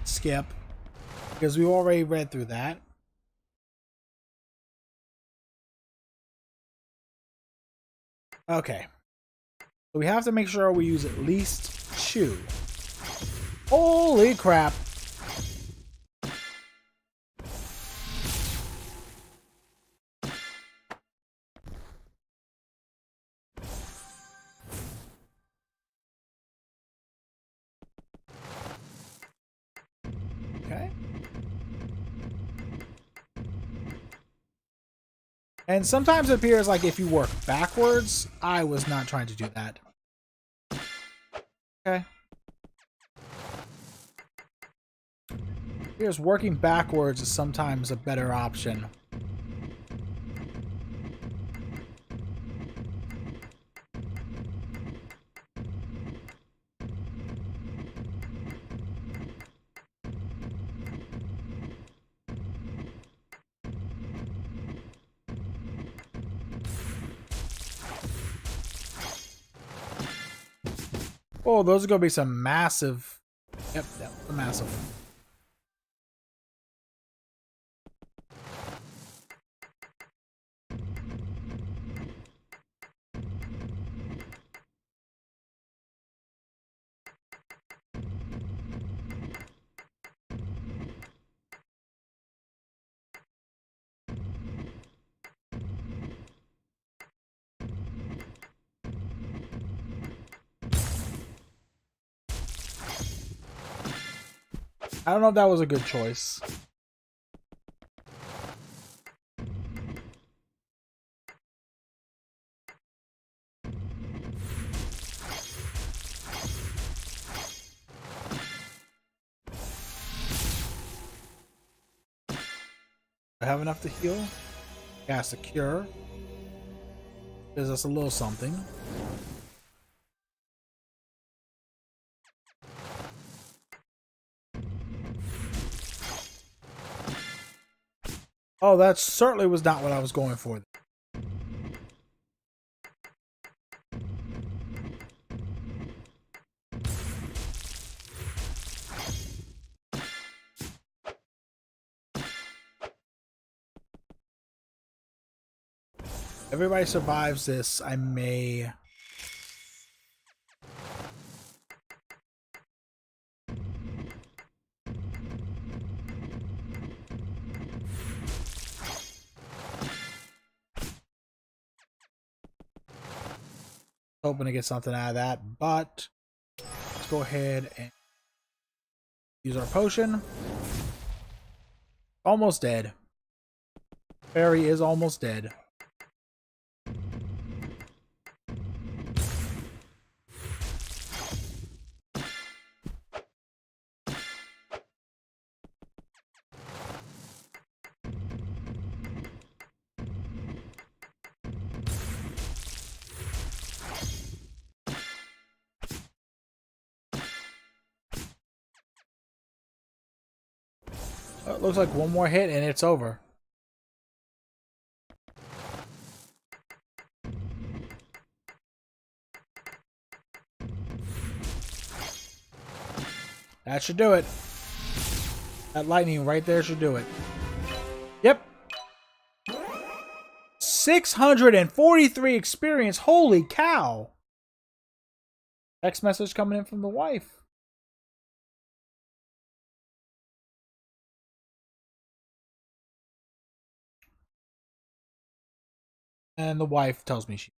Speaker 1: skip, because we've already read through that. Okay. So we have to make sure we use at least 2. Holy crap. Okay. And sometimes it appears like if you work backwards. I was not trying to do that. Okay. Here's working backwards is sometimes a better option. Oh, those are going to be some massive... Yep, that was a massive one. I don't know if that was a good choice. I have enough to heal. Cast a cure. Gives us a little something. Oh, that certainly was not what I was going for. Everybody survives this. I may... hoping to get something out of that, but let's go ahead and use our potion. Almost dead. Fairy is almost dead. It looks like one more hit and it's over. That should do it. That lightning right there should do it. Yep. 643 experience. Holy cow. Text message coming in from the wife. And the wife tells me she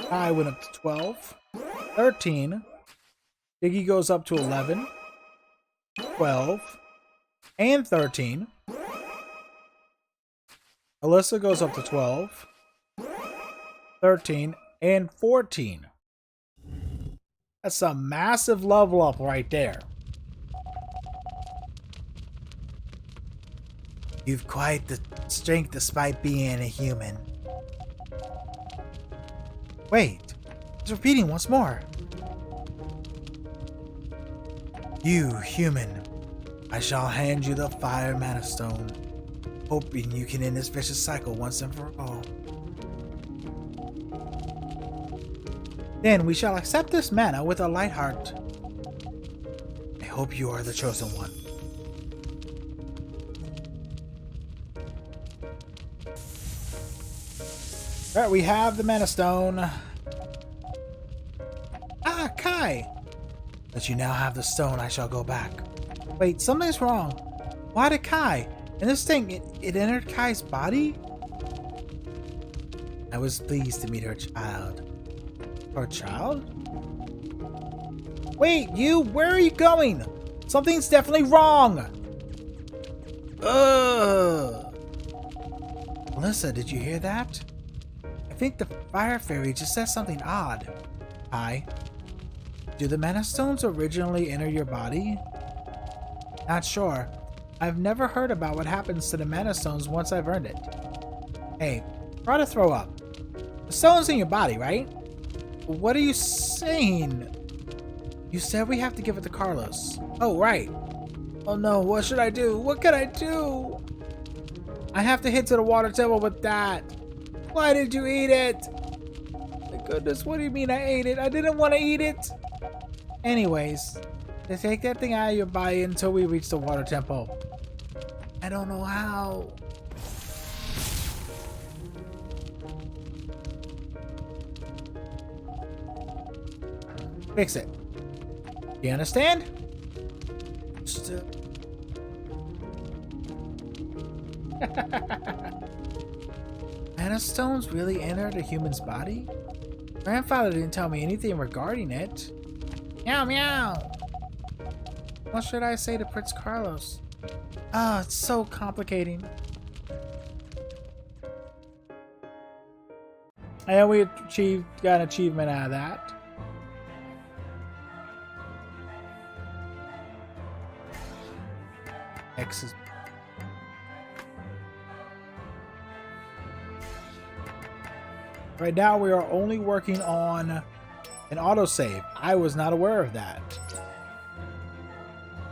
Speaker 1: Kai went up to 12. 13. Diggy goes up to 11. 12. And 13. Alyssa goes up to 12. 13. And 14. That's a massive level up right there. You've quite the strength despite being a human. Wait, it's repeating once more. You, human, I shall hand you the Fire Mana Stone, hoping you can end this vicious cycle once and for all. Then we shall accept this mana with a light heart. I hope you are the chosen one. Alright, we have the Mana Stone. Ah, Kai! That you now have the stone, I shall go back. Wait, something's wrong. Why did Kai? And this thing, it entered Kai's body? I was pleased to meet her child. Her child? Wait, you, where are you going? Something's definitely wrong! Ugh! Melissa, did you hear that? I think the Fire Fairy just said something odd. Kai, do the Mana Stones originally enter your body? Not sure. I've never heard about what happens to the Mana Stones once I've earned it. Hey, try to throw up. The stone's in your body, right? What are you saying? You said we have to give it to Carlos. Oh, right. Oh no, what should I do? What can I do? I have to head to the water temple with that. Why did you eat it? My goodness, what do you mean I ate it? I didn't want to eat it. Anyways, they take that thing out of your body until we reach the water temple. I don't know how. Fix it. You understand? Still. Mana Stones really entered a human's body? Grandfather didn't tell me anything regarding it. Meow meow. What should I say to Prince Carlos? Ah, it's so complicating. And we got an achievement out of that. X is right now we are only working on an autosave. I was not aware of that.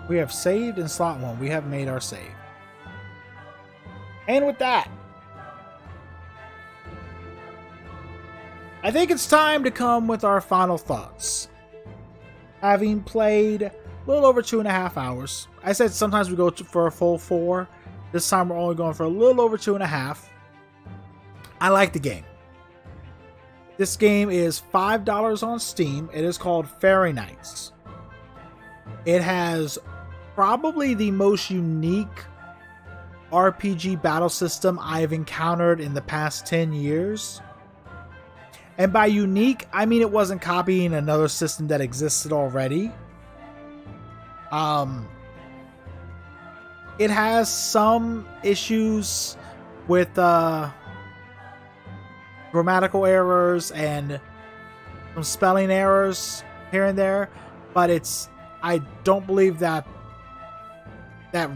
Speaker 1: We have saved in slot 1. We have made our save. And with that, I think it's time to come with our final thoughts. Having played a little over 2.5 hours. I said sometimes we go for a full 4. This time we're only going for a little over 2.5. I like the game. This game is $5 on Steam. It is called Fairy Knights. It has probably the most unique RPG battle system I've encountered in the past 10 years. And by unique, I mean it wasn't copying another system that existed already. It has some issues with grammatical errors and some spelling errors here and there, but I don't believe that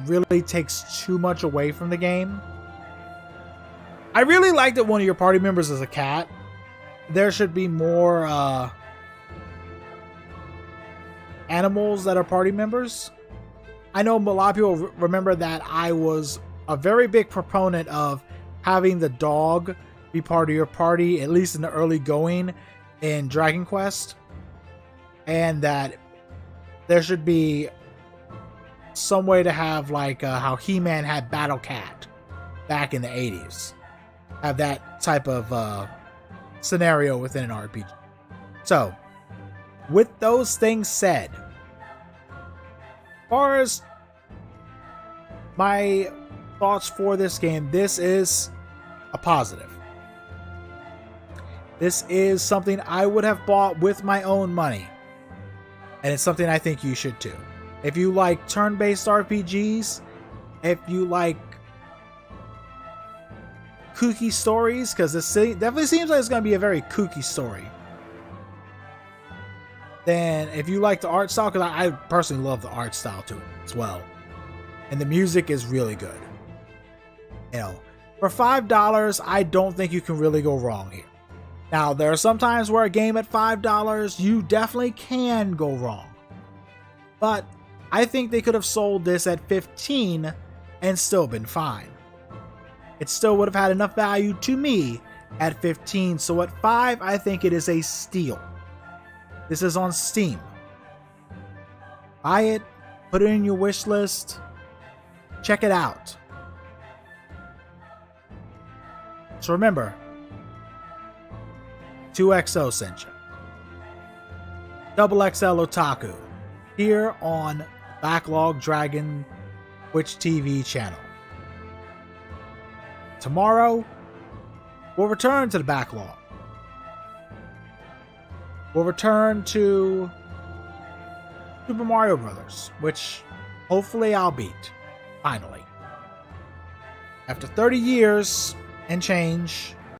Speaker 1: really takes too much away from the game. I really like that one of your party members is a cat. There should be more animals that are party members. I know a lot of people remember that I was a very big proponent of having the dog be part of your party, at least in the early going in Dragon Quest, and that there should be some way to have like how He-Man had Battle Cat back in the 80s. Have that type of scenario within an RPG. So, with those things said, as far as my thoughts for this game, this is a positive. This is something I would have bought with my own money. And it's something I think you should too. If you like turn-based RPGs, if you like kooky stories, because this definitely seems like it's going to be a very kooky story. Then if you like the art style, because I personally love the art style to it as well. And the music is really good. You know, for $5, I don't think you can really go wrong here. Now, there are some times where a game at $5, you definitely can go wrong. But I think they could have sold this at $15 and still been fine. It still would have had enough value to me at $15, so at $5, I think it is a steal. This is on Steam. Buy it, put it in your wish list, check it out. So remember, 2XO sent you. XXL Otaku here on Backlog Dragon Twitch TV channel. Tomorrow, we'll return to the backlog. We'll return to Super Mario Brothers, which hopefully I'll beat, finally. After 30 years and change,